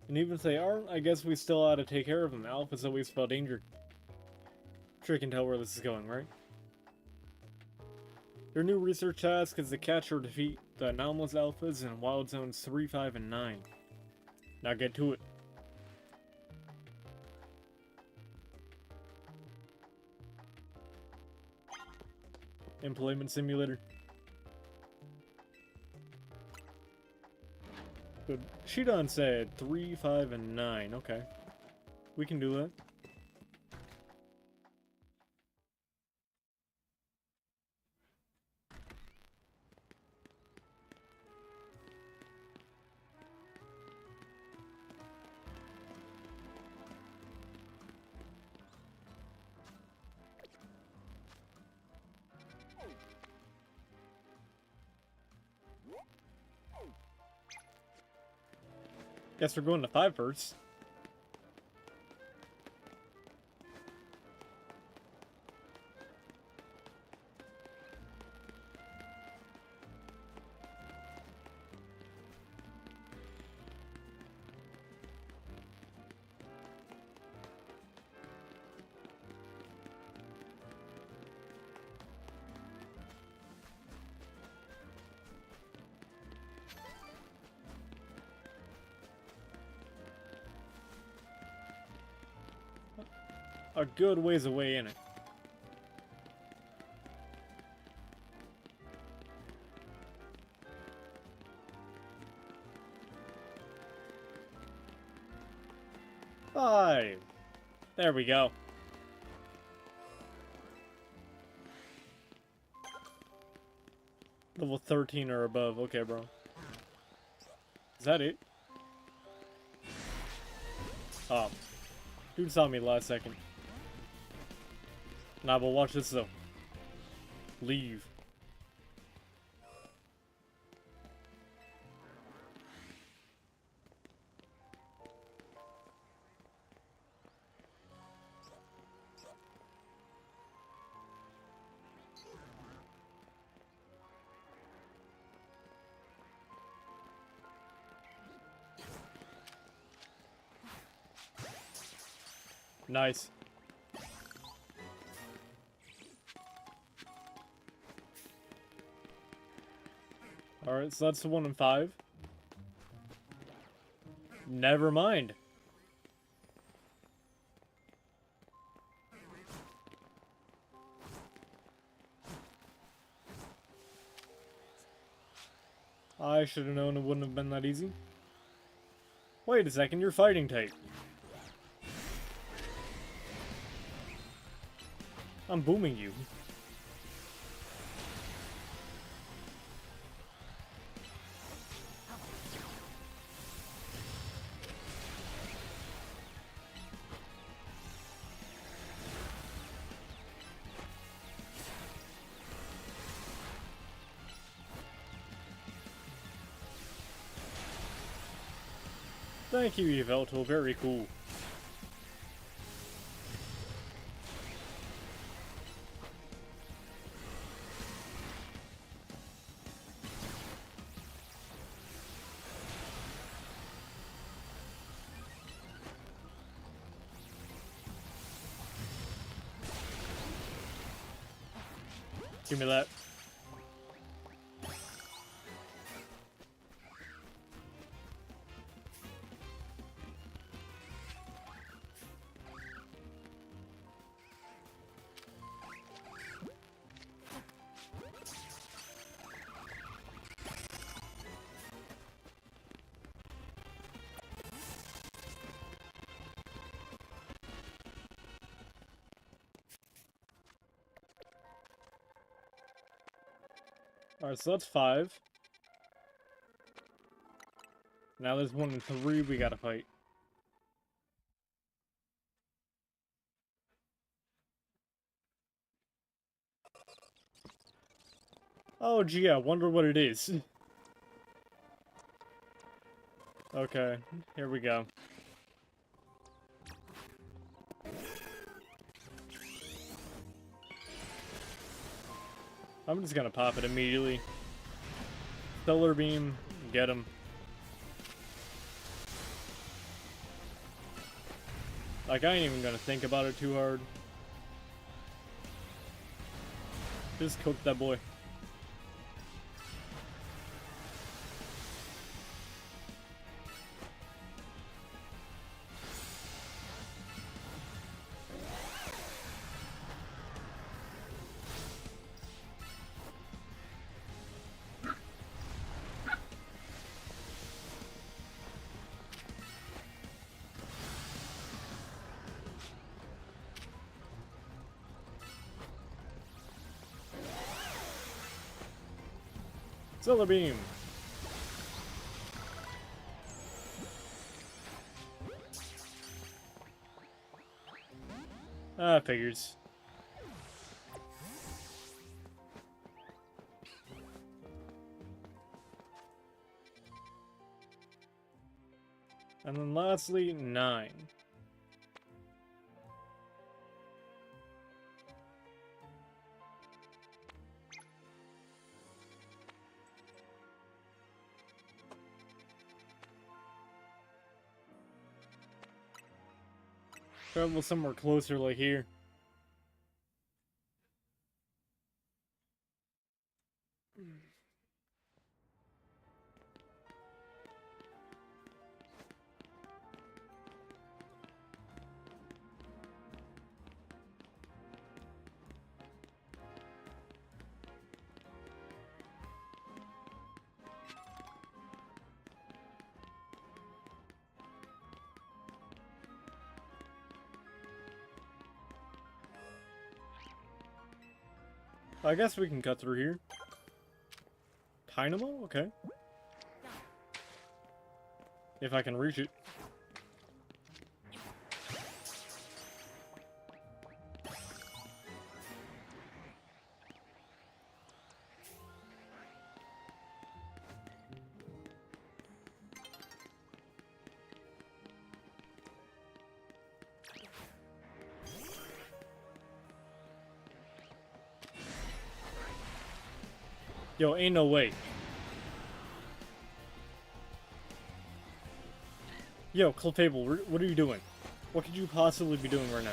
And even if they aren't, I guess we still ought to take care of them. Alphas always spell danger. I'm sure you can tell where this is going, right? Your new research task is to catch or defeat the anomalous alphas in Wild Zones 3, 5, and 9. Now get to it. Employment simulator. Good. Shidan said 3, 5, and 9. Okay. We can do that. Guess we're going to 5 first. A good ways away in it. Five. There we go. Level 13 or above. Okay, bro. Is that it? Oh. Dude saw me last second. Nah, but watch this though. Leave. Nice. Alright, so that's the 1 and 5. Never mind. I should have known it wouldn't have been that easy. Wait a second, you're fighting type. I'm booming you. Thank you, Yveltal. Very cool. Give me that. Alright, so that's 5. Now there's 1 and 3 we gotta fight. Oh gee, I wonder what it is. Okay, here we go. I'm just gonna pop it immediately. Stellar Beam, get him. Like, I ain't even gonna think about it too hard. Just cook that boy. Stellar Beam! Ah, figures. And then lastly, 9. Travel somewhere closer, like here. I guess we can cut through here. Dynamo? Okay. If I can reach it. Yo, ain't no way. Yo, Clefable, what are you doing? What could you possibly be doing right now?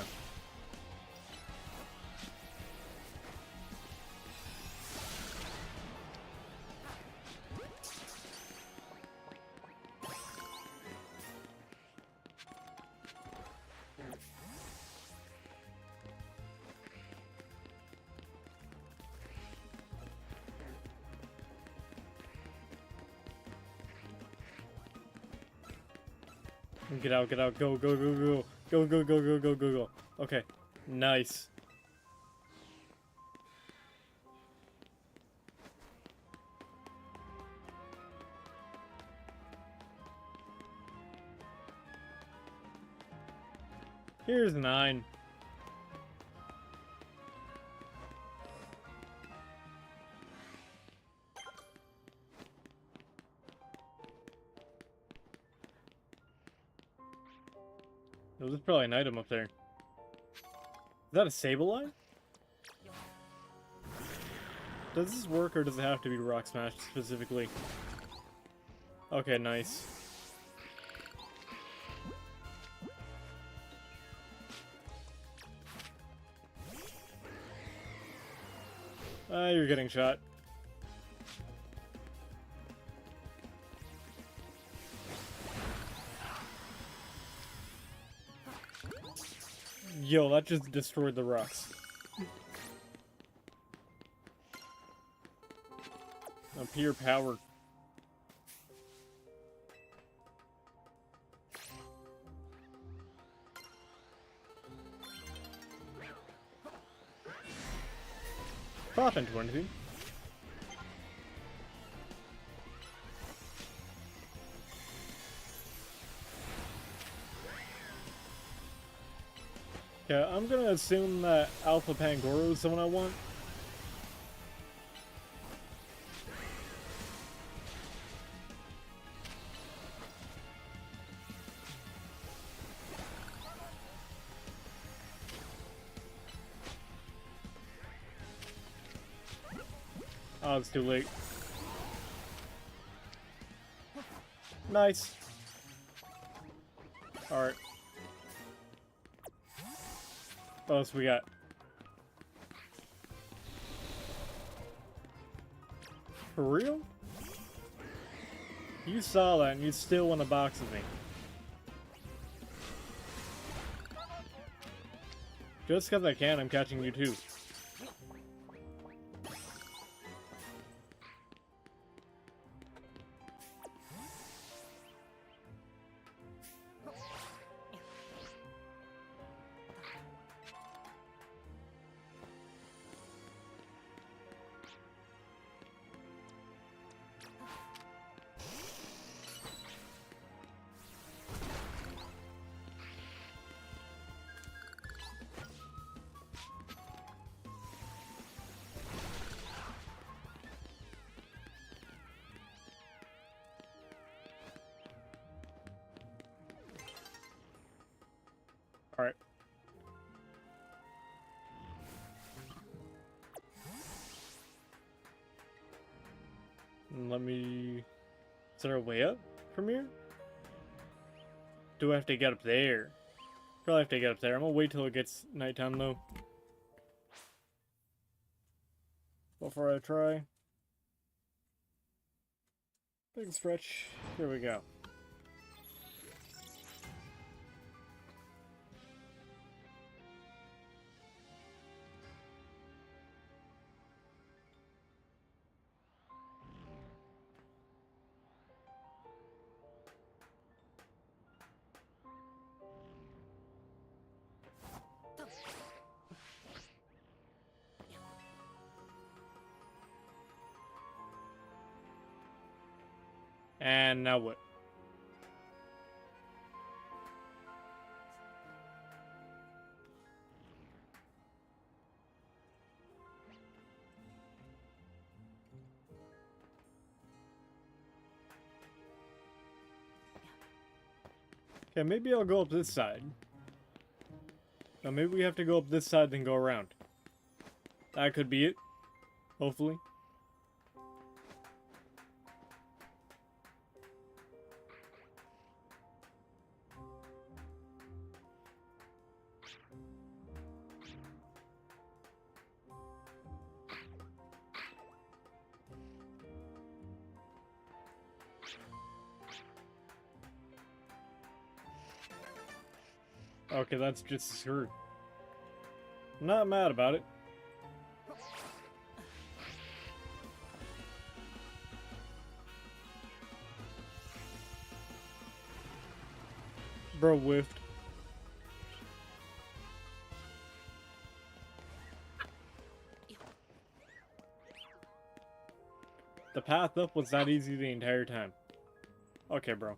Get out, go, go, go, go. Go, go, go, go, go, go, go. Okay. Nice. Here's 9. Oh, there's probably an item up there. Is that a Sableye? Does this work, or does it have to be Rock Smash specifically? Okay, nice. You're getting shot. Yo, that just destroyed the rocks. A pure power. Pop into anything. Yeah, I'm gonna assume that Alpha Pangoro is the one I want. Oh, it's too late. Nice. Alright. What else we got? For real? You saw that and you still want a box of me. Just because I can, I'm catching you too. Alright. Let me... Is there a way up from here? Do I have to get up there? Probably have to get up there. I'm gonna wait till it gets nighttime though. Before I try. Big stretch. Here we go. And now what? Okay, maybe I'll go up this side. Now maybe we have to go up this side then go around. That could be it. Hopefully. Okay, that's just screwed. I'm not mad about it. Bro whiffed. The path up was that easy the entire time. Okay, bro.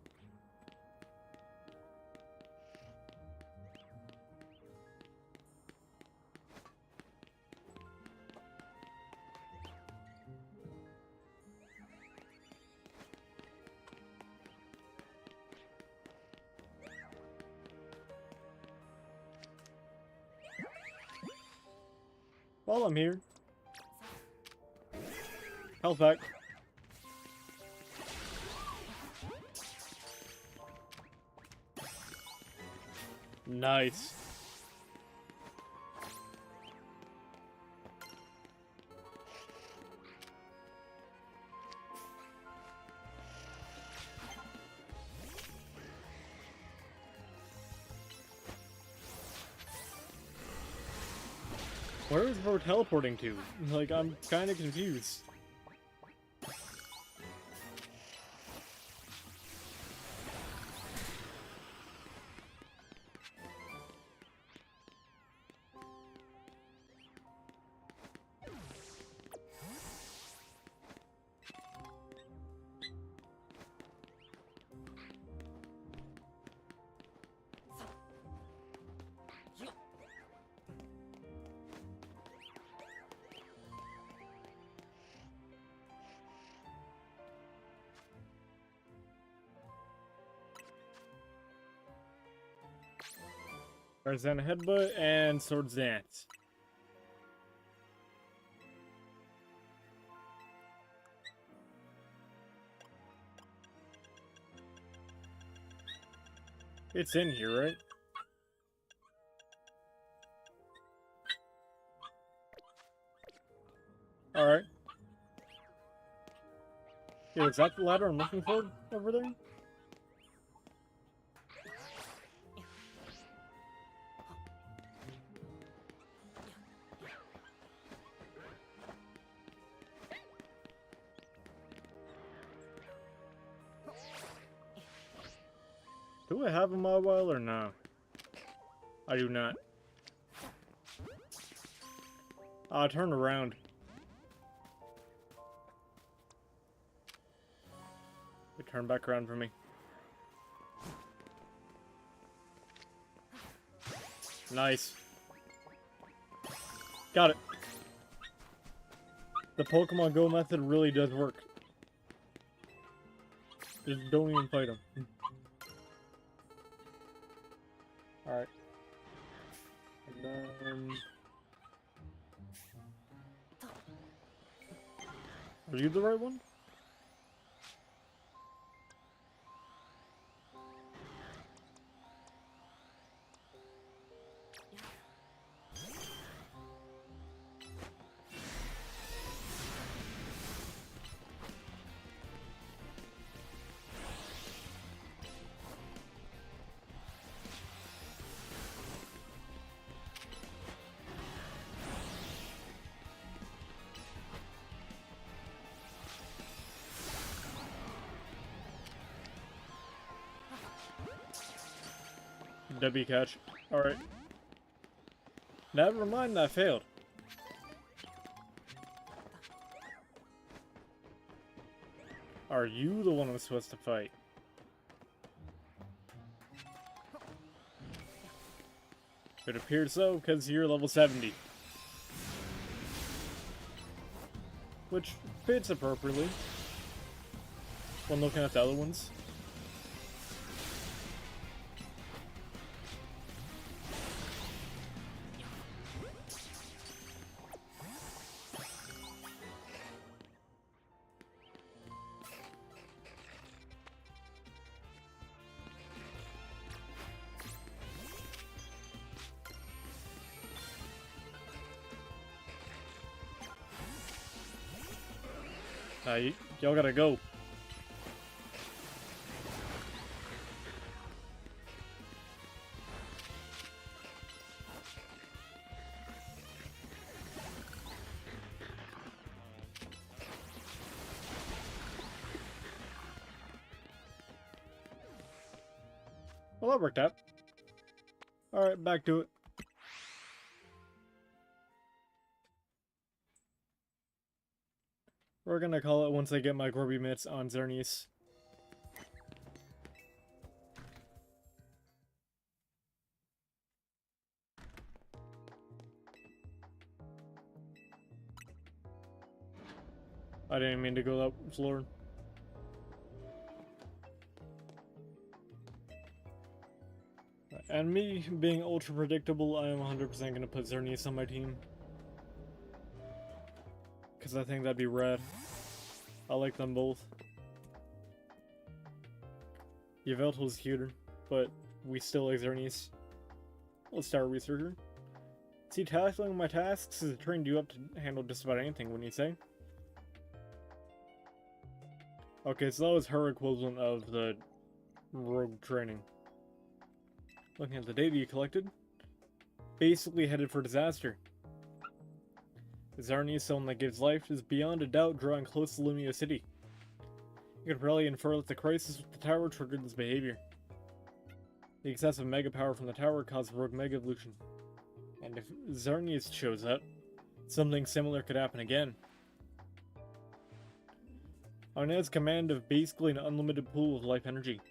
While I'm here. Health back. Nice. Where is bro teleporting to? Like, I'm kind of confused. Tarzan Headbutt and Swords Dance. It's in here, right? Alright. Yeah, is that the ladder I'm looking for over there? Do I have a mobile or no? I do not. Turn around. Turn back around for me. Nice. Got it. The Pokemon Go method really does work. Just don't even fight them. Alright. And then... Are you the right one? W catch. Alright. Never mind, that failed. Are you the one I'm supposed to fight? It appears so, because you're level 70. Which fits appropriately when looking at the other ones. Y'all gotta go. Well, that worked out. Alright, back to it. We're gonna call it once I get my Corby mitts on Xerneas. I didn't mean to go that floor. And me being ultra predictable, I am 100% gonna put Xerneas on my team. because I think that'd be rad. I like them both. Yveltal's cuter, but we still like Xerneas. Let's start Researcher. See, tackling my tasks has trained you up to handle just about anything, wouldn't you say? Okay, so that was her equivalent of the rogue training. Looking at the data you collected, basically headed for disaster. Xerneas, someone that gives life, is beyond a doubt drawing close to Lumia City. You can probably infer that the crisis with the tower triggered this behavior. The excessive mega power from the tower caused rogue mega evolution. And if Xerneas shows up, something similar could happen again. Arne has command of basically an unlimited pool of life energy.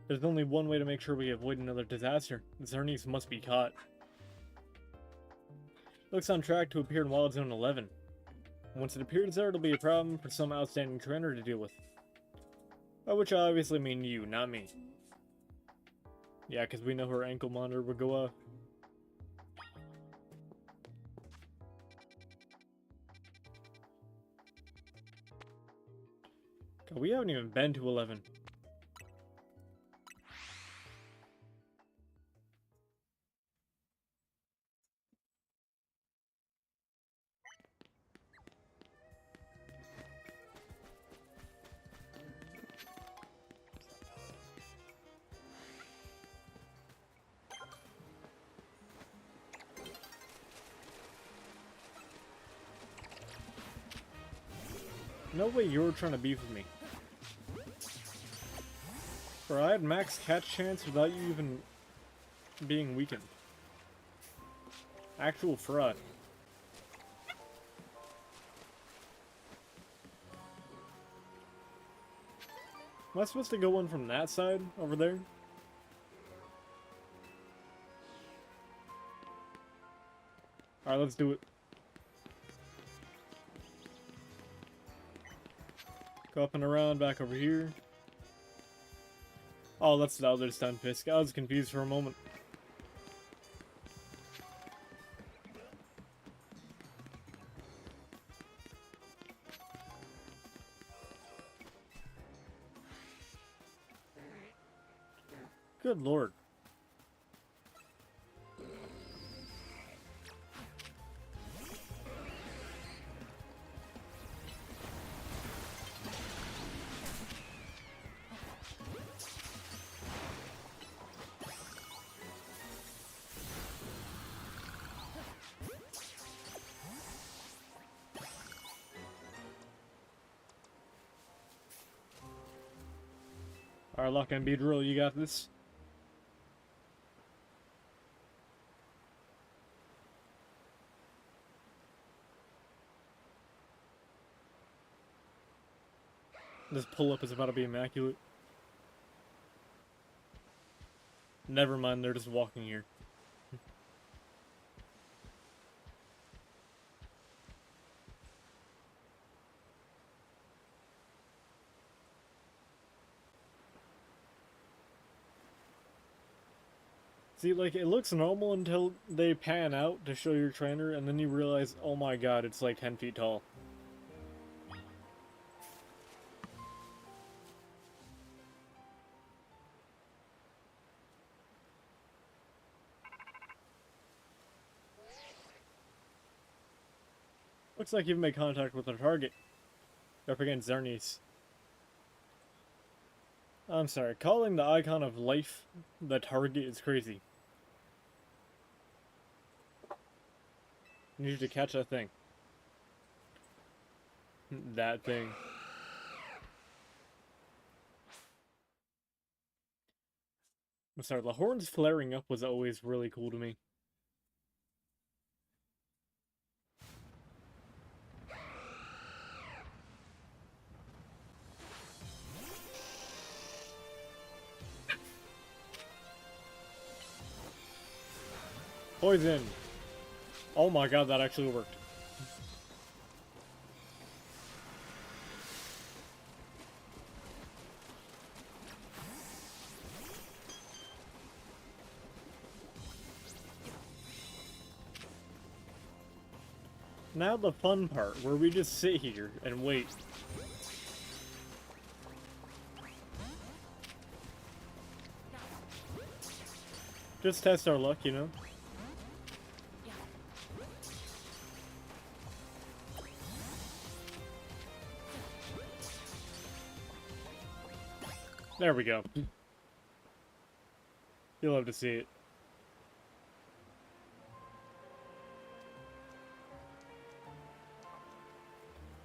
There's only one way to make sure we avoid another disaster. Xerneas must be caught. Looks on track to appear in Wild Zone 11. Once it appears there, it'll be a problem for some outstanding trainer to deal with. By which I obviously mean you, not me. Yeah, because we know her ankle monitor would go off. God, we haven't even been to 11. No way you were trying to beef with me. Bro, I had max catch chance without you even being weakened. Actual fraud. Am I supposed to go in from that side over there? Alright, let's do it. Go up and around, back over here. Oh, that's the other stun pisk. I was confused for a moment. Good lord. Alright, lock and be drill, you got this. This pull-up is about to be immaculate. Never mind, they're just walking here. See, like, it looks normal until they pan out to show your trainer, and then you realize, oh my god, it's like 10 feet tall. Looks like you've made contact with our target. Up against Xerneas. I'm sorry, calling the icon of life the target is crazy. I need you to catch that thing. That thing. I'm sorry, the horns flaring up was always really cool to me. Poison! Oh my god, that actually worked. Now the fun part, where we just sit here and wait. Just test our luck, you know? There we go. You'll love to see it.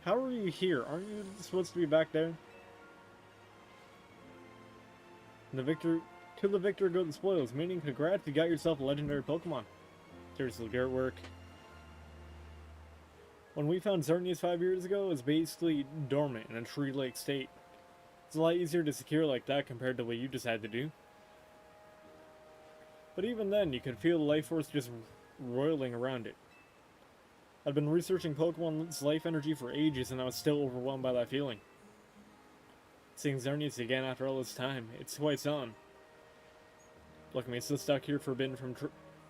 How are you here? Aren't you supposed to be back there? To the victor go the spoils, meaning congrats, you got yourself a legendary Pokemon. Seriously, great work. When we found Xerneas 5 years ago, it was basically dormant in a tree-like state. It's a lot easier to secure like that compared to what you just had to do. But even then, you could feel the life force just roiling around it. I'd been researching Pokemon's life energy for ages, and I was still overwhelmed by that feeling. Seeing Xerneas again after all this time, it's quite something. Look at me, still stuck here forbidden from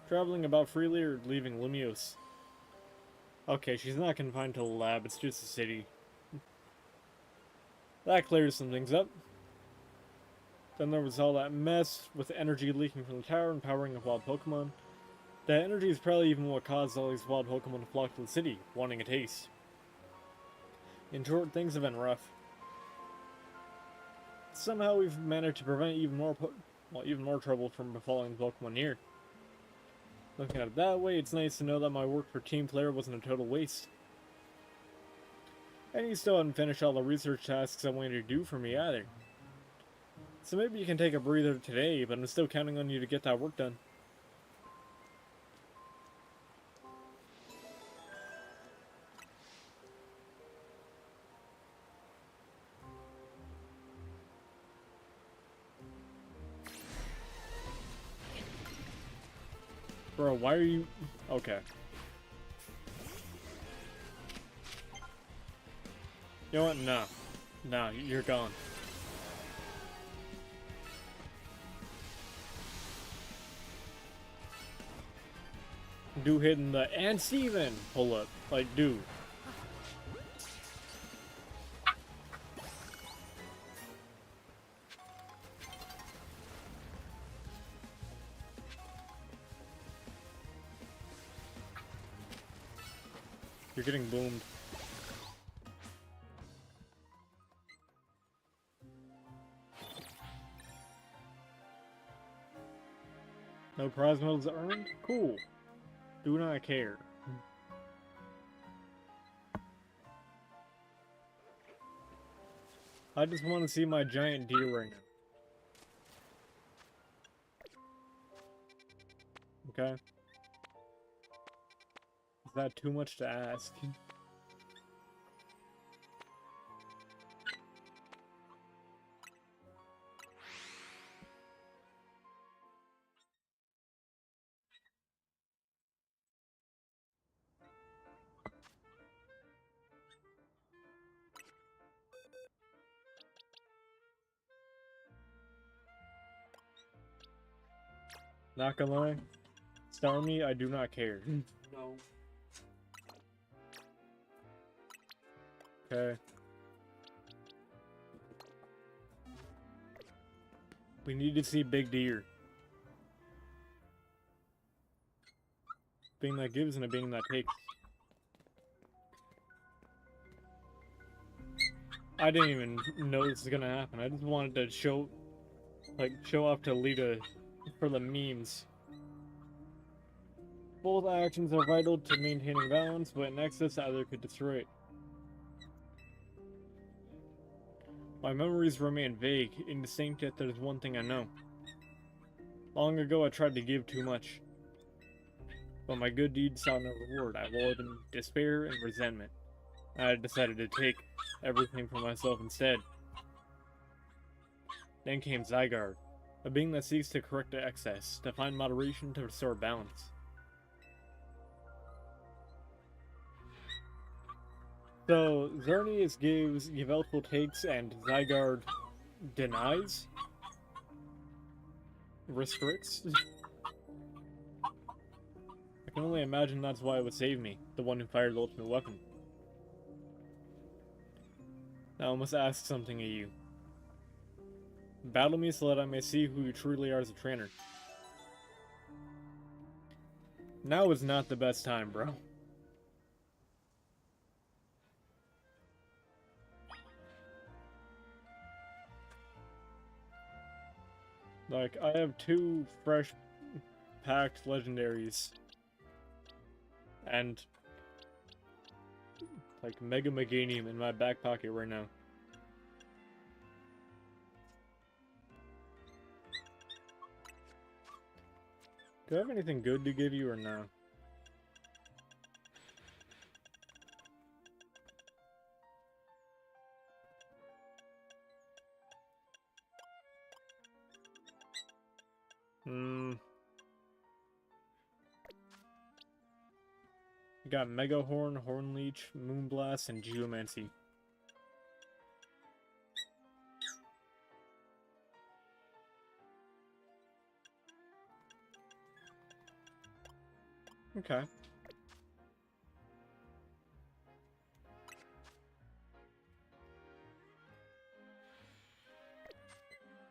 traveling about freely or leaving Lumiose. Okay, she's not confined to the lab, it's just a city. That clears some things up. Then there was all that mess with energy leaking from the tower and powering of wild Pokemon. That energy is probably even what caused all these wild Pokemon to flock to the city, wanting a taste. In short, things have been rough. Somehow we've managed to prevent even more trouble from befalling the Pokemon here. Looking at it that way, it's nice to know that my work for Team Player wasn't a total waste. And you still haven't finished all the research tasks I wanted you to do for me either. So maybe you can take a breather today, but I'm still counting on you to get that work done. Bro, why are you... Okay. You know what? No. No, you're gone. Do hitting the... And Steven! Pull up. Like, dude. You're getting boomed. No prize medals earned? Cool. Do not care. I just want to see my giant deer right now. Okay. Is that too much to ask? Not gonna lie. Starmie, I do not care. No. Okay. We need to see Big Deer. Being that gives and a being that takes. I didn't even know this was gonna happen. I just wanted to show off to Lita for the memes. Both actions are vital to maintaining balance, but in excess either could destroy it. My memories remain vague, indistinct, yet there's one thing I know. Long ago I tried to give too much. But my good deeds saw no reward. I wallowed in despair and resentment. I decided to take everything for myself instead. Then came Zygarde, a being that seeks to correct the excess, to find moderation to restore balance. So, Xerneas gives, Yveltal takes, and Zygarde denies? Restricts? can only imagine that's why it would save me, the one who fired the ultimate weapon. Now I must ask something of you. Battle me so that I may see who you truly are as a trainer. Now is not the best time, bro. Like, I have 2 fresh packed legendaries. And like Mega Meganium in my back pocket right now. Do I have anything good to give you or no? We got Mega Horn, Hornleech, Moonblast, and Geomancy. Okay.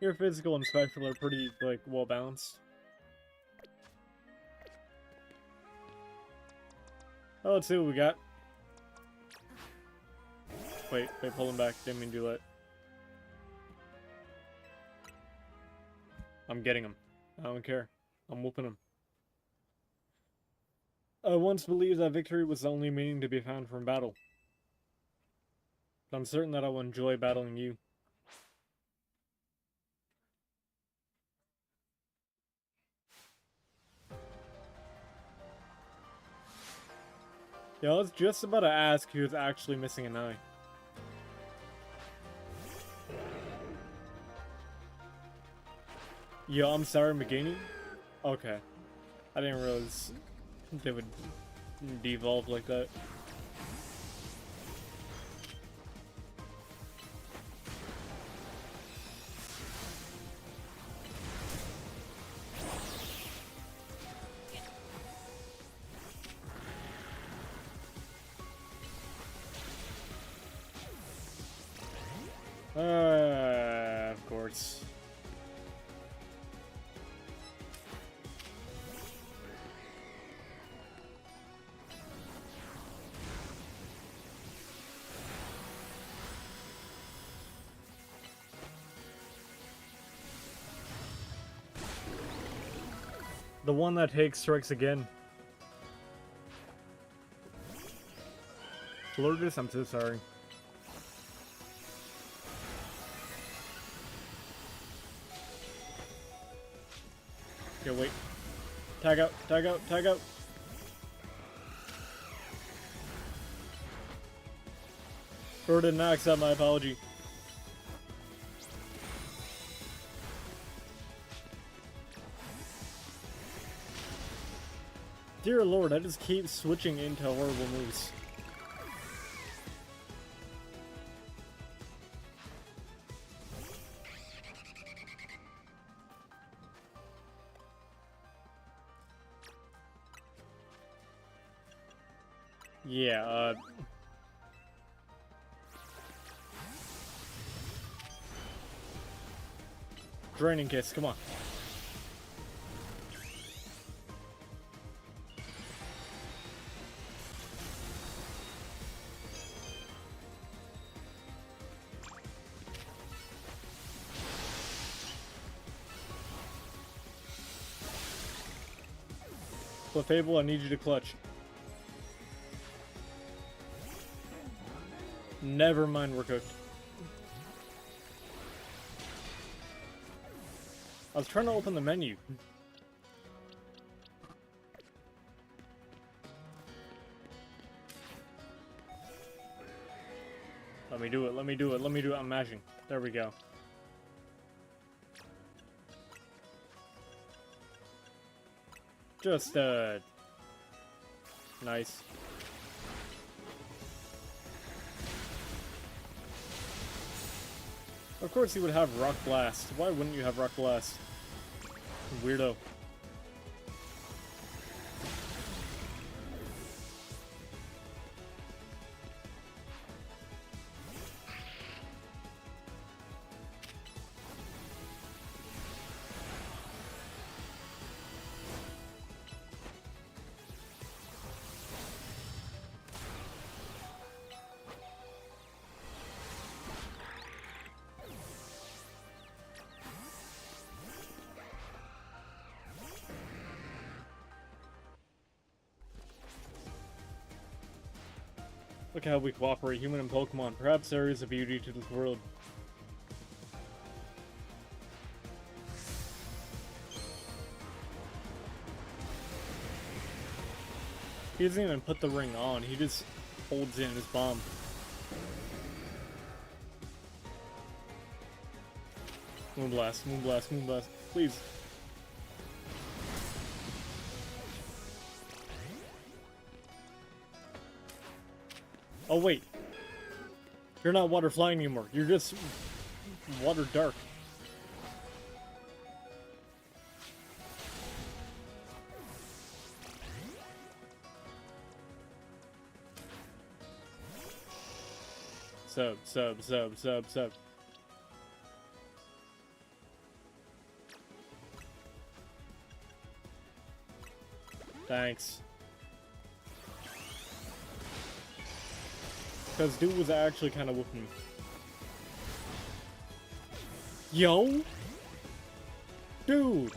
Your physical and special are pretty, like, well balanced. Oh, let's see what we got. Wait, pull him back. Didn't mean to do that. I'm getting him. I don't care. I'm whooping him. I once believed that victory was the only meaning to be found from battle. But I'm certain that I will enjoy battling you. Yeah, I was just about to ask who's actually missing an eye. Yo, I'm sorry, Meganium? Okay. I didn't realize they would devolve like that. Of course. The one that takes strikes again. Lourdes, I'm so sorry. Okay, wait. Tag out, tag out, tag out. Or did not accept my apology. Dear Lord, I just keep switching into horrible moves. Yeah, Draining Kiss, come on. Fable, I need you to clutch. Never mind, we're cooked. I was trying to open the menu. Let me do it, let me do it, let me do it. I'm mashing. There we go. Just, nice. Of course he would have Rock Blast. Why wouldn't you have Rock Blast? Weirdo. Look how we cooperate, human and Pokemon. Perhaps there is a beauty to this world. He doesn't even put the ring on, he just holds in his bomb. Moonblast, Moonblast, Moonblast, please. Oh wait. You're not water flying anymore, you're just water dark. Sub. Thanks. Because dude was actually kind of whooping me. Yo? Dude!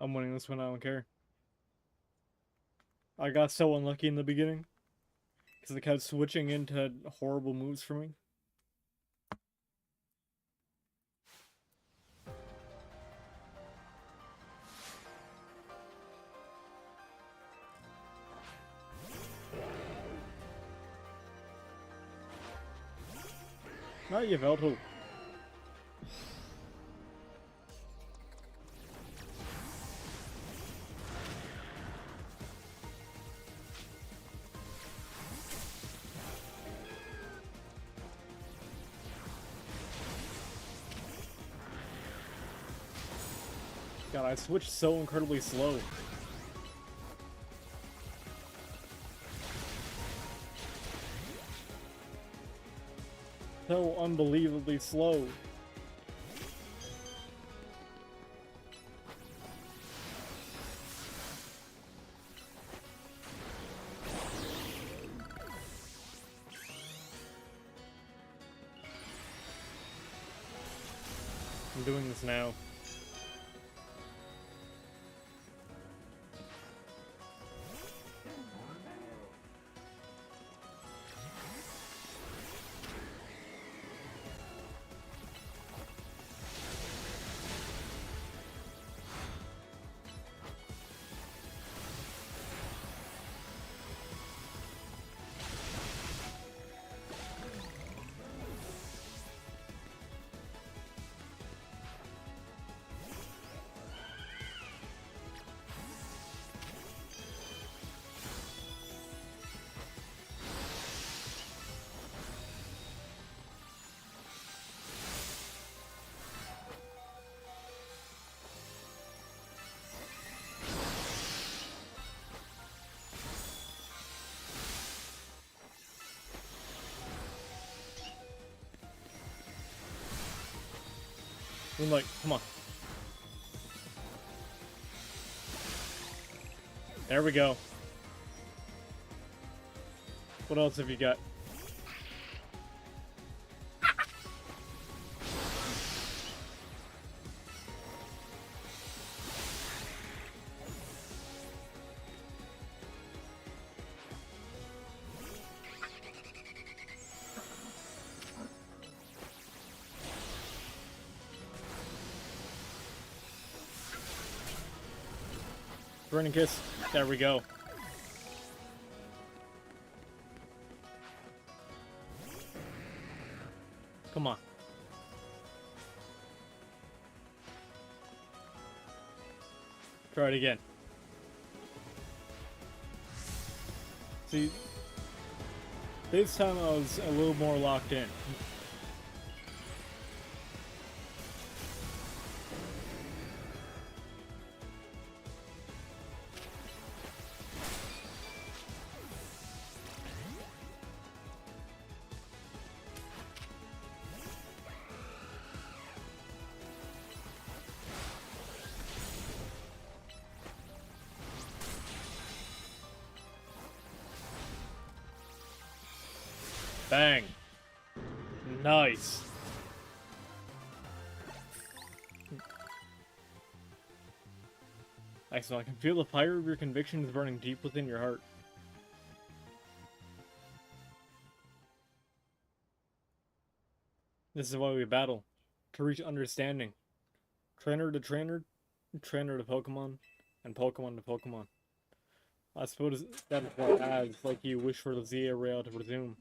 I'm winning this one, I don't care. I got so unlucky in the beginning. Because it kept switching into horrible moves for me. Not Yveltal. God, I switched so incredibly slow. So unbelievably slow. I'm doing this now. Moonlight, come on. There we go. What else have you got? Burning Kiss. There we go. Come on. Try it again. This time I was a little more locked in. Bang. Nice. Excellent. I can feel the fire of your convictions burning deep within your heart. This is why we battle. To reach understanding. Trainer to trainer, trainer to Pokemon, and Pokemon to Pokemon. I suppose that is what adds, like you wish for the Zia Rail to resume.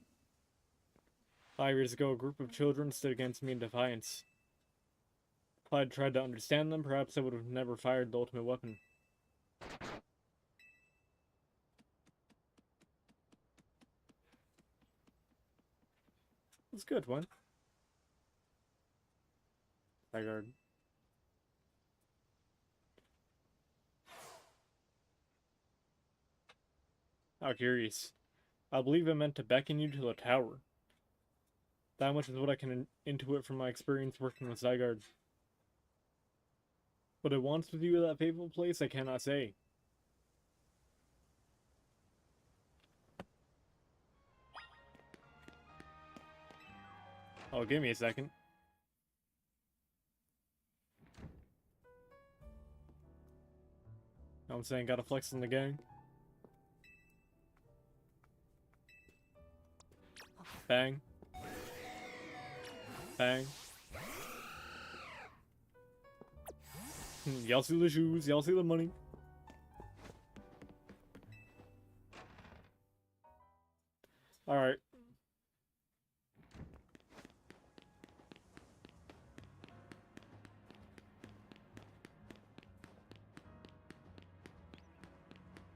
5 years ago, a group of children stood against me in defiance. If I had tried to understand them, perhaps I would have never fired the ultimate weapon. That's good, one. Zygarde. How curious. I believe it meant to beckon you to the tower. That much is what I can intuit from my experience working with Zygarde. What it wants with you at that fateful place, I cannot say. Oh, give me a second. Know what I'm saying? Gotta flex in the gang. Bang. Bang. Y'all see the shoes, y'all see the money. Alright.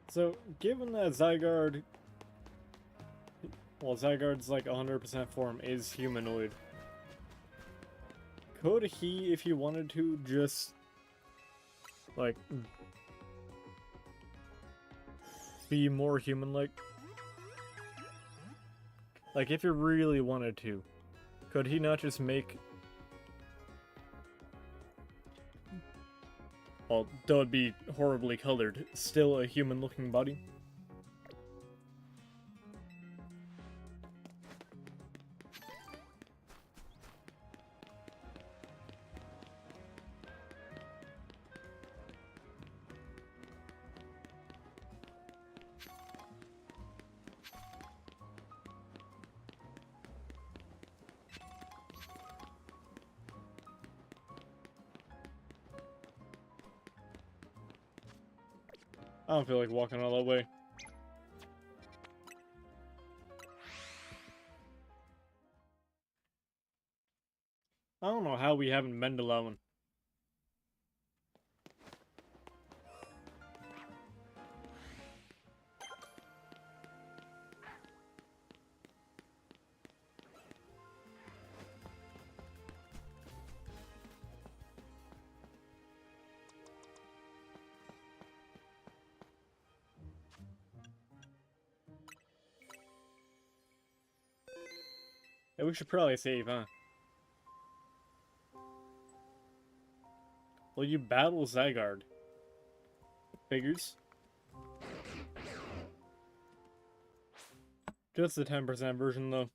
So, given that Zygarde... Well, Zygarde's like 100% form is humanoid. Could he, if he wanted to, just... like... be more human-like? Like, if he really wanted to, could he not just make... Well, that would be horribly colored. Still a human-looking body. I don't feel like walking all that way. I don't know how we haven't been to Lowen. Yeah, we should probably save, huh? Well, you battle Zygarde. Figures. Just the 10% version, though.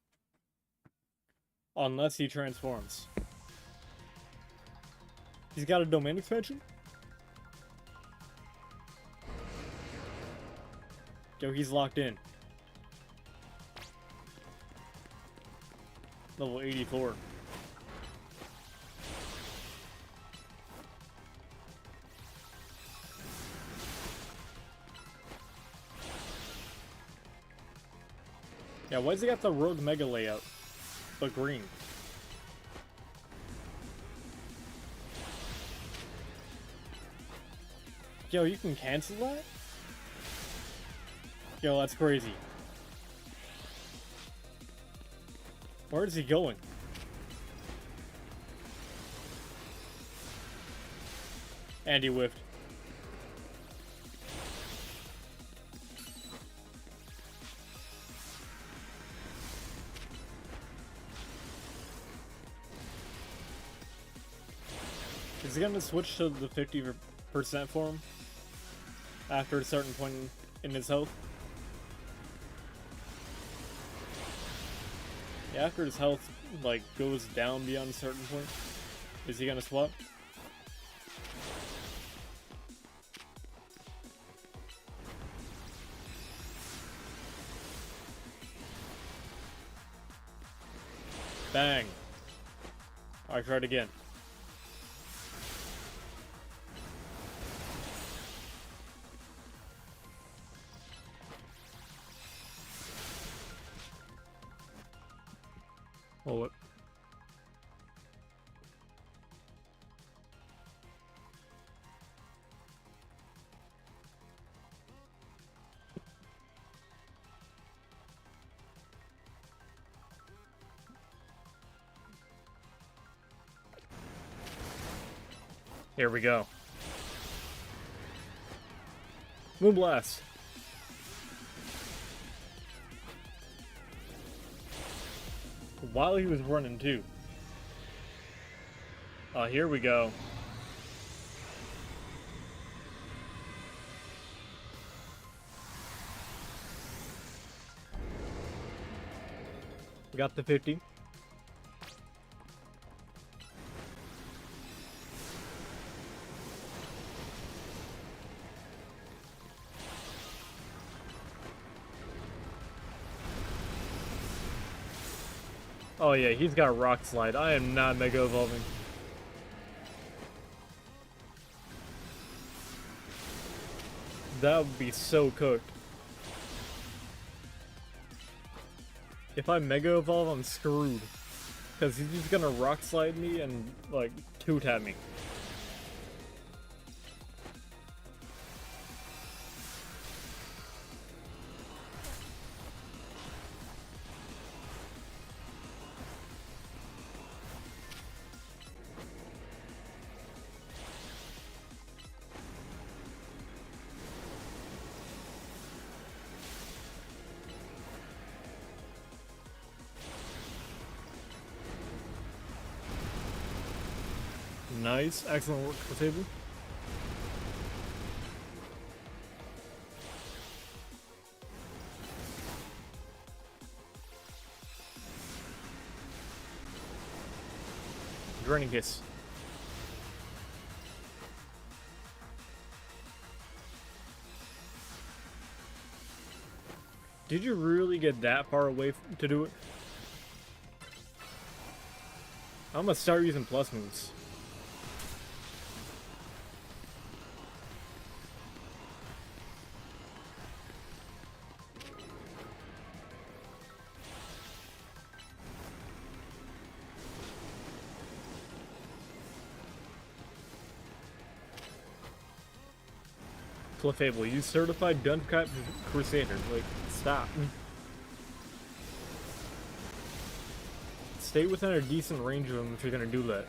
Unless he transforms. He's got a domain expansion? Yo, he's locked in. Level 84. Yeah, why's he got the Rogue Mega layout? But green. Yo, you can cancel that? Yo, that's crazy. Where is he going? And he whiffed. Is he gonna switch to the 50% form after a certain point in his health? Yeah, after his health, like, goes down beyond a certain point, is he gonna swap? Bang! I tried again. Oh, what? Here we go. Moonblast! While he was running too. Here we go. Got the 50. Oh yeah, he's got Rock Slide. I am not Mega Evolving. That would be so cooked. If I Mega Evolve, I'm screwed. Because he's just gonna Rock Slide me and, like, 2-tap me. Nice, excellent work for table. Draining Kiss. Did you really get that far away to do it? I'm gonna start using plus moves. Clefable, you certified Guncat Crusader. Like, stop. Stay within a decent range of him if you're gonna do that.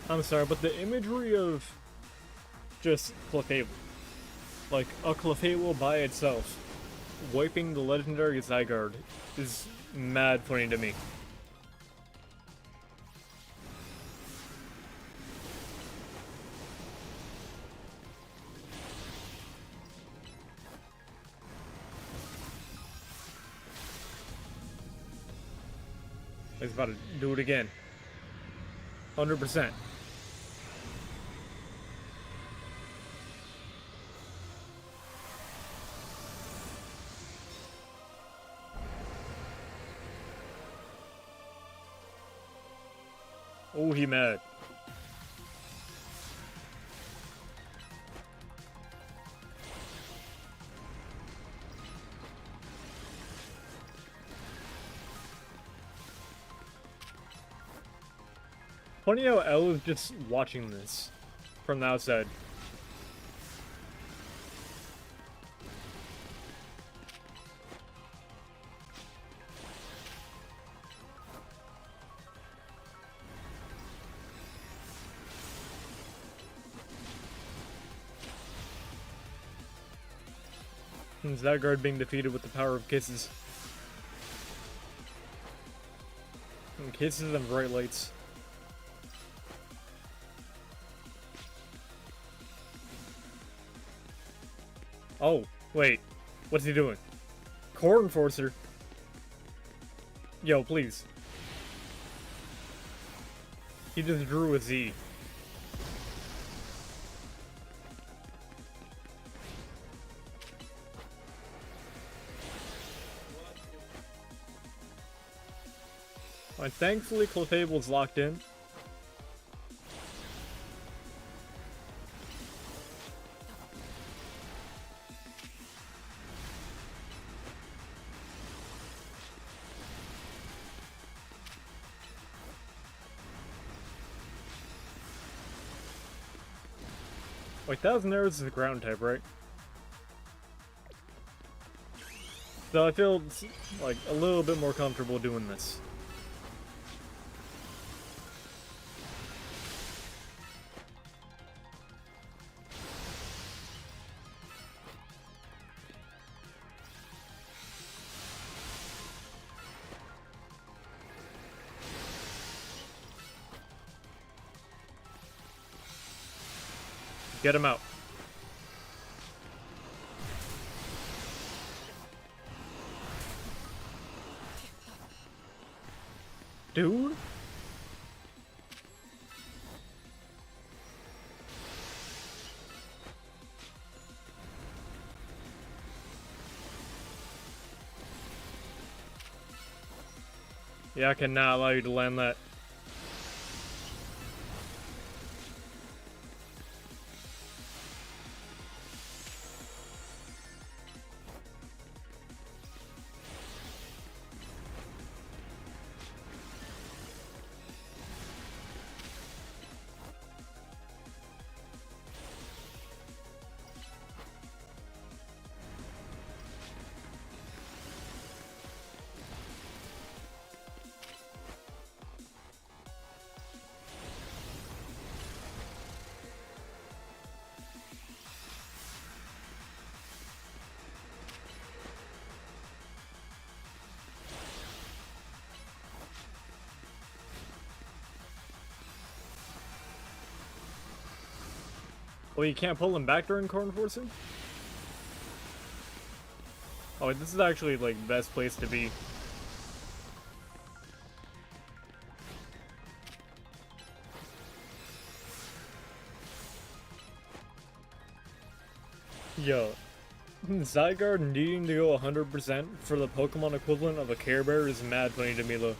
I'm sorry, but the imagery of just Clefable, like a Clefable by itself, wiping the legendary Zygarde, is mad funny to me. He's about to do it again. 100%. Oh, he mad. Funny how L is just watching this from the outside. And Zygarde being defeated with the power of kisses. And kisses and bright lights. Oh, wait. What's he doing? Core Enforcer? Yo, please. He just drew a Z. Alright, thankfully Clefable's locked in. Wait, Thousand Arrows is a ground type, right? So I feel like a little bit more comfortable doing this. Get him out. Dude? Yeah, I cannot allow you to land that. Well, you can't pull him back during Corn Forcing? Oh, wait, this is actually, like, the best place to be. Yo, Zygarde needing to go 100% for the Pokemon equivalent of a Care Bear is mad funny to me, though.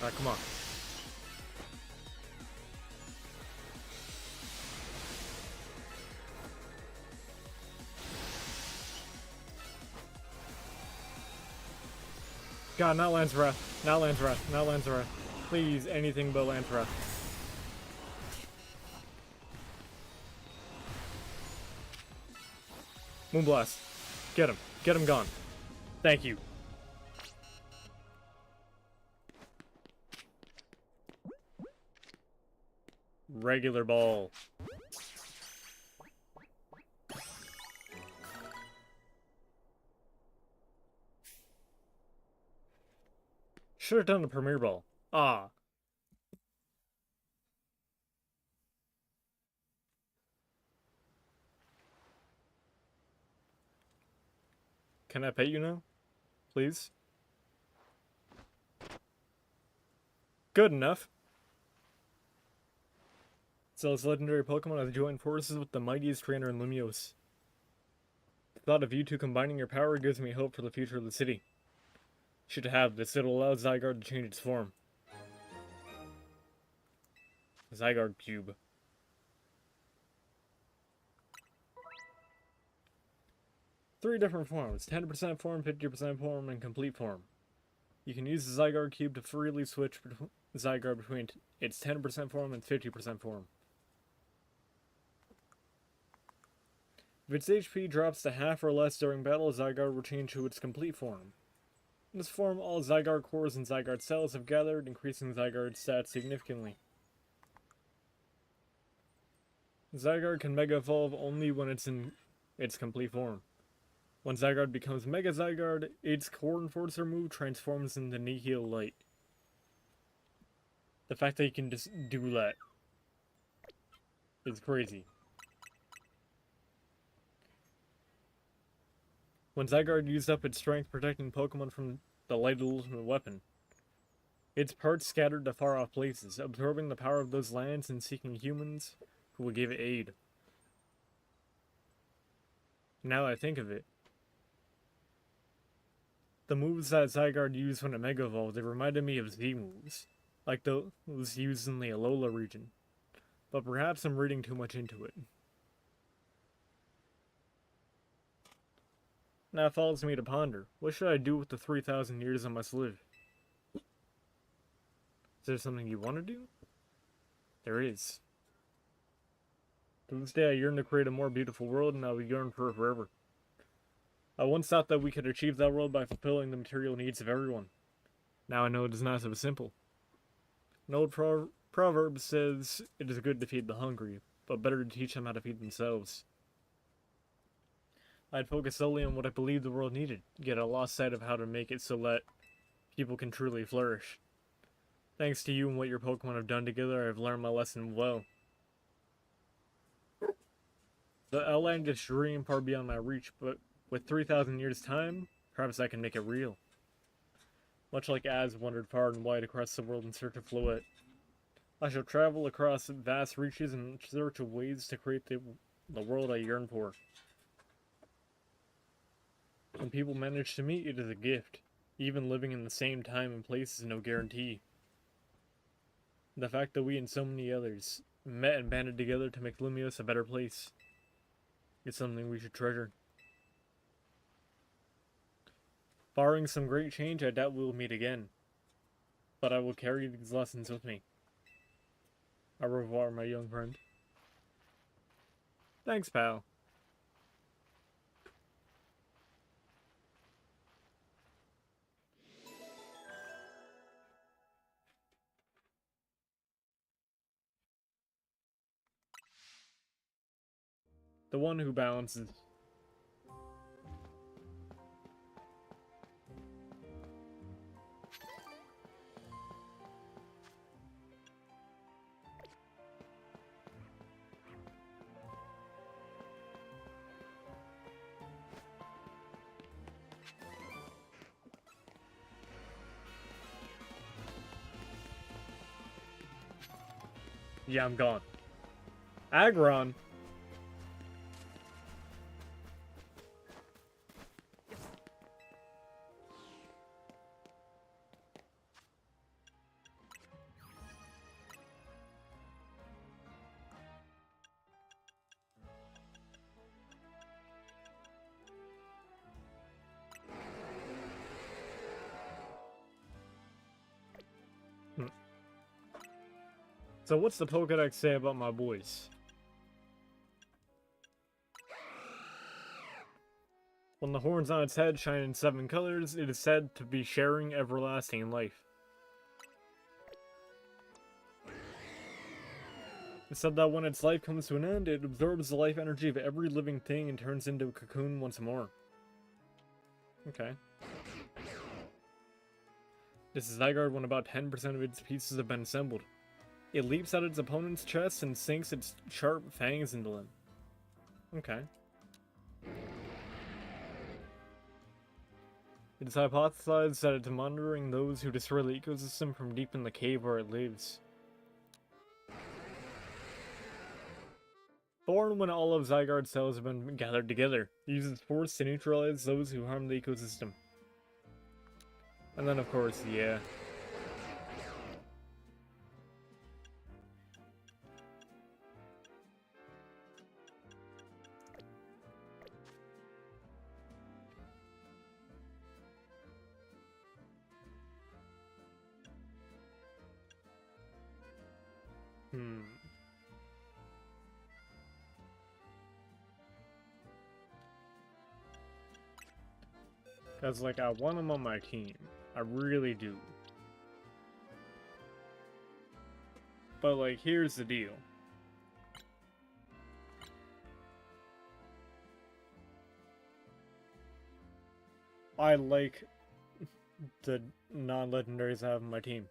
Ah, come on. God, not Lancerath. Not Lancerath. Not Lancerath. Please, anything but Lancerath. Moonblast. Get him. Get him gone. Thank you. Regular ball. Should have done the premier ball. Ah. Can I pet you now? Please? Good enough. So this legendary Pokemon has joined forces with the mightiest trainer in Lumiose. The thought of you two combining your power gives me hope for the future of the city. Should have this, it'll allow Zygarde to change its form. Zygarde Cube. Three different forms, 10% form, 50% form, and complete form. You can use the Zygarde Cube to freely switch Zygarde between its 10% form and 50% form. If its HP drops to half or less during battle, Zygarde will change to its complete form. In this form, all Zygarde cores and Zygarde cells have gathered, increasing Zygarde's stats significantly. Zygarde can Mega Evolve only when it's in its complete form. When Zygarde becomes Mega Zygarde, its Core Enforcer move transforms into Nihil Light. The fact that you can just do that is crazy. When Zygarde used up its strength protecting Pokemon from the Light Ultimate Weapon, its parts scattered to far-off places, absorbing the power of those lands and seeking humans who will give it aid. Now that I think of it, the moves that Zygarde used when it Mega Evolved, they reminded me of Z moves, like those used in the Alola region. But perhaps I'm reading too much into it. Now it falls me to ponder, what should I do with the 3,000 years I must live? Is there something you want to do? There is. To this day I yearn to create a more beautiful world, and I will yearn for it forever. I once thought that we could achieve that world by fulfilling the material needs of everyone. Now I know it is not so simple. An old proverb says, it is good to feed the hungry, but better to teach them how to feed themselves. I'd focused solely on what I believed the world needed, yet I lost sight of how to make it so that people can truly flourish. Thanks to you and what your Pokemon have done together, I've learned my lesson well. The outlandish dream far beyond my reach, but with 3,000 years' time, perhaps I can make it real. Much like Az wandered far and wide across the world in search of Floette, I shall travel across vast reaches in search of ways to create the world I yearn for. When people manage to meet, it is a gift. Even living in the same time and place is no guarantee. The fact that we and so many others met and banded together to make Lumiose a better place is something we should treasure. Barring some great change, I doubt we will meet again. But I will carry these lessons with me. Au revoir, my young friend. Thanks, pal. The one who balances. Yeah, I'm gone. Aggron. So what's the Pokedex say about my boys? When the horns on its head shine in 7 colors, it is said to be sharing everlasting life. It's said that when its life comes to an end, it absorbs the life energy of every living thing and turns into a cocoon once more. Okay. This is Zygarde when about 10% of its pieces have been assembled. It leaps at its opponent's chest and sinks its sharp fangs into them. Okay. It is hypothesized that it's monitoring those who destroy the ecosystem from deep in the cave where it lives. Born when all of Zygarde's cells have been gathered together, it uses force to neutralize those who harm the ecosystem. And then, of course, yeah. Cause, like, I want him on my team. I really do. But, like, here's the deal. I like the non-legendaries I have on my team.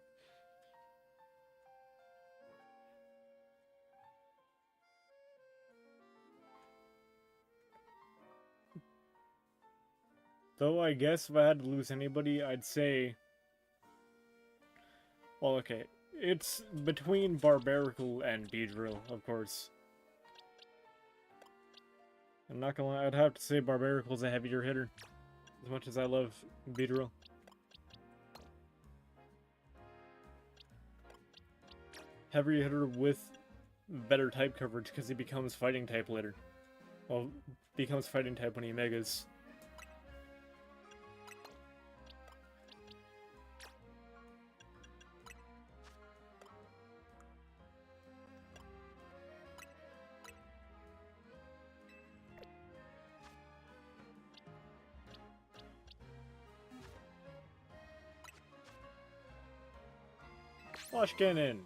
Though I guess if I had to lose anybody, I'd say... Well, okay. It's between Barbarical and Beedrill, of course. I'm not gonna lie, I'd have to say Barbarical's a heavier hitter. As much as I love Beedrill. Heavier hitter with better type coverage because he becomes fighting type later. Well, becomes fighting type when he megas. Flash Cannon!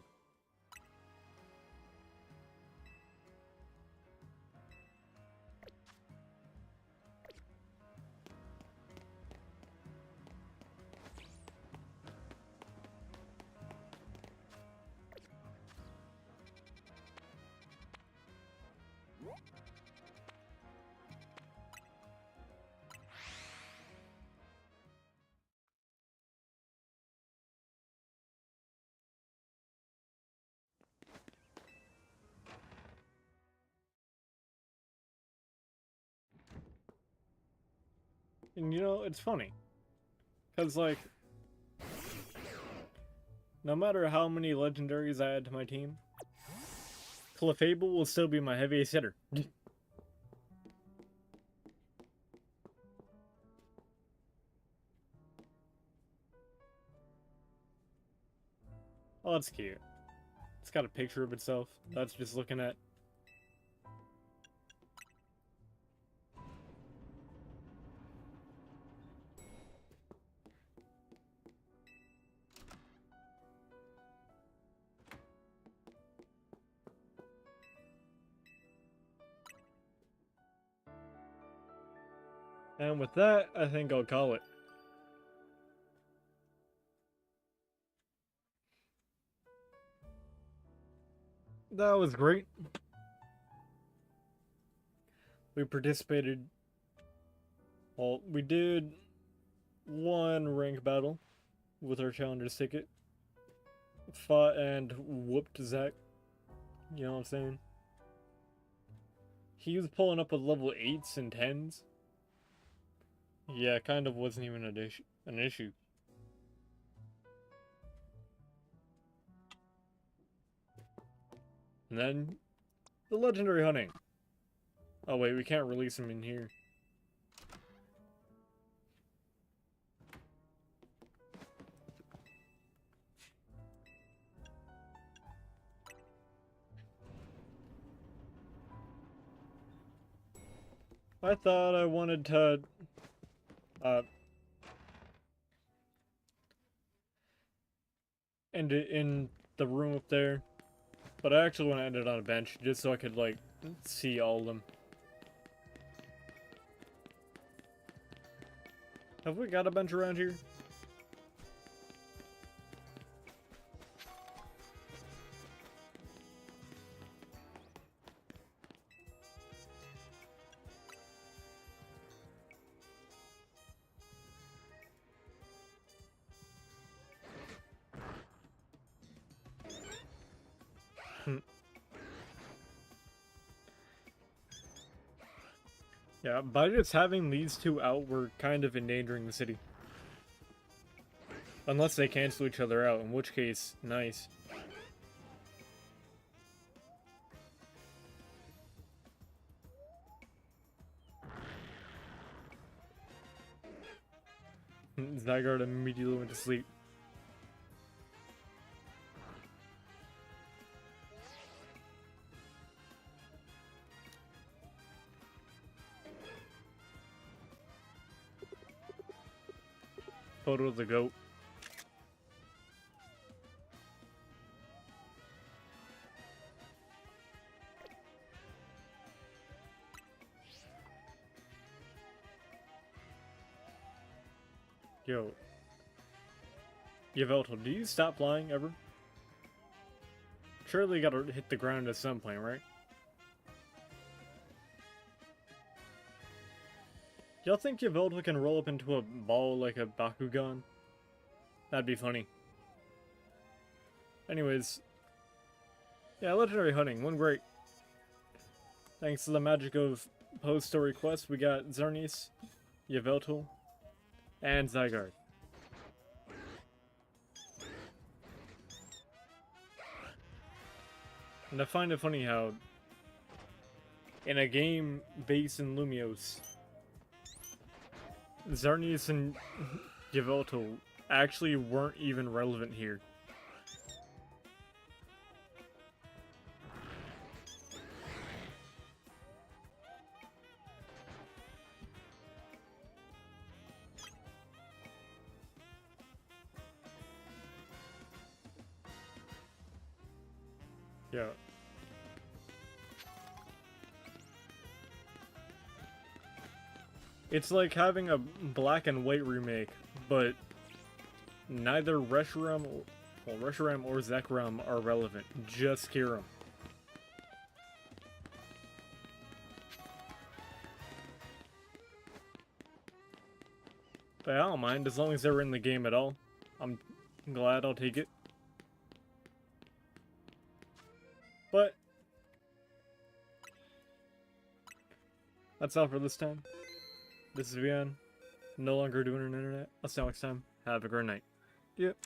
And you know, it's funny. Because, like, no matter how many legendaries I add to my team, Clefable will still be my heaviest hitter. Oh, that's cute. It's got a picture of itself. That's just looking at. And with that, I think I'll call it. That was great. We participated. Well, we did one rank battle with our challenger's ticket. Fought and whooped Zach. You know what I'm saying? He was pulling up with level 8s and 10s. Yeah, kind of wasn't even an issue. And then, the legendary hunting. Oh wait, we can't release him in here. I thought I wanted to Uh, and in the room up there. But I actually want to end it on a bench, just so I could, like, see all of them. Have we got a bench around here? Yeah, by just having these two out, we're kind of endangering the city. Unless they cancel each other out, in which case, nice. Zygarde immediately went to sleep. Photo of the goat. Yo. Yveltal, do you stop flying ever? Surely you gotta hit the ground at some point, right? Y'all think Yveltal can roll up into a ball like a Bakugan? That'd be funny. Anyways. Yeah, legendary hunting, one great. Thanks to the magic of post-story quests, we got Xerneas, Yveltal, and Zygarde. And I find it funny how, in a game based in Lumiose, Xerneas and Yveltal actually weren't even relevant here. Yeah. It's like having a black and white remake, but neither Reshiram or Zekrom are relevant. Just Kirim. But I don't mind, as long as they're in the game at all. I'm glad, I'll take it. But that's all for this time. This is Bman. No longer doing an internet. I'll see you next time. Have a great night. Yep.